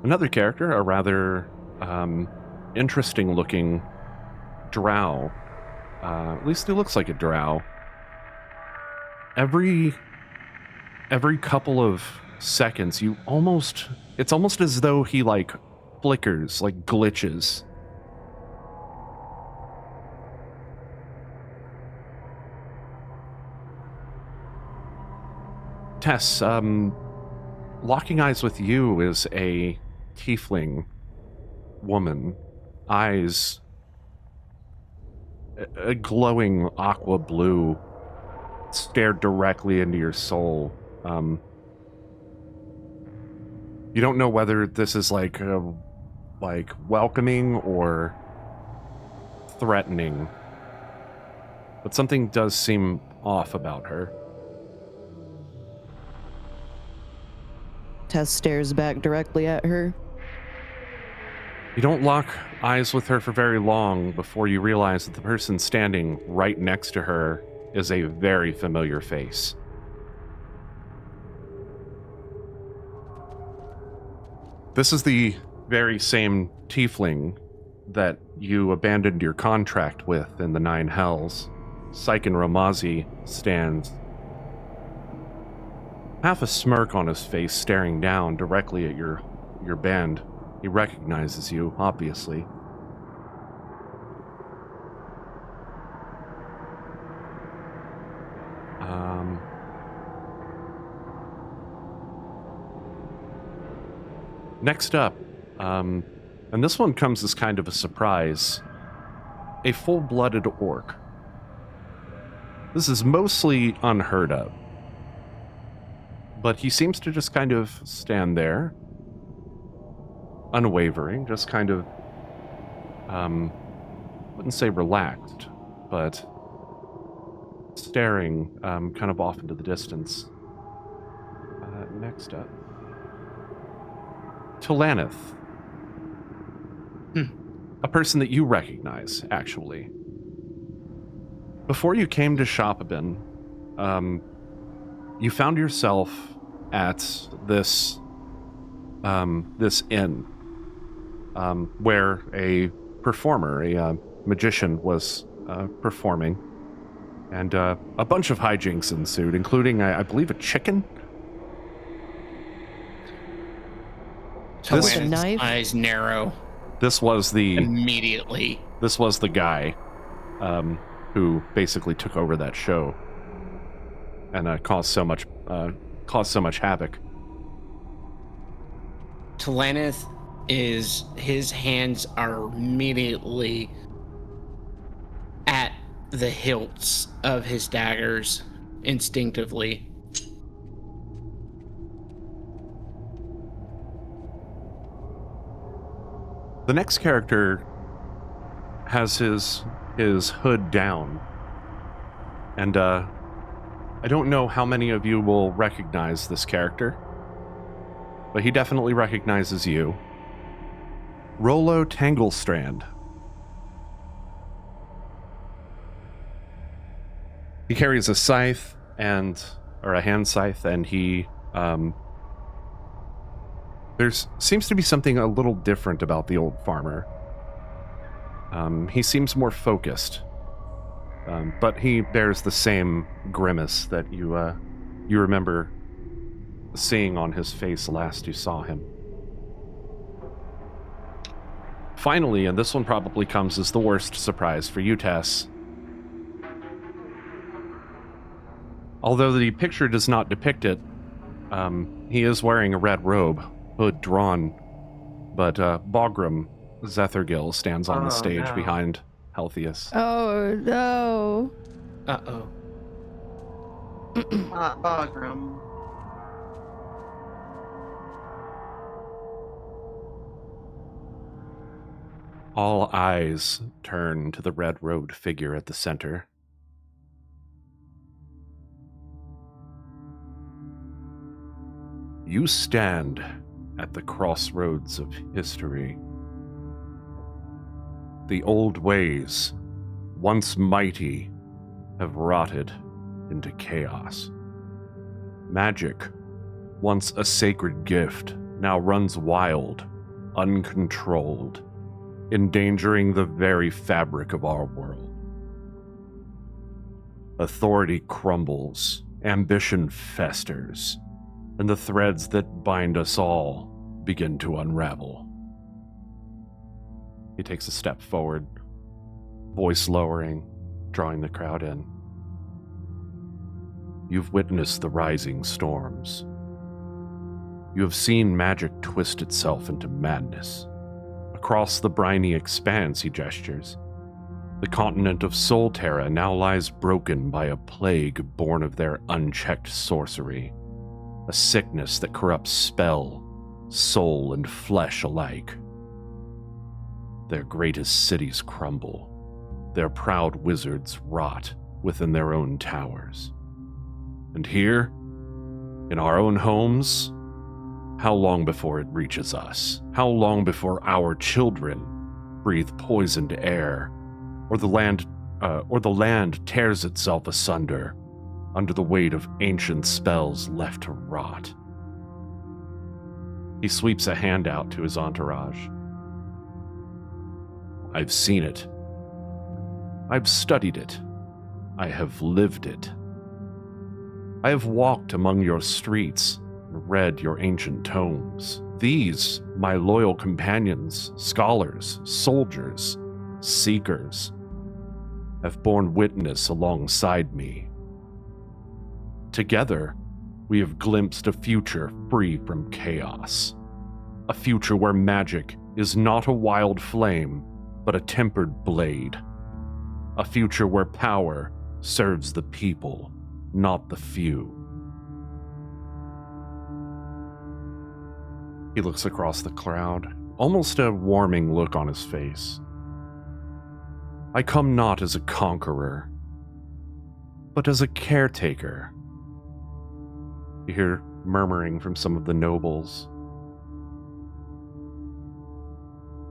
Another character, a rather interesting-looking drow. At least he looks like a drow. Every couple of seconds, it's almost as though he, like, flickers, like, glitches. Tess, locking eyes with you is a tiefling woman. Eyes, a glowing aqua blue, stare directly into your soul. You don't know whether this is like welcoming or threatening, but something does seem off about her. Tess stares back directly at her. You don't lock eyes with her for very long before you realize that the person standing right next to her is a very familiar face. This is the very same tiefling that you abandoned your contract with in the 9 Hells. Syken Ramazi stands, half a smirk on his face, staring down directly at your band. He recognizes you, obviously. Next up, and this one comes as kind of a surprise, a full-blooded orc. This is mostly unheard of, but he seems to just kind of stand there, unwavering, just kind of, wouldn't say relaxed, but staring kind of off into the distance. Next up, Talanith. A person that you recognize, actually. Before you came to Shopabin, you found yourself at this this inn where a performer, a magician, was performing, and a bunch of hijinks ensued, including, I believe, a chicken. With a knife? Eyes narrow This was the immediately. This was the guy who basically took over that show and caused so much havoc. Talanith his hands are immediately at the hilts of his daggers instinctively. The next character has his hood down, and I don't know how many of you will recognize this character, but he definitely recognizes you. Rollo Tanglestrand. He carries a scythe or a hand scythe, and he seems to be something a little different about the old farmer. He seems more focused, but he bears the same grimace that you remember seeing on his face last you saw him. Finally, and this one probably comes as the worst surprise for you, Tess. Although the picture does not depict it, he is wearing a red robe, hood drawn, but Bogram Zethergill stands on the stage behind Helthius. Oh, no. Uh-oh. Bagram. All eyes turn to the red-robed figure at the center. You stand at the crossroads of history. The old ways, once mighty, have rotted into chaos. Magic, once a sacred gift, now runs wild, uncontrolled, endangering the very fabric of our world. Authority crumbles, ambition festers, and the threads that bind us all begin to unravel. He takes a step forward, voice lowering, drawing the crowd in. You've witnessed the rising storms. You have seen magic twist itself into madness. Across the briny expanse, he gestures. The continent of Solterra now lies broken by a plague born of their unchecked sorcery. A sickness that corrupts spell, soul, and flesh alike. Their greatest cities crumble. Their proud wizards rot within their own towers. And here, in our own homes, how long before it reaches us? How long before our children breathe poisoned air, or the land tears itself asunder under the weight of ancient spells left to rot? He sweeps a hand out to his entourage. I've seen it. I've studied it. I have lived it. I have walked among your streets and read your ancient tomes. These, my loyal companions, scholars, soldiers, seekers, have borne witness alongside me. Together, we have glimpsed a future free from chaos. A future where magic is not a wild flame, but a tempered blade. A future where power serves the people, not the few. He looks across the crowd. almost a warming look on his face. I come not as a conqueror, but as a caretaker. You hear murmuring from some of the nobles.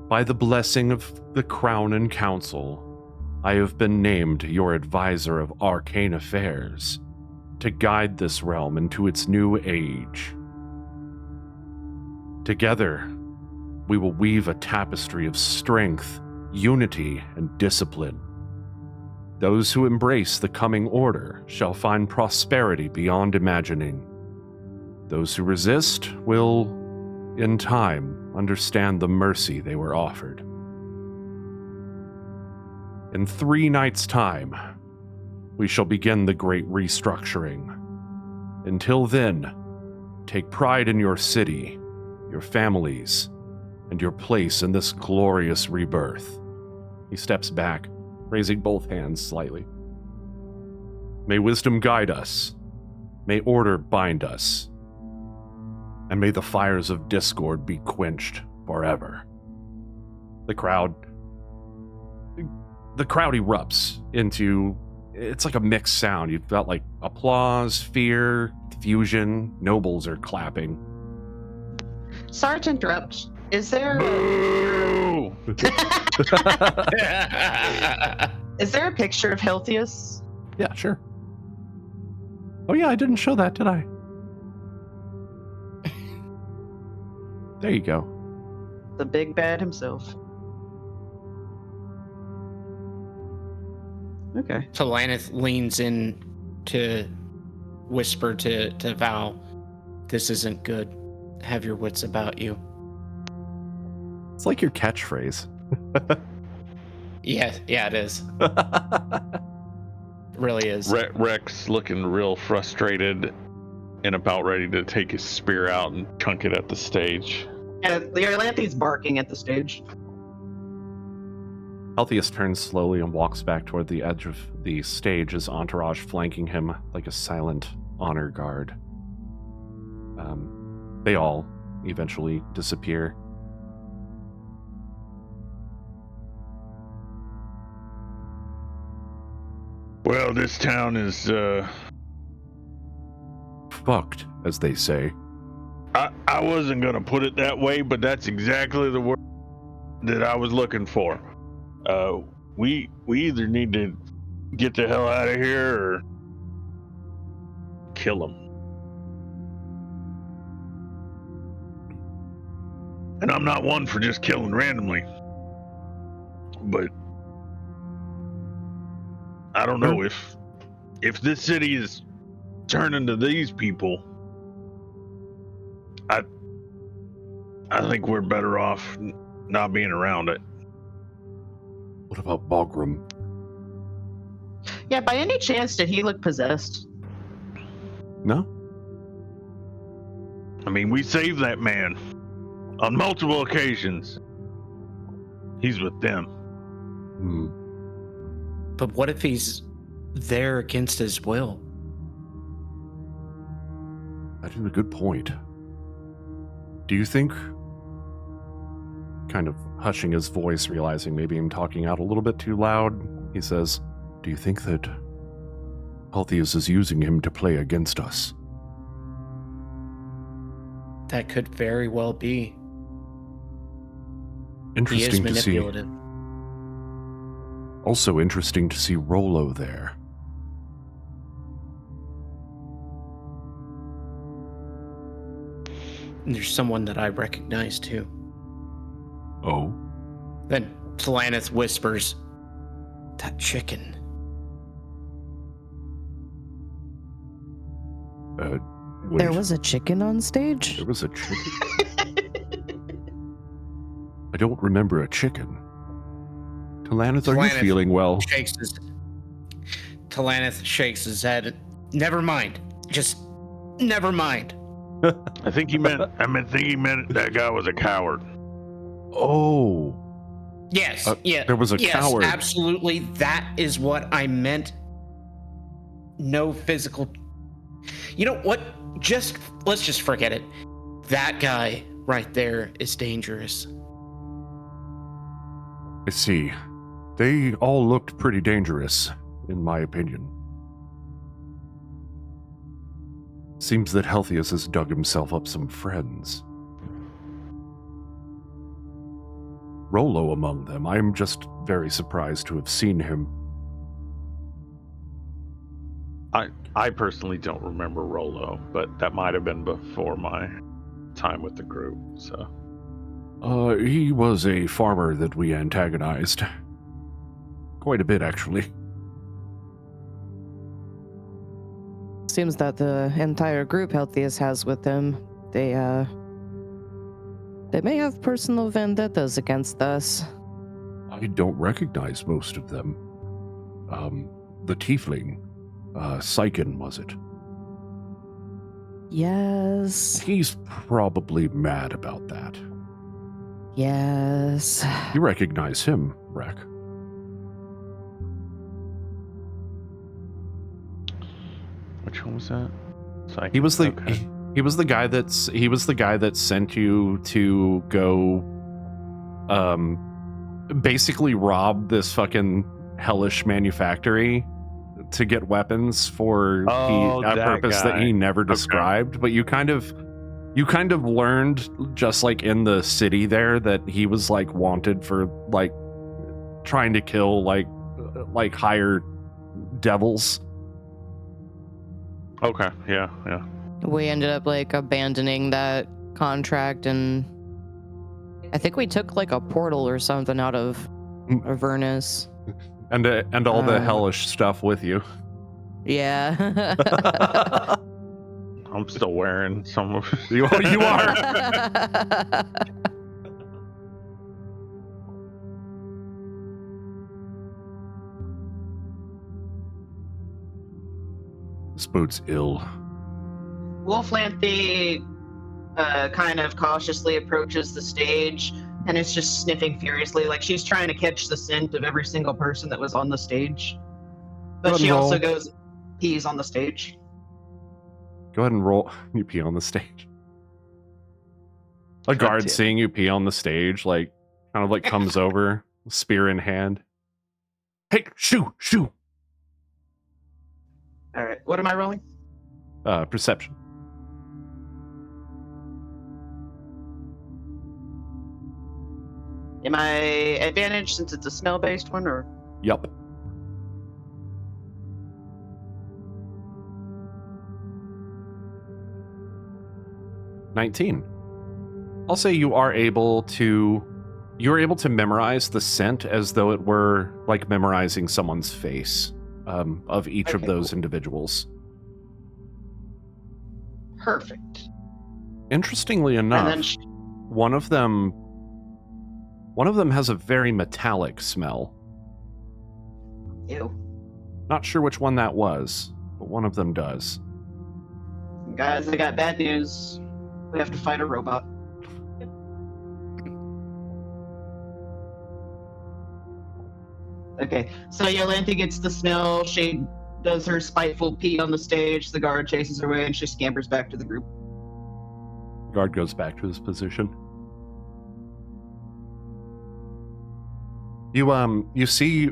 By the blessing of the Crown and Council, I have been named your advisor of arcane affairs to guide this realm into its new age. Together, we will weave a tapestry of strength, unity, and discipline. Those who embrace the coming order shall find prosperity beyond imagining. Those who resist will, in time, understand the mercy they were offered. In 3 nights' time, we shall begin the great restructuring. Until then, take pride in your city, your families, and your place in this glorious rebirth. He steps back, raising both hands slightly. May wisdom guide us. May order bind us. And may the fires of discord be quenched forever. The crowd erupts into, it's like a mixed sound. You've got like applause, fear, confusion. Nobles are clapping. Sorry to interrupt. Is there Boo! is there a picture of Healthius? Yeah, sure. Oh yeah, I didn't show that, did I? There you go. The big bad himself. Okay. Talanith leans in to whisper to Val, "This isn't good. Have your wits about you." It's like your catchphrase. Yeah, it is. It really is. Rex looking real frustrated and about ready to take his spear out and chunk it at the stage. Yeah, the Erlanthi's barking at the stage. Healthiest turns slowly and walks back toward the edge of the stage, his entourage flanking him like a silent honor guard. They all eventually disappear. Well, this town is, Fucked, as they say. I wasn't gonna put it that way, but that's exactly the word that I was looking for. We either need to get the hell out of here or kill him. And I'm not one for just killing randomly, but I don't know if this city is turning to these people. I think we're better off not being around it. What about Bogram? Yeah, by any chance did he look possessed? No? I mean, we saved that man on multiple occasions. He's with them. But what if he's there against his will? That is a good point. Do you think, kind of hushing his voice, realizing maybe I'm talking out a little bit too loud, he says, do you think that Healthius is using him to play against us? That could very well be. He is Interesting to see. manipulative. Also interesting to see Rolo there. And there's someone that I recognize too. Oh? Then Talanith whispers, "That chicken." Wait. There was a chicken on stage? There was a chicken? I don't remember a chicken. Talanith, are you Talanith feeling well? Talanith shakes his head. Never mind. Just never mind. I think he meant that guy was a coward. Oh. Yes, there was a coward. Absolutely. That is what I meant. No physical. You know what? Let's just forget it. That guy right there is dangerous. I see. They all looked pretty dangerous, in my opinion. Seems that Healthius has dug himself up some friends. Rolo among them. I'm just very surprised to have seen him. I personally don't remember Rolo, but that might have been before my time with the group, so. He was a farmer that we antagonized. Quite a bit, actually. Seems that the entire group Healthius has with them, they may have personal vendettas against us. I don't recognize most of them. The tiefling, Syken, was it? Yes. He's probably mad about that. Yes. You recognize him, Rek. Which one was that? He was the okay. he was the guy that sent you to go basically rob this fucking hellish manufactory to get weapons for Oh, a that purpose that guy. he never Okay. described, but you kind of learned just like in the city there that he was like wanted for like trying to kill like higher devils. Okay, yeah. We ended up like abandoning that contract, and I think we took like a portal or something out of Avernus. And all the hellish stuff with you. Yeah. I'm still wearing some of You are. This boat's ill. Wolflanthe kind of cautiously approaches the stage and is just sniffing furiously, like she's trying to catch the scent of every single person that was on the stage. Go But ahead she and also roll. goes, pees on the stage. Go ahead and roll. You pee on the stage. A God guard damn. seeing you pee on the stage, like, kind of like comes over, spear in hand. Hey, shoo! All right, what am I rolling? Perception. Am I advantage since it's a smell-based one, or? Yup. $19. I'll say you're able to memorize the scent as though it were like memorizing someone's face of each of Okay, those cool. individuals. Perfect. Interestingly And enough, then one of them has a very metallic smell. ew. Not sure which one that was, but one of them does. Guys, I got bad news. We have to fight a robot. Okay, so Yolanthe gets the smell. She does her spiteful pee on the stage. The guard chases her away, and she scampers back to the group. Guard goes back to his position. You see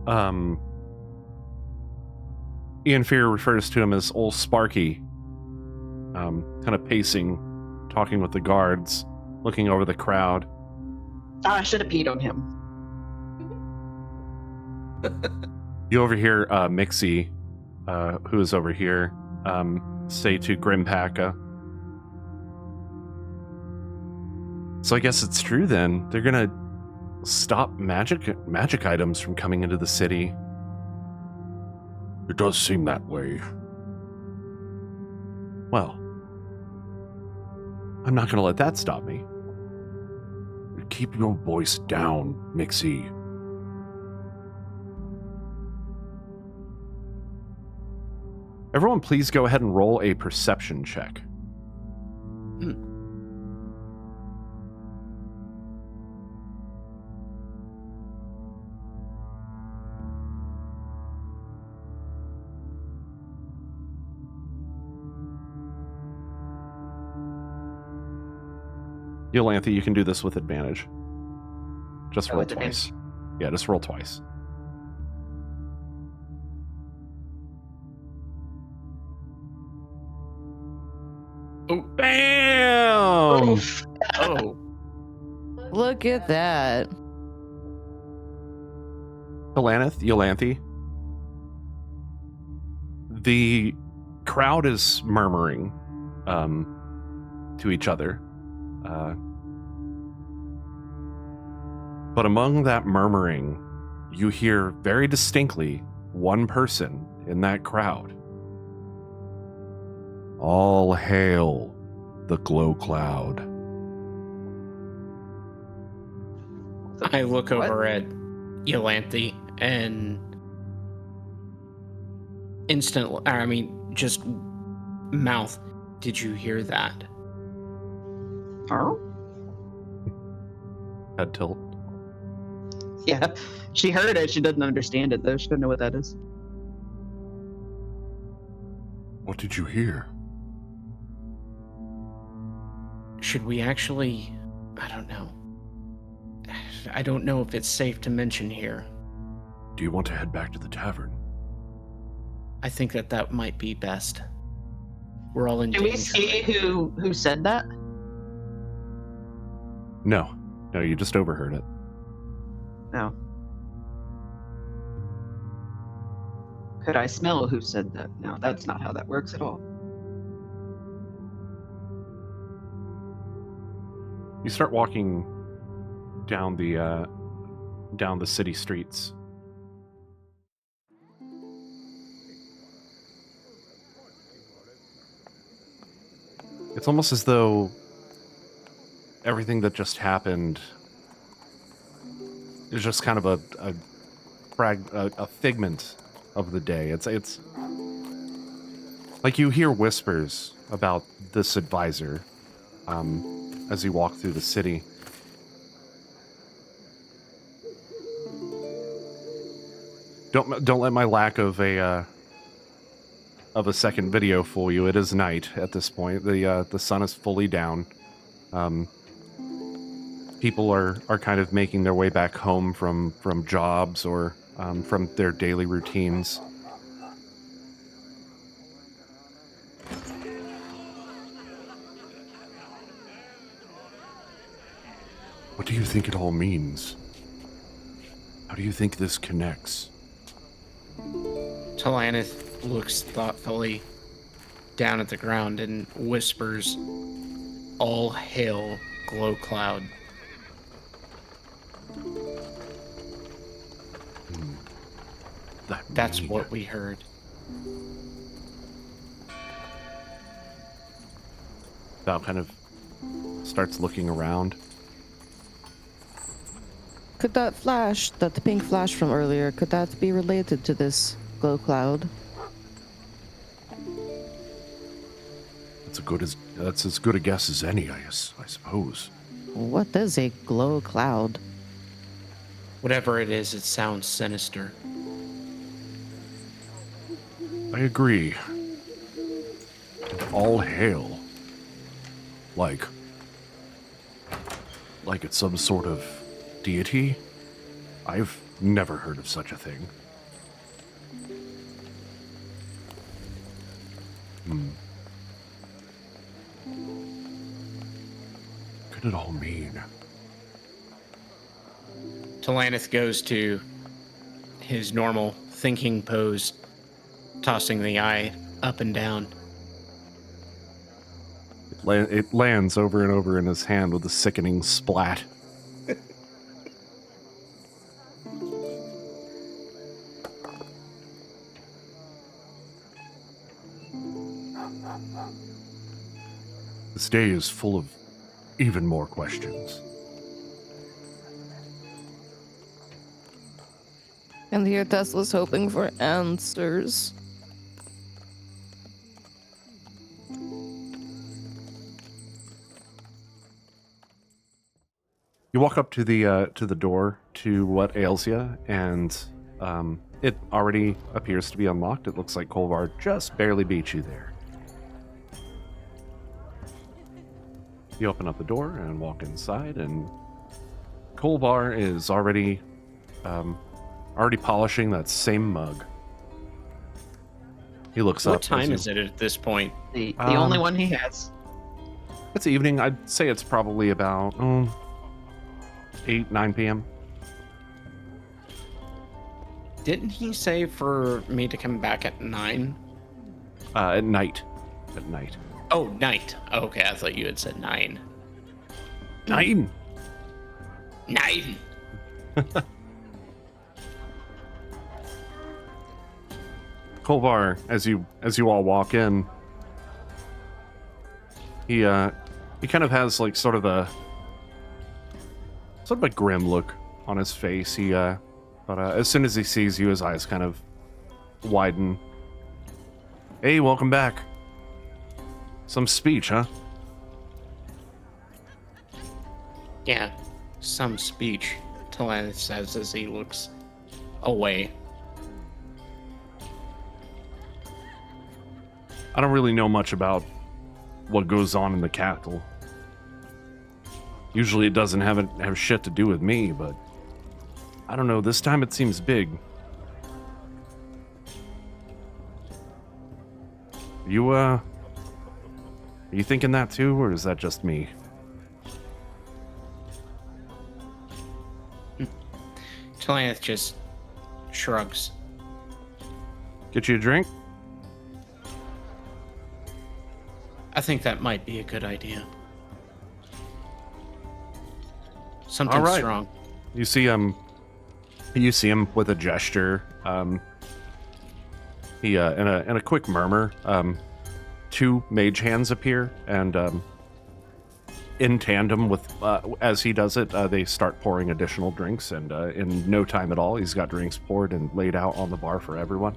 Ian Fear refers to him as old Sparky, kind of pacing, talking with the guards, looking over the crowd. Oh, I should have peed on him. You overhear Mixie, who is over here, say to Grimpaka, so I guess it's true then. They're gonna stop magic items from coming into the city. It does seem that way. Well, I'm not gonna let that stop me. Keep your voice down, Mixie. Everyone, please go ahead and roll a perception check. Yolanthe, you can do this with advantage. Just Oh, roll it's an twice. Yeah, just roll twice. Oh, Bam! oh. Look at that. Galanith, Yolanthi. The crowd is murmuring to each other. But among that murmuring, you hear very distinctly one person in that crowd. All hail the glow cloud. I look What? over at Yolanthi and just mouth. Did you hear that? Oh? Head tilt. Yeah. She heard it. She doesn't understand it, though. She doesn't know what that is. What did you hear? Should we actually... I don't know. I don't know if it's safe to mention here. Do you want to head back to the tavern? I think that might be best. We're all in Do we danger. see who said that? No, you just overheard it. No. Could I smell who said that? No, that's not how that works at all. You start walking down the city streets. It's almost as though everything that just happened is just kind of a figment of the day. It's like you hear whispers about this advisor as you walk through the city. Don't let my lack of a second video fool you. It is night at this point. The sun is fully down. People are kind of making their way back home from jobs or from their daily routines. What do you think it all means? How do you think this connects? Talanith looks thoughtfully down at the ground and whispers, "All hail Glow Cloud." That's what we heard. Val kind of starts looking around. Could that flash, that pink flash from earlier, could that be related to this glow cloud? That's as good a guess as any, I suppose. What is a glow cloud? Whatever it is, it sounds sinister. I agree. All hail. Like it's some sort of deity? I've never heard of such a thing. What could it all mean? Talanith goes to his normal thinking pose, tossing the eye up and down. It lands over and over in his hand with a sickening splat. This day is full of even more questions. And here Tesla's hoping for answers. You walk up to the door to what ails you, and it already appears to be unlocked. It looks like Kolvar just barely beat you there. You open up the door and walk inside, and Kolvar is already polishing that same mug. He looks up. What time is it at this point? The only one he has. It's evening. I'd say it's probably about 8, 9 p.m. Didn't he say for me to come back at 9? At night. At night. Oh, night. Okay, I thought you had said 9. 9. 9. Kolvar, as you all walk in, he kind of has like sort of a grim look on his face. But as soon as he sees you, his eyes kind of widen. Hey, welcome back. Some speech, huh? Yeah, some speech, Talana says as he looks away. I don't really know much about what goes on in the capital. Usually it doesn't have shit to do with me, but I don't know, this time it seems big. Are you thinking that too, or is that just me? Talana just shrugs. Get you a drink? I think that might be a good idea. Something All right. strong. You see him with a gesture. He in a quick murmur, 2 mage hands appear, and in tandem with as he does it, they start pouring additional drinks, and in no time at all, he's got drinks poured and laid out on the bar for everyone.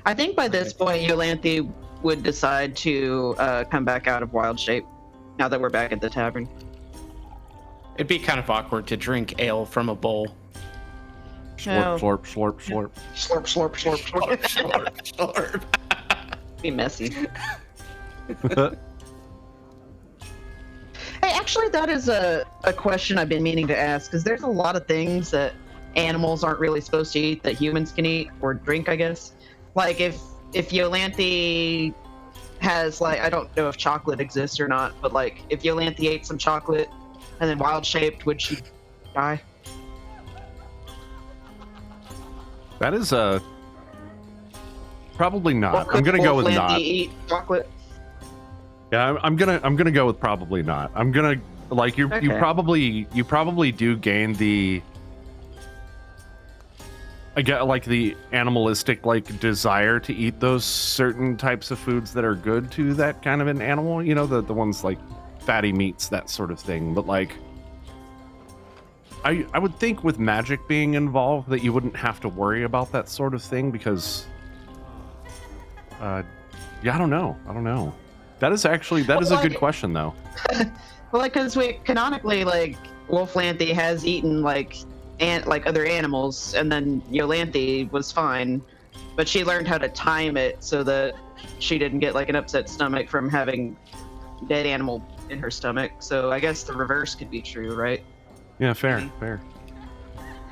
I think by this point, Yolanthe would decide to come back out of wild shape now that we're back at the tavern. It'd be kind of awkward to drink ale from a bowl. Slurp, slurp, slurp, slurp. Slurp, slurp, slurp, slurp. Slurp, slurp. Be messy. Hey, actually, that is a question I've been meaning to ask, because there's a lot of things that animals aren't really supposed to eat that humans can eat or drink, I guess. Like, if Yolanthe has, like, I don't know if chocolate exists or not, but, like, if Yolanthe ate some chocolate and then wild-shaped, would she die? That is probably not. Or I'm gonna go with Wolflanthe not. eat chocolate? Yeah, I'm gonna go with probably not. I'm gonna like you. You Okay. probably do gain the. I get like the animalistic like desire to eat those certain types of foods that are good to that kind of an animal. You know, the ones like fatty meats, that sort of thing. But like, I would think with magic being involved that you wouldn't have to worry about that sort of thing because, yeah, I don't know. That is a good question though. Well, like, because we canonically, like, Wolflanthe has eaten like other animals, and then Yolanthe was fine, but she learned how to time it so that she didn't get like an upset stomach from having dead animal in her stomach. So I guess the reverse could be true, right? Yeah, fair. I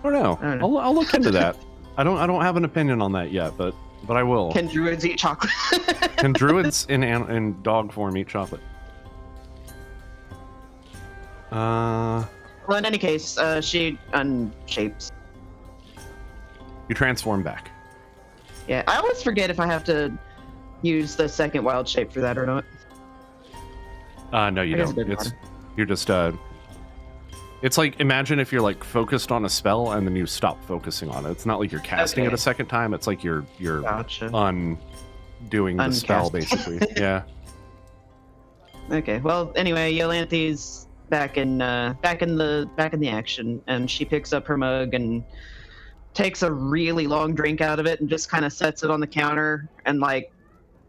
don't know. I don't know. I'll look into that. I don't have an opinion on that yet, but I will. Can druids eat chocolate? Can druids in dog form eat chocolate? Well, in any case, she unshapes. You transform back. Yeah, I always forget if I have to use the second wild shape for that or not. No, you I guess don't. it didn't You're just it's like, imagine if you're like focused on a spell and then you stop focusing on it. It's not like you're casting it Okay. a second time. It's like you're Gotcha. undoing the spell, Uncast. basically. Yeah. Okay. Well, anyway, Yolanthe's back in the action, and she picks up her mug and takes a really long drink out of it and just kind of sets it on the counter and like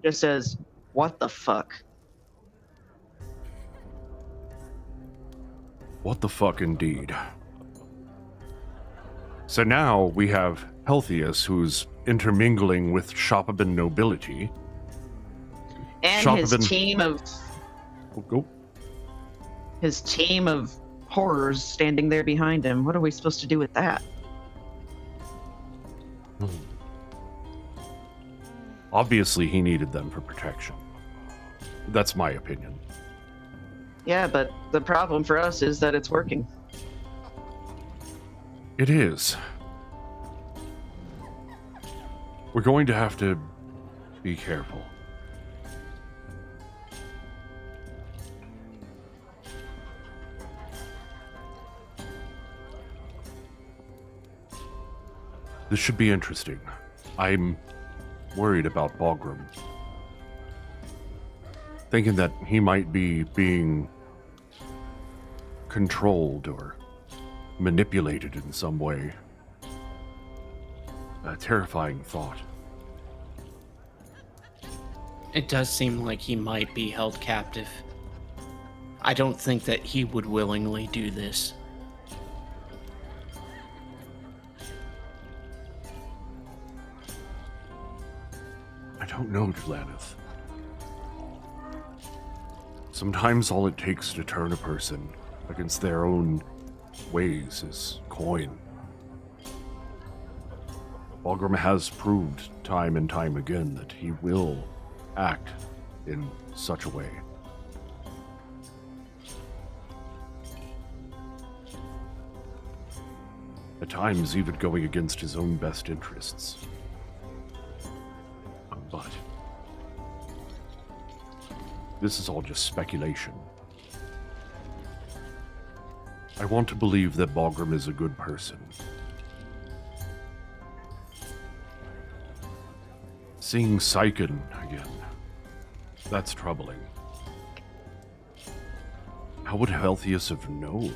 just says, "What the fuck?" What the fuck indeed. So now we have Healthius, who's intermingling with Shopabin nobility. And his Shopabin- team of Go. His team of horrors standing there behind him. What are we supposed to do with that? Obviously, he needed them for protection. That's my opinion. Yeah, but the problem for us is that it's working. It is. We're going to have to be careful. This should be interesting. I'm worried about Balgrim. Thinking that he might be being controlled or manipulated in some way. A terrifying thought. It does seem like he might be held captive. I don't think that he would willingly do this. I don't know, Delaneth. Sometimes all it takes to turn a person against their own ways is coin. Balgrim has proved time and time again that he will act in such a way. At times even going against his own best interests. But this is all just speculation. I want to believe that Balgrim is a good person. Seeing Syken again, that's troubling. How would Healthius have known?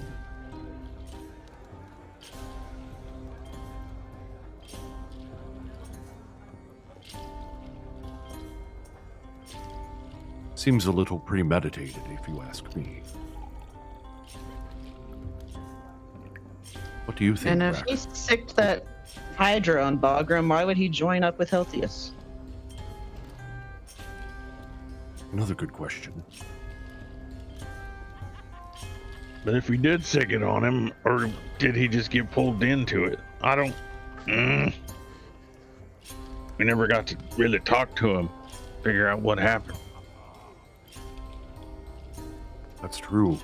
Seems a little premeditated, if you ask me. What do you think, And if Rack? he sicked that Hydra on Balgrim, why would he join up with Healthius? Another good question. But if we did sick it on him, or did he just get pulled into it? I don't. We never got to really talk to him, figure out what happened. That's true.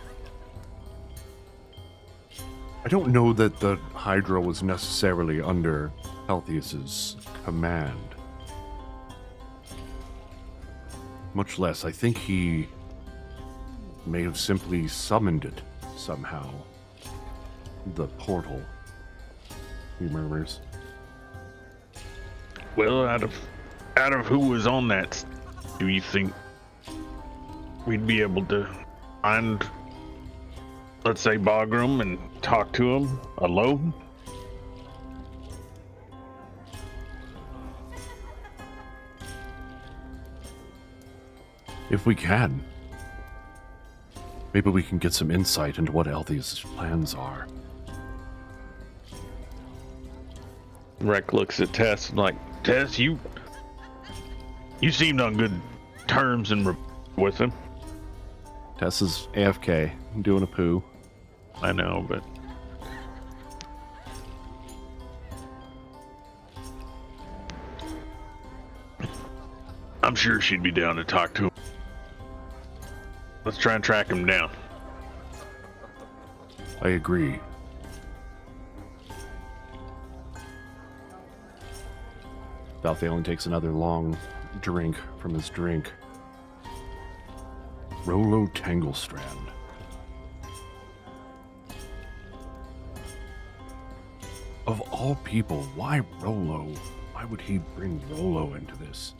I don't know that the Hydra was necessarily under Healthius's command. Much less, I think he may have simply summoned it somehow. The portal. He murmurs. Well, out of who was on that, do you think we'd be able to find, let's say, Balgrim and talk to him alone? If we can. Maybe we can get some insight into what Healthius's plans are. Rec looks at Tess like, Tess, you seemed on good terms and with him. Tess is AFK, doing a poo. I know, but I'm sure she'd be down to talk to him. Let's try and track him down. I agree. Balthaelin takes another long drink from his drink. Rollo Tanglestrand. Of all people, why Rollo? Why would he bring Rollo into this?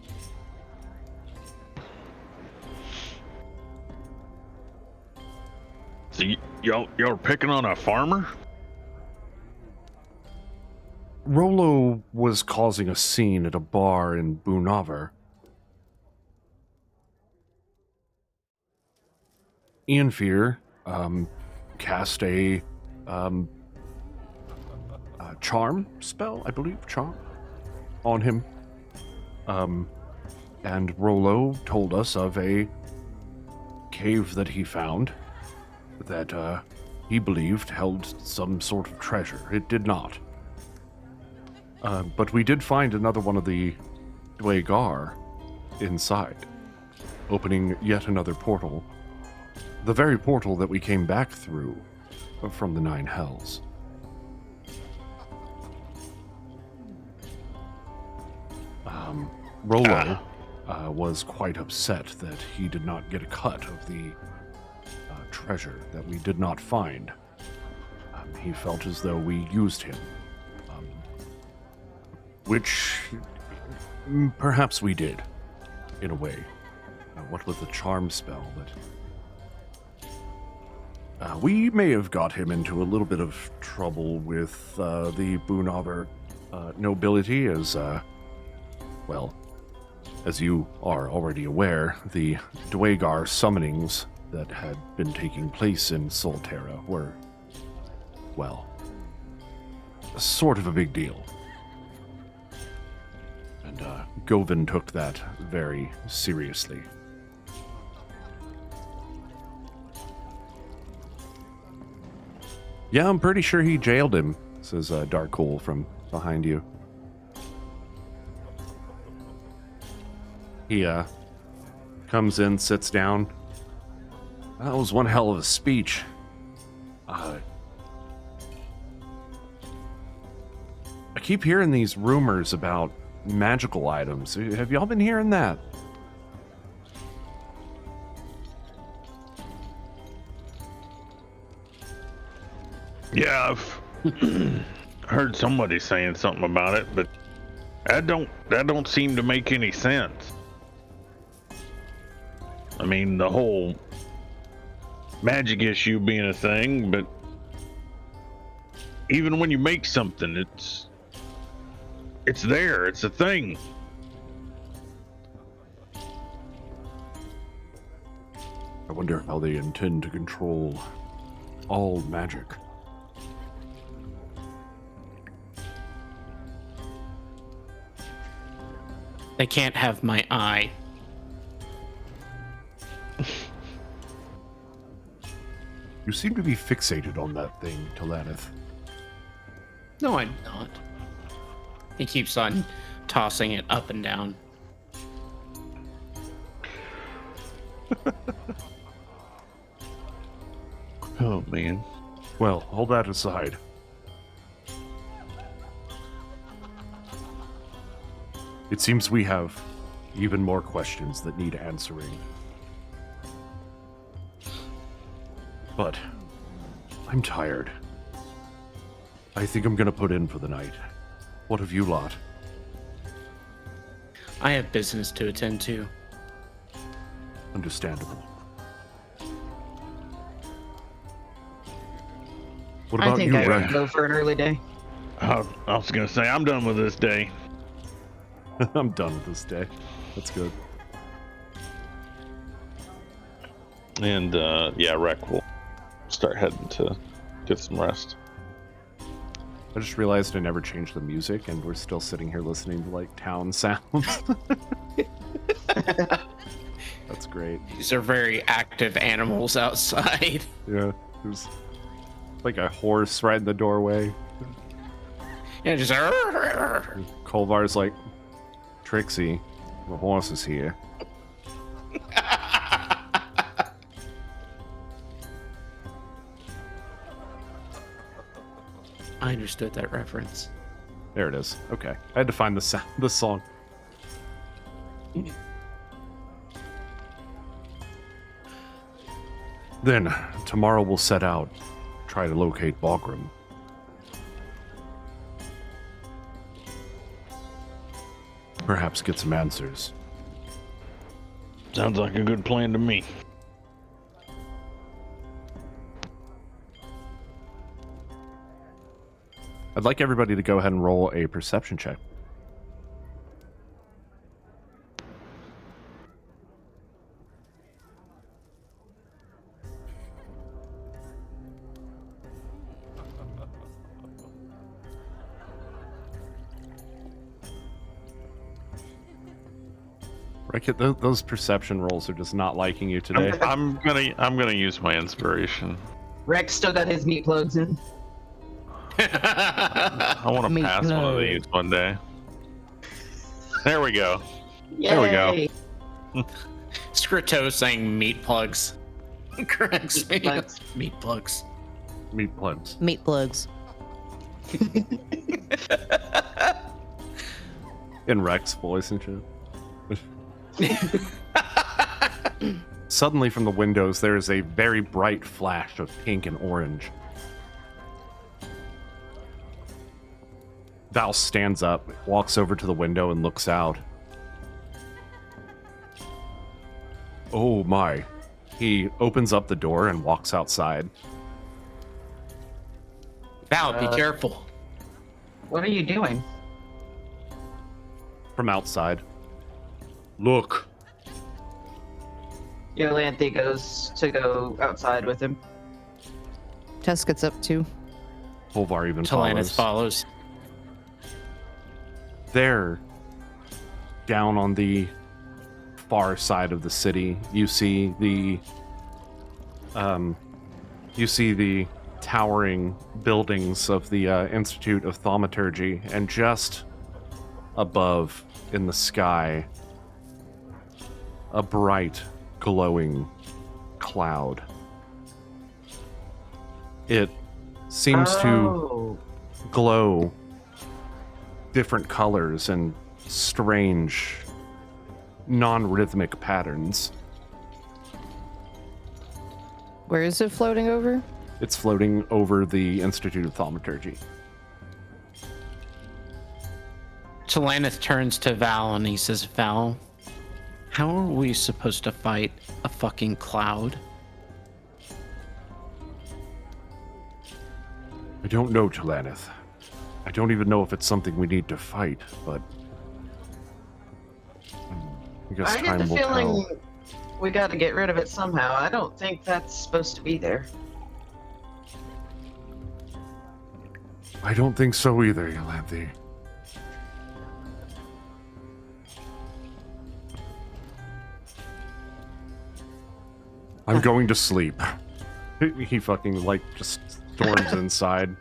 So y'all are picking on a farmer? Rollo was causing a scene at a bar in Bunavar. Ianfear cast a charm spell, I believe, charm, on him. And Rollo told us of a cave that he found that he believed held some sort of treasure. It did not. But we did find another one of the Dwagar inside, opening yet another portal. The very portal that we came back through from the Nine Hells. Rolo was quite upset that he did not get a cut of the treasure that we did not find. He felt as though we used him. Which perhaps we did, in a way. What with the charm spell that... we may have got him into a little bit of trouble with the Boonover nobility as, well, as you are already aware, the Dwagar summonings that had been taking place in Solterra were, well, sort of a big deal. And Govin took that very seriously. Yeah, I'm pretty sure he jailed him, says Darkole from behind you. He comes in, sits down. That was one hell of a speech. I keep hearing these rumors about magical items. Have y'all been hearing that? Yeah, I've heard somebody saying something about it, but that don't seem to make any sense. I mean, the whole magic issue being a thing, but even when you make something, it's there, it's a thing. I wonder how they intend to control all magic. They can't have my eye. You seem to be fixated on that thing, Talanith. No, I'm not. He keeps on tossing it up and down. Oh, man. Well, hold that aside. It seems we have even more questions that need answering. But I'm tired. I think I'm gonna put in for the night. What have you lot? I have business to attend to. Understandable. What I about think you, I Ren? would go for an early day. I was gonna say, I'm done with this day. I'm done with this day. That's good. And, yeah, Rec will start heading to get some rest. I just realized I never changed the music, and we're still sitting here listening to, like, town sounds. That's great. These are very active animals outside. Yeah, there's like a horse right in the doorway. Yeah, just. Kolvar's like, Trixie, the horse is here. I understood that reference. There it is. Okay, I had to find the song. Then, tomorrow we'll set out, try to locate Bagram. Perhaps get some answers. Sounds like a good plan to me. I'd like everybody to go ahead and roll a perception check. Those perception rolls are just not liking you today. I'm gonna use my inspiration. Rex still got his meat plugs in. I want to Meat pass one of these one day. There we go. Yay. There we go. Scrito saying meat plugs. Corrects me. Meat plugs. Meat plugs. Meat plugs. Meat plugs. In Rex voice and shit. Suddenly from the windows there is a very bright flash of pink and orange. Val stands up, walks over to the window and looks out. Oh my. He opens up the door and walks outside. Val, be careful. What are you doing? From outside. Look. Yolanthe goes to go outside with him. Tess gets up too. Polvar even Talanus follows. follows. There, down on the far side of the city, you see the towering buildings of the Institute of Thaumaturgy, and just above in the sky, a bright, glowing cloud. It seems to glow different colors and strange, non-rhythmic patterns. Where is it floating over? It's floating over the Institute of Thaumaturgy. Talanith turns to Val and he says, Val, how are we supposed to fight a fucking cloud? I don't know, Talanith. I don't even know if it's something we need to fight, but I guess I get time the will feeling tell. we got to get rid of it somehow. I don't think that's supposed to be there. I don't think so either, Yolanthe. I'm going to sleep. He fucking, like, just storms inside.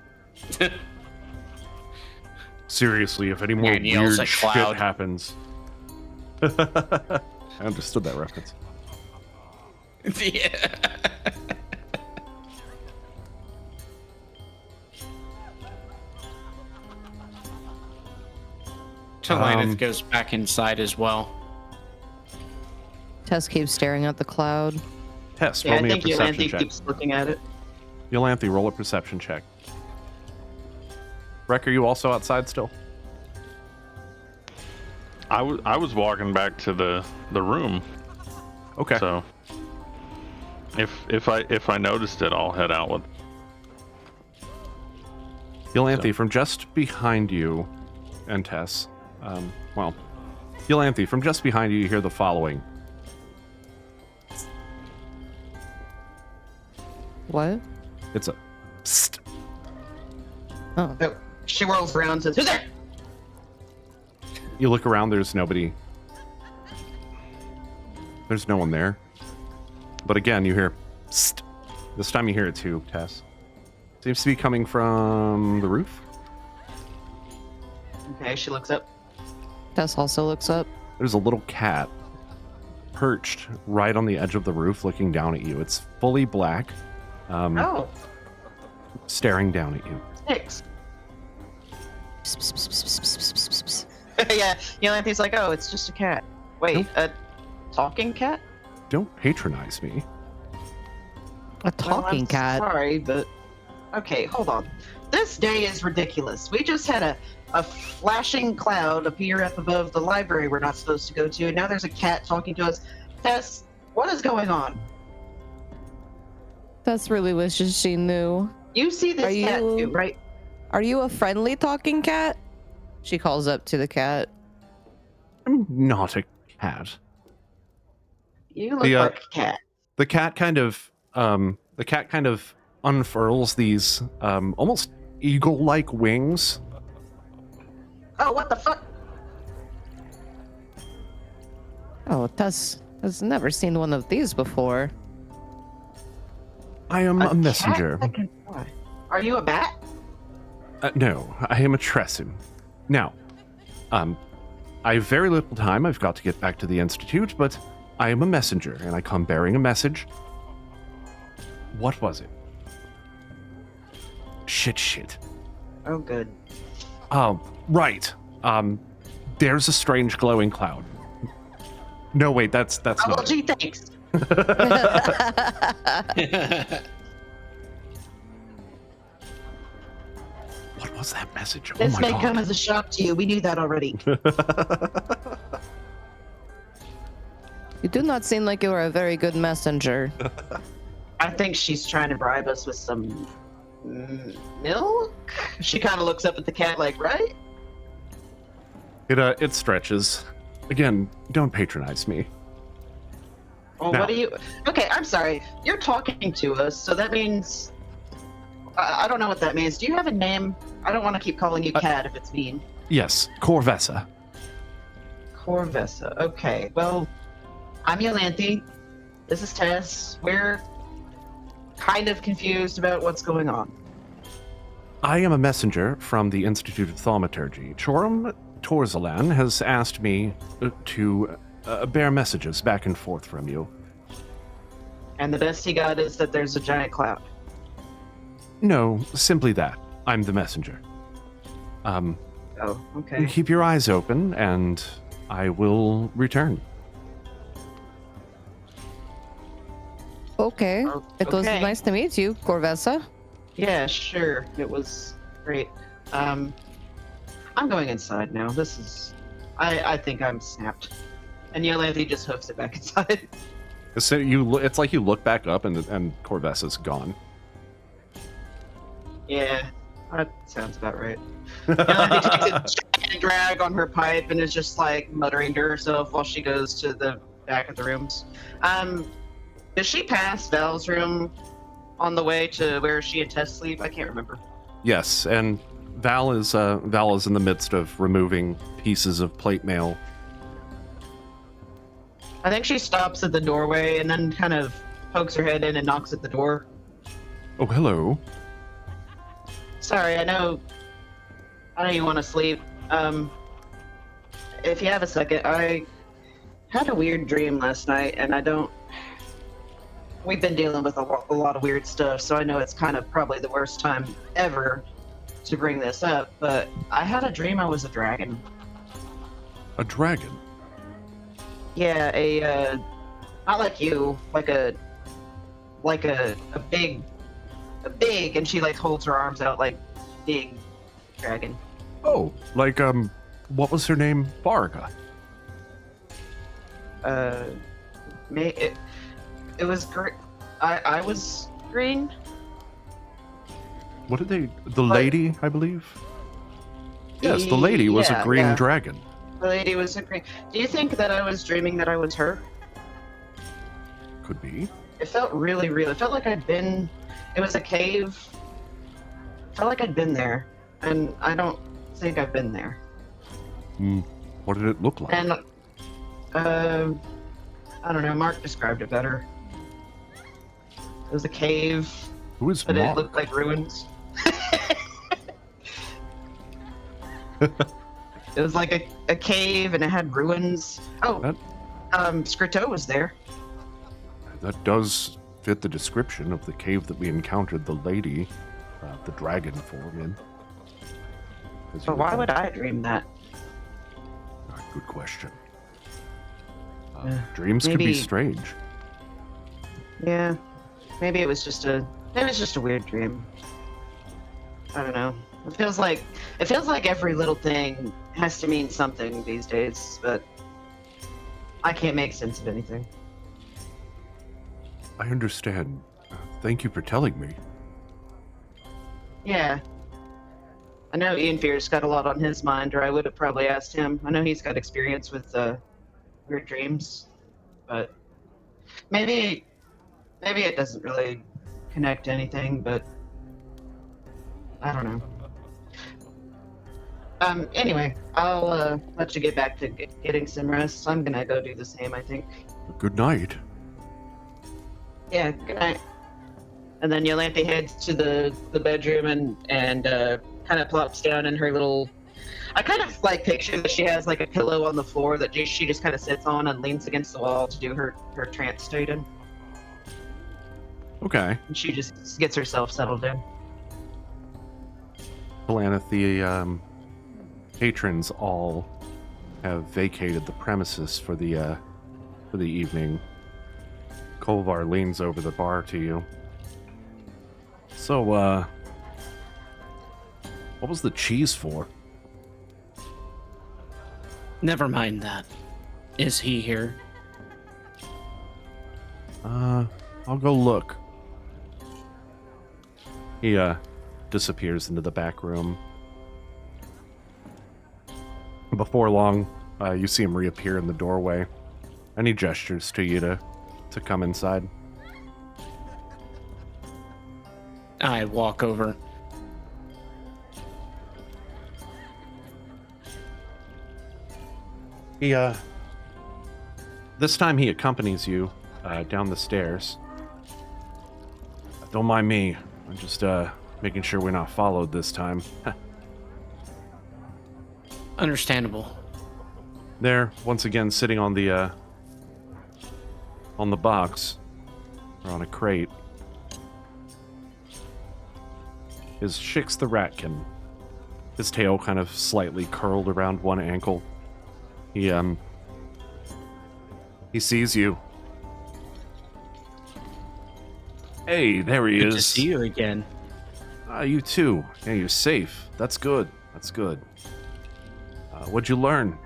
Seriously, if any more And yells weird at shit Cloud. happens. I understood that reference. Yeah. Talanith goes back inside as well. Tess keeps staring at the cloud. Tess, Yeah, roll I me a think perception Yolanthe check. keeps looking at it. Yolanthe, roll a perception check. Breck, are you also outside still? I was walking back to the room, Okay. so if I noticed it, I'll head out with. Yolanthe, from just behind you, and Tess, Yolanthe, from just behind you hear the following. What? It's a psst. Oh. So she whirls around and says, "Who's there?" You look around, there's nobody. There's no one there. But again, you hear psst. This time you hear it too, Tess. Seems to be coming from the roof. Okay, she looks up. Tess also looks up. There's a little cat perched right on the edge of the roof looking down at you. It's fully black, Oh, staring down at you. Six. Psst, psst, psst, psst, psst, psst, psst, psst. Yeah, Yolanthe's like, "Oh, it's just a cat." Wait, Nope. a talking cat? Don't patronize me. A talking Well, I'm cat. Sorry, but okay, hold on. This day is ridiculous. We just had a flashing cloud appear up above the library we're not supposed to go to, and now there's a cat talking to us. Tess, what is going on? Tess really wishes she knew. You see this Are cat you- too, right? Are you a friendly talking cat? She calls up to the cat. I'm not a cat. You look The, like a cat. The cat kind of unfurls these almost eagle-like wings. Oh, what the fuck? Oh, Tess has never seen one of these before. I am a messenger. Cat that can fly. Are you a bat? No, I am a Tressum. Now, I have very little time. I've got to get back to the Institute, but I am a messenger, and I come bearing a message. What was it? Shit. Oh, good. Oh, right. There's a strange glowing cloud. No, wait, that's Oh, not gee, it. thanks. What was that message? Oh This my may god. come as a shock to you. We knew that already. You do not seem like you are a very good messenger. I think she's trying to bribe us with some milk. She kind of looks up at the cat, like, right? It stretches. Again, don't patronize me. Well, No. what do you? Okay, I'm sorry. You're talking to us, so that means I don't know what that means. Do you have a name? I don't want to keep calling you Cat if it's mean. Yes, Corvessa. Corvessa. Okay. Well, I'm Yolanthe. This is Tess. We're kind of confused about what's going on. I am a messenger from the Institute of Thaumaturgy. Chorum Torzalan has asked me to bear messages back and forth from you. And the best he got is that there's a giant cloud. No, simply that. I'm the messenger. Oh, okay. Keep your eyes open, and I will return. Okay. It was Okay. nice to meet you, Corvessa. Yeah, sure. It was great. I'm going inside now. This is. I think I'm snapped. And Yolanthe just hoofs it back inside. So it's like you look back up, and Corvessa's gone. Yeah, that sounds about right. Yolanthe takes a giant drag on her pipe and is just like muttering to herself while she goes to the back of the rooms. Does she pass Val's room on the way to where she and Tess sleep? I can't remember. Yes, and Val is in the midst of removing pieces of plate mail. I think she stops at the doorway and then kind of pokes her head in and knocks at the door. Oh, hello. Sorry, I know you want to sleep. If you have a second, I had a weird dream last night, and we've been dealing with a lot of weird stuff, so I know it's kind of probably the worst time ever to bring this up, but I had a dream I was a dragon. A dragon? Yeah, not like you, like a big, and she like holds her arms out like big dragon. Oh, like, what was her name? Varga. It was great. I was green. What did they... The lady, I believe? Yes, the lady was a Yeah, green yeah. dragon. The lady was a green. Do you think that I was dreaming that I was her? Could be. It felt really real. It felt like I'd been. It was a cave. It felt like I'd been there, and I don't think I've been there. What did it look like? And I don't know. Mark described it better. It was a cave, Who is but Mark? it looked like ruins. It was like a cave, and it had ruins. Oh, That- Scriteau was there. That does fit the description of the cave that we encountered the lady, the dragon form in. As you But why recall. would I dream that? Good question. Yeah, Dreams can be maybe- strange. Yeah, maybe it was just a weird dream. I don't know. It feels like every little thing has to mean something these days, but I can't make sense of anything. I understand. Thank you for telling me. Yeah. I know Ian Fierce got a lot on his mind, or I would have probably asked him. I know he's got experience with weird dreams, but maybe it doesn't really connect to anything, but I don't know. Anyway, I'll let you get back to getting some rest. I'm gonna go do the same, I think. Good night. Yeah, good night. And then Yolanthe heads to the bedroom and kind of plops down in her little. I kind of like picture that she has like a pillow on the floor that she just kind of sits on and leans against the wall to do her trance state in. Okay. And she just gets herself settled in. Planeth, the patrons all have vacated the premises for the evening. Kolvar leans over the bar to you. So, what was the cheese for? Never mind that. Is he here? I'll go look. He, disappears into the back room. Before long, you see him reappear in the doorway, and he gestures to you to come inside. I walk over. He, this time he accompanies you, down the stairs. Don't mind me. I'm just, making sure we're not followed this time. Understandable. There, once again, sitting on the box, or on a crate, is Shix the Ratkin. His tail kind of slightly curled around one ankle. He sees you. Hey, there he Good is. to see you again. You too. Yeah, you're safe. That's good. That's good. What'd you learn?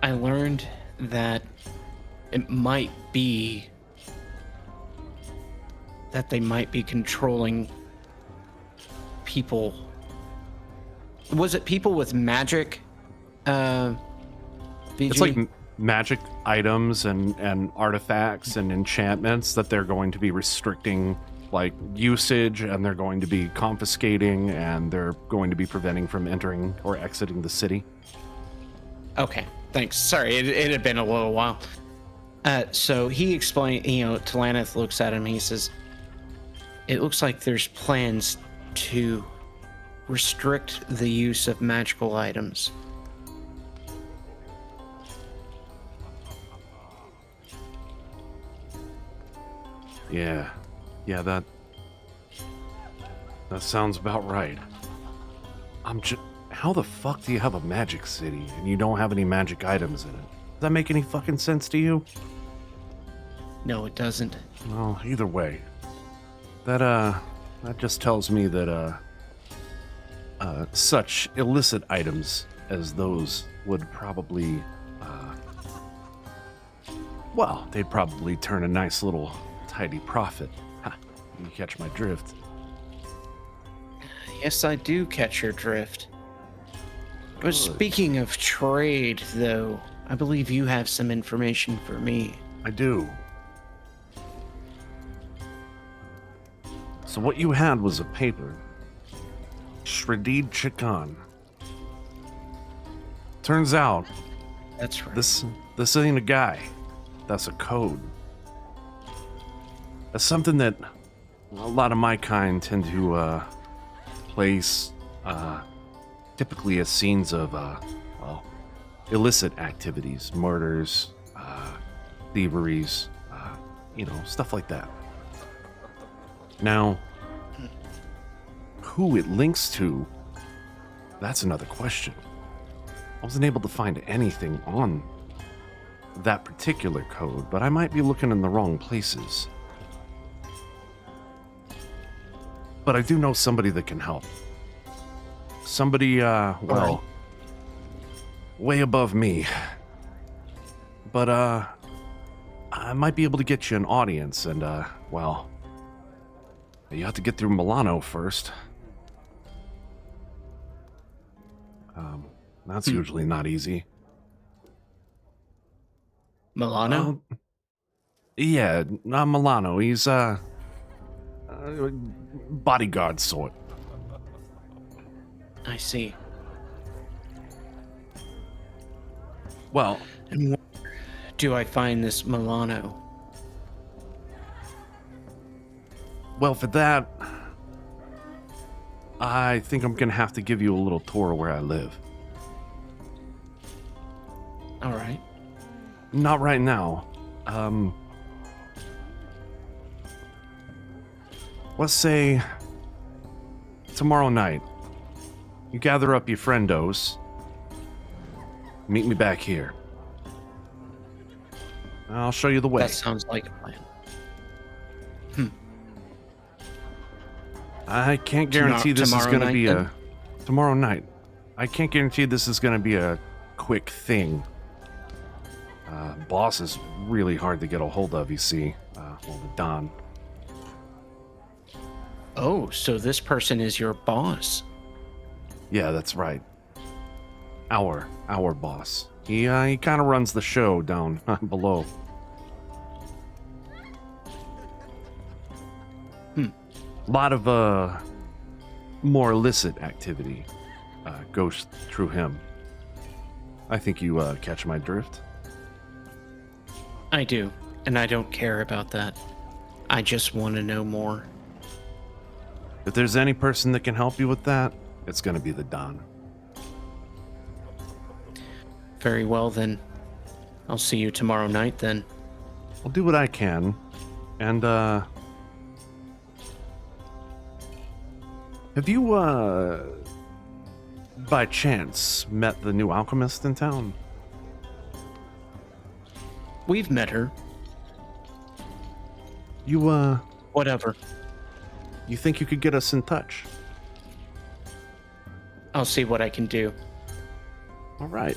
I learned that it might be that they might be controlling people. Was it people with magic? VG? It's like magic items and artifacts and enchantments that they're going to be restricting, like, usage, and they're going to be confiscating, and they're going to be preventing from entering or exiting the city. Okay, thanks. Sorry, it had been a little while. So he explained, Talaneth looks at him, he says, it looks like there's plans to restrict the use of magical items. Yeah, that sounds about right. How the fuck do you have a magic city and you don't have any magic items in it? Does that make any fucking sense to you? No, it doesn't. Well, either way, that just tells me that such illicit items as those would probably they'd probably turn a nice little tidy profit. Ha, you catch my drift. Yes, I do catch your drift. But Good. speaking of trade, though, I believe you have some information for me. I do. So what you had was a paper. Shredid Chikan. Turns out That's right. this ain't a guy. That's a code. That's something that a lot of my kind tend to place typically as scenes of illicit activities, murders, thieveries, stuff like that. Now, who it links to, that's another question. I wasn't able to find anything on that particular code, but I might be looking in the wrong places. But I do know somebody that can help. Somebody, way above me. But, I might be able to get you an audience, and, you have to get through Milano first. That's usually not easy. Milano? Yeah, Milano. He's, bodyguard sort. I see. Well, And where do I find this Milano? well, for that, I think I'm gonna have to give you a little tour where I live. All right. Not right now. Let's say tomorrow night. You gather up your friendos. Meet me back here. I'll show you the way. That sounds like a plan. I can't guarantee this is Tomorrow going to night, be then? tomorrow night. I can't guarantee this is going to be a quick thing. Boss is really hard to get a hold of, you see. Well, the Don. Oh, so this person is your boss. Yeah, that's right. Our boss. He kind of runs the show down below. A lot of more illicit activity goes through him. I think you catch my drift. I do, and I don't care about that. I just want to know more. If there's any person that can help you with that, it's going to be the Don. Very well, then. I'll see you tomorrow night, then. I'll do what I can. And, have you, by chance, met the new alchemist in town? We've met her. You, Whatever. you think you could get us in touch? I'll see what I can do. All right.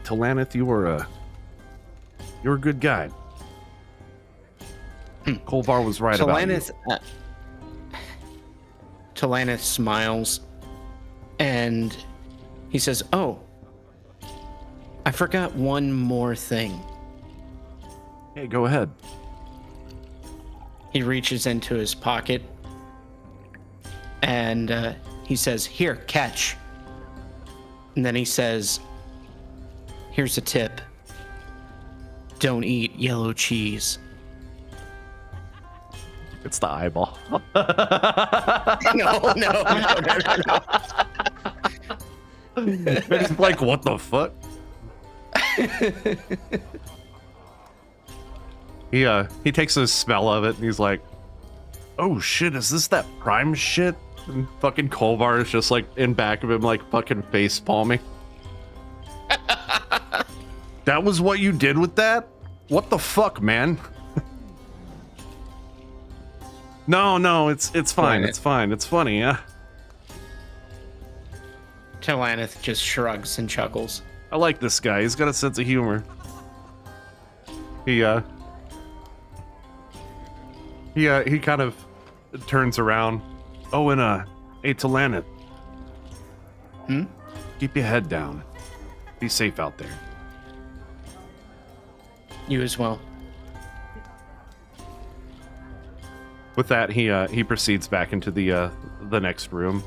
Talanith, you're a good guy. Kolvar was right about you. Talanith smiles, and he says, "Oh, I forgot one more thing." Hey, go ahead. He reaches into his pocket, and he says, "Here, catch." And then he says, "Here's a tip. Don't eat yellow cheese." It's the eyeball. No. It's like, what the fuck? He takes a smell of it and he's like, "Oh shit, is this that prime shit?" And fucking Kolvar is just like in back of him, like fucking face palming. That was what you did with that? What the fuck, man? No, it's fine. It's fine. It's funny, yeah. Talanith just shrugs and chuckles. I like this guy. He's got a sense of humor. He kind of turns around. Oh, and hey, Talanith. Keep your head down. Be safe out there. You as well. With that, he proceeds back into the next room.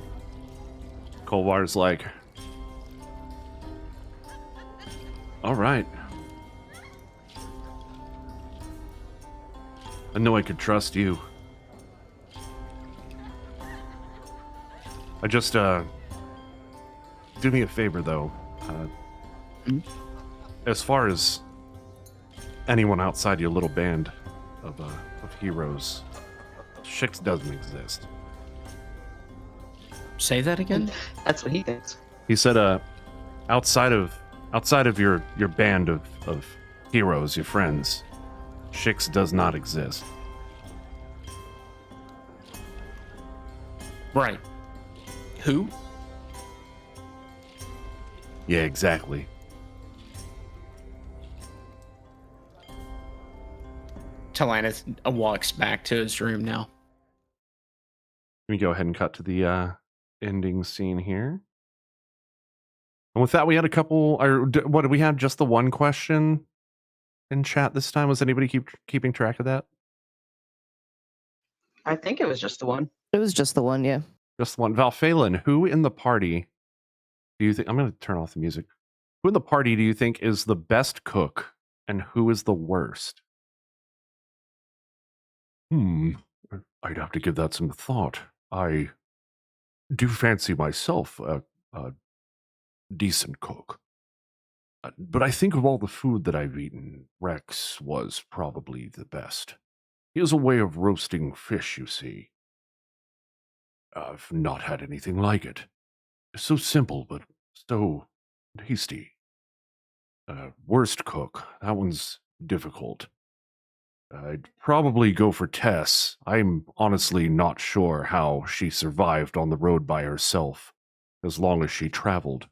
Kolvar's like, "All right. I know I could trust you. I just do me a favor though. As far as anyone outside your little band of heroes, Shix doesn't exist." Say that again? That's what he thinks. He said, outside of your band of heroes, your friends, Shix does not exist." Right. Who? Yeah, exactly. Talanith walks back to his room now. Let me go ahead and cut to the ending scene here. And with that, we had a couple. Or what did we have? Just the one question in chat this time. Was anybody keeping track of that? I think it was just the one. It was just the one, yeah. Just one. Valphalin, who in the party do you think... I'm going to turn off the music. Who in the party do you think is the best cook, and who is the worst? I'd have to give that some thought. I do fancy myself a decent cook. But I think of all the food that I've eaten, Rex was probably the best. He has a way of roasting fish, you see. I've not had anything like it. So simple, but so tasty. Worst cook. That one's difficult. I'd probably go for Tess. I'm honestly not sure how she survived on the road by herself, as long as she traveled.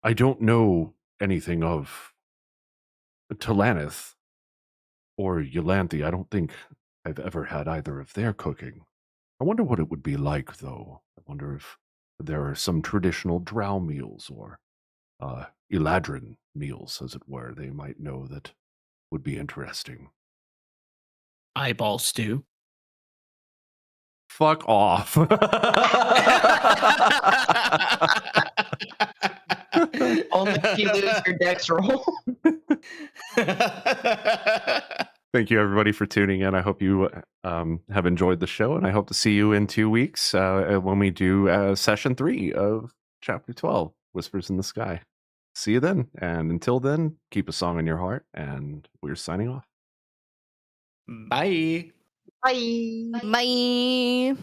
I don't know anything of Talanith or Yolanthe. I don't think I've ever had either of their cooking. I wonder what it would be like, though. I wonder if there are some traditional drow meals or Eladrin meals, as it were, they might know that would be interesting. Eyeball stew. Fuck off. Only if you lose your dex roll. Thank you, everybody, for tuning in. I hope you have enjoyed the show, and I hope to see you in 2 weeks when we do session 3 of Chapter 12, Whispers in the Sky. See you then, and until then, keep a song in your heart, and we're signing off. Bye. Bye. Bye.